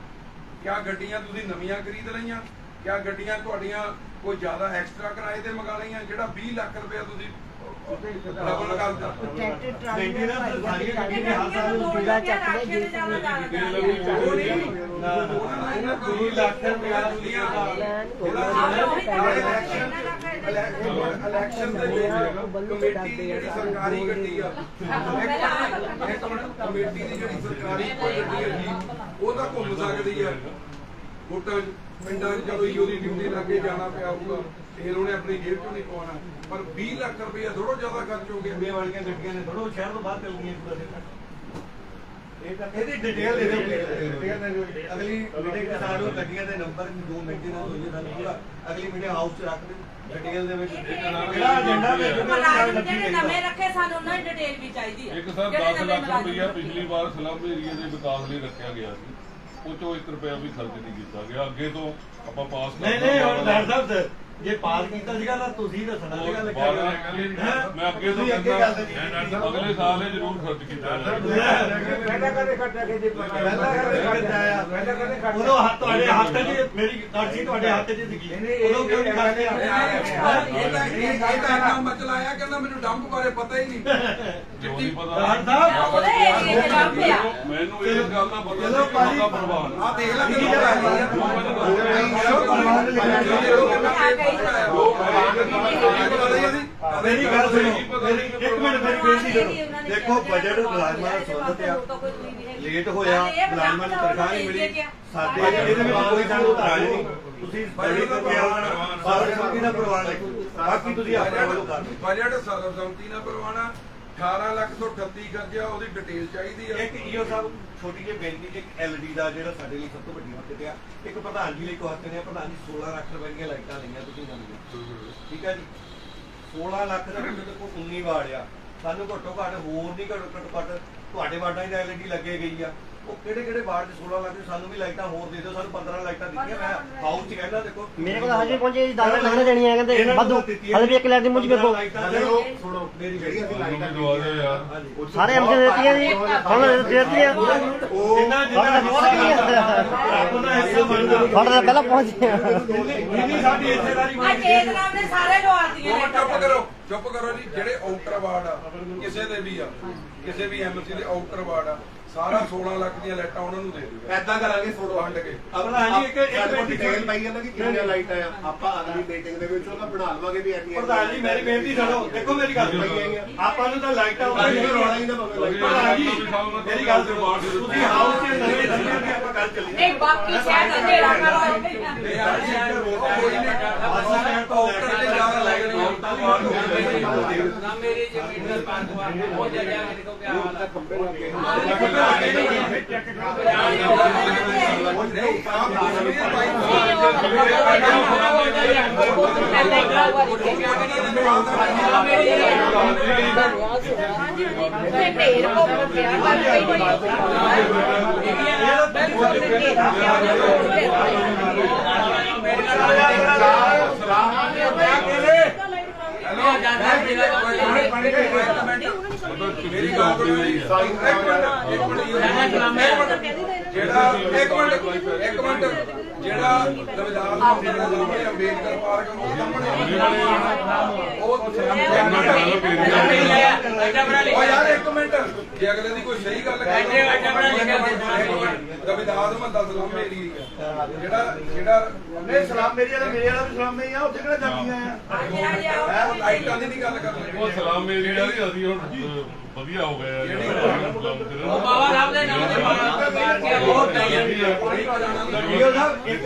ਕਿਆ ਗੱਡੀਆਂ ਤੁਸੀਂ ਨਵੀਆਂ ਖਰੀਦ ਲਈਆਂ? ਕਿਆ ਗੱਡੀਆਂ ਤੁਹਾਡੀਆਂ ਕੋਈ ਜ਼ਿਆਦਾ ਐਕਸਟਰਾ ਕਿਰਾਏ ਤੇ ਮੰਗਾ ਲਈਆਂ? ਜਿਹੜਾ 20 ਲੱਖ ਰੁਪਇਆ ਤੁਸੀਂ ਡਬਲ ਕਰਦਾ ਮੇਨਟੇਨੈਂਸ ਸਾਰੀਆਂ ਗੱਡੀਆਂ ਦੇ ਹਰ ਸਾਲ ਨੂੰ ਪੂਰਾ ਚੱਕ ਲੈ ਜੀ। 2 ਲੱਖ ਰੁਪਇਆ ਦੁਨੀਆ ਇਲੈਕਸ਼ਨ ਦੇ ਵਿੱਚ ਕਮੇਟੀ ਦੀ ਜਿਹੜੀ ਸਰਕਾਰੀ ਗੱਡੀ ਆ ਕਮੇਟੀ ਦੀ ਜਿਹੜੀ ਸਰਕਾਰੀ ਗੱਡੀ ਹੈ ਜੀ ਉਹ ਤਾਂ ਘੁੰਮ ਸਕਦੀ ਆ ਵੋਟਾਂ ਪਿੰਡਾਂ 'ਚ ਜਦੋਂ ਉਹਦੀ ਡਿਊਟੀ ਲੱਗੇ ਜਾਣਾ ਪਿਆ ਹੋਊਗਾ ਫਿਰ ਉਹਨੇ ਆਪਣੀ ਜੇਬ 'ਚੋਂ ਨਹੀਂ ਪਾਉਣਾ। ਪਰ 20 ਲੱਖ ਰੁਪਇਆ ਥੋੜੋ ਜ਼ਿਆਦਾ ਖਰਚ ਹੋ ਗਿਆ। ਬੇ ਵਾਲੀਆਂ ਗੱਡੀਆਂ ਨੇ ਥੋੜੋ ਸ਼ਹਿਰ ਤੋਂ ਬਾਹਰ ਚੱਲ ਗਈਆਂ ਪੂਰਾ ਦਿਨ। ਇਹਦੀ ਡਿਟੇਲ ਦੇ ਦਿਓ। ਅਗਲੀ ਮੀਟਿੰਗ ਦੇ ਸਾਨੂੰ ਗੱਡੀਆਂ ਦੇ ਨੰਬਰ 2 ਮਿੰਟ ਨਾਲ ਹੋਈਏ ਸਾਨੂੰ ਪੂਰਾ ਅਗਲੀ ਮੀਟਿੰਗ ਹਾਊਸ 'ਚ ਰੱਖ ਦਿਓ। ਡਿਟੇਲ ਦੇ ਵਿੱਚ ਜਿਹੜਾ ਏਜੰਡਾ ਜਿਹੜੇ ਨਵੇਂ ਰੱਖੇ ਸਾਨੂੰ ਉਹਨਾਂ ਦੀ ਡਿਟੇਲ ਵੀ ਚਾਹੀਦੀ ਹੈ। ਇੱਕ ਸਰ 10 ਲੱਖ ਰੁਪਇਆ ਪਿਛਲੀ ਵਾਰ ਸਲਮ ਏਰੀਆ ਦੇ ਵਿਕਾਸ ਲਈ ਰੱਖਿਆ ਗਿਆ ਸੀ। ਉਹ ਚੋਂ 1 ਰੁਪਇਆ ਵੀ ਖਰਚ ਨਹੀਂ ਕੀਤਾ ਗਿਆ। ਅੱਗੇ ਤੋਂ ਆਪਾਂ ਪਾਸ ਨਹੀਂ ਹੁਣ ਡਾਕਟਰ ਸਾਹਿਬ ਜੇ ਪਾਸ ਕੀਤਾ ਸੀਗਾ ਤਾਂ ਤੁਸੀਂ ਦੱਸਣਾ ਸੀਗਾ ਲਿਖਿਆ ਮੈਂ ਅੱਗੇ ਤੋਂ ਅਗਲੇ ਸਾਲ ਇਹ ਜ਼ਰੂਰ ਖਰਚ ਕੀਤਾ ਪਹਿਲਾਂ ਕਦੇ ਖਰਚਾ ਕੇ ਜੇ ਪਹਿਲਾਂ ਕਦੇ ਖਰਚਾ ਆਇਆ ਪਹਿਲਾਂ ਕਦੇ ਖਰਚਾ ਉਦੋਂ ਹੱਥ ਤੁਹਾਡੇ ਹੱਥ 'ਚ ਮੇਰੀ ਅਰਜ਼ੀ ਤੁਹਾਡੇ ਹੱਥ 'ਚ ਸੀਗੀ ਉਦੋਂ ਕਿਉਂ ਨਹੀਂ ਖਰਚਿਆ? ਇਹ ਤਾਂ ਇੰਨਾ ਮਚਲਾਇਆ ਕਹਿੰਦਾ ਮੈਨੂੰ ਡੰਪ ਬਾਰੇ ਪਤਾ ਹੀ ਨਹੀਂ। ਚਿੱਟੀ ਸਾਹਿਬ ਮੈਨੂੰ ਇਹ ਗੱਲ ਦਾ ਪਤਾ ਨਹੀਂ ਕਿ ਪ੍ਰਵਾਨ ਆ ਦੇਖ ਲੈ ਮੇਰੀ ਗੱਲ ਸੁਣੋ ਮੇਰੀ 1 ਮਿੰਟ ਮੇਰੀ ਬੇਨਤੀ ਸੁਣੋ। ਦੇਖੋ ਬਜਟ ਮੁਲਾਜ਼ਮਾਂ ਦਾ ਸੰਬੰਧਿਤ ਆ ਲੇਟ ਹੋਇਆ ਮੁਲਾਜ਼ਮਾਂ ਨੂੰ ਤਨਖਾਹ ਨਹੀਂ ਮਿਲੀ ਸਾਡੇ ਇਹਦੇ ਵਿੱਚ ਕੋਈ ਸਾਨੂੰ ਇਤਰਾਜ਼ ਨਹੀਂ। ਤੁਸੀਂ ਬੜੀ ਸਰਬਸੰਮਤੀ ਨਾਲ ਪ੍ਰਵਾਨ ਲਿਖੋ ਬਾਕੀ ਤੁਸੀਂ ਆਪਣੇ ਵੱਲੋਂ ਕਰ ਦਿਓ। ਬਜਟ ਸਰਬਸੰਮਤੀ ਨਾਲ ਪ੍ਰਵਾਨਾ 18 ਲੱਖ ਤੋਂ 38 ਖਰਚਿਆ ਉਹਦੀ ਡਿਟੇਲ ਚਾਹੀਦੀ ਆ। ਇੱਕ ਈਓ ਸਾਹਿਬ ਛੋਟੀ ਜਿਹੀ ਬੇਨਤੀ ਇੱਕ ਐਲਡੀ ਦਾ ਜਿਹੜਾ ਸਾਡੇ ਲਈ ਸਭ ਤੋਂ ਵੱਡੀ ਹੱਥ ਤੇ ਆ ਇੱਕ ਪ੍ਰਧਾਨ ਜੀ ਲਈ ਕੋ ਹੱਥ ਨੇ ਪ੍ਰਧਾਨ ਜੀ 16 ਲੱਖ ਰੁਪਏ ਦੀਆਂ ਲਾਈਟਾਂ ਲਈਆਂ ਤੁਸੀਂ ਨਵੀਆਂ ਠੀਕ ਹੈ ਜੀ 16 ਲੱਖ ਦਾ ਤੁਹਾਡੇ ਕੋਲ 19 ਵਾਰਡ ਆ ਸਾਨੂੰ ਘੱਟੋ ਘੱਟ ਹੋਰ ਨਹੀਂ ਘੱਟ ਤੁਹਾਡੇ ਵਾਰਡਾਂ ਦੀ ਐਲਈਡੀ ਲੱਗੇ ਗਈ ਆ ਉਹ ਕਿਹੜੇ ਵਾਰਡ 'ਚ 16 ਲੱਖ ਸਾਨੂੰ ਵੀ ਲਾਈਟਾਂ ਹੋਰ ਦੇ ਦਿਓ ਸਾਨੂੰ 15 ਲਾਈਟਾਂ ਦਿੱਤੀਆਂ ਮੈਂ ਹਾਊਸ 'ਚ ਕਹਿੰਦਾ ਦੇਖੋ ਮੇਰੇ ਕੋਲ ਹਜੇ ਪਹੁੰਚੇ 10 ਲੱਖ ਦੇਣੀ ਹੈ ਕਹਿੰਦੇ ਵਾਧੂ ਹਲੇ ਵੀ 1 ਲੱਖ ਦੀ ਮੁੱਝ ਮੇਰੇ ਕੋਲ ਸੁਣੋ ਮੇਰੀ ਜਿਹੜੀ ਅਸੀਂ ਲਾਈਟਾਂ ਸਾਰੇ ਐਮਸੀ ਨੇ ਦਿੱਤੀਆਂ ਜੀ ਹੁਣ ਦਿੱਤੀਆਂ ਫੜ ਪਹਿਲਾਂ ਪਹੁੰਚੇ ਸਾਡੀ ਇੱਥੇਦਾਰੀ ਸਾਰੇ ਲਵਾਤੀਆਂ ਚੁੱਪ ਕਰੋ ਜੀ। ਜਿਹੜੇ ਆਊਟਰ ਵਾਰਡ ਆ ਕਿਸੇ ਦੇ ਵੀ ਆ ਕਿਸੇ ਵੀ ਐਮਸੀ ਦੇ ਆਊਟਰ ਵਾਰਡ ਆ ਸਾਰਾ 16 ਲੱਖ ਦੀਆਂ ਲਾਈਟਾਂ ਉਹਨਾਂ ਨੂੰ ਦੇ ਦਿਓ। ਐਦਾਂ ਕਰਾਂਗੇ ਫੋਟੋ ਵੰਡ ਕੇ ਆਪਣਾ ਜੀ ਇੱਕ ਡਿਟੇਲ ਪਾਈ ਜਾਂਦਾ ਕਿ ਕਿੰਨੀਆਂ ਲਾਈਟਾਂ ਆ ਆਪਾਂ ਅਗਲੀ ਮੀਟਿੰਗ ਦੇ ਵਿੱਚ ਉਹਦਾ ਬਣਾ ਲਵਾਂਗੇ ਵੀ ਐਨੀ ਪ੍ਰਧਾਨ ਜੀ ਮੇਰੀ ਬੇਨਤੀ ਸੁਣੋ ਦੇਖੋ ਮੇਰੀ ਗੱਲ ਆਪਾਂ ਨੂੰ ਤਾਂ ਲਾਈਟਾਂ ਰੌਲਾ ਹੀ ਨਾ ਪਵੇ ਪ੍ਰਧਾਨ ਜੀ ਮੇਰੀ ਗੱਲ ਸੁਣੋ ਤੁਸੀਂ ਹਾਊਸ 'ਚ ਨਵੇਂ ਲੱਗਿਆ ਤੇ ਆਪਾਂ ਗੱਲ ਚੱਲੀ ਨਹੀਂ ਬਾਕੀ ਸ਼ਹਿਰ ਦਾ ਢੇਰਾ ਕਰੋ ਆਊਟਰ ਤੇ ਜ਼ਿਆਦਾ ਲੱਗ ਰਹੀ ਨਾ ਮੇਰੀ ਜ਼ਮੀਨ ਦਾ ਪਾਰਕਵਾ ਉਹ ਜਗ੍ਹਾ ਮੇਰੇ ਕੋ ਕਿਆ ਹਾਲ ਮੇਰੀ ਗੱਲ ਸੁਣੋ ਜੀ ਇੱਕ ਮਿੰਟ ਜਿਹੜਾ ਲਵਿਦਾਰ ਸਾਹਮਣੇ ਅੰਬੇਦਕਰ ਪਾਰਕ ਉਹ ਸਾਹਮਣੇ ਉਹ ਓ ਯਾਰ ਇੱਕ ਮਿੰਟ, ਜੇ ਅਗਲੇ ਦੀ ਕੋਈ ਸਹੀ ਗੱਲ ਰਵਿਦਾਸ ਮੰਦਾ ਸਲਾਮ ਮੇਰੀ ਜਿਹੜਾ ਨਹੀਂ ਸਲਾਮ ਮੇਰੇ ਵਾਲਾ ਵੀ ਸਲਾਮ ਨਹੀਂ ਆ, ਉੱਥੇ ਕਿਹੜਾ ਜਾਂਦੀਆਂ ਆ। ਉਹ ਲਾਈਟਾਂ ਦੀ ਨਹੀਂ ਗੱਲ ਕਰ ਰਹੇ। ਉਹ ਸਲਾਮ ਮੇਰੀ ਵਾਲੀ ਅਸੀਂ ਹੁਣ ਵਧੀਆ ਹੋ ਗਿਆ ਉਹ ਬਾਬਾ ਰਾਮ ਦੇ ਨਾਮ ਤੇ ਮਾਰ ਕੇ ਬਹੁਤ ਸਾਹਿਬ ਇੱਕ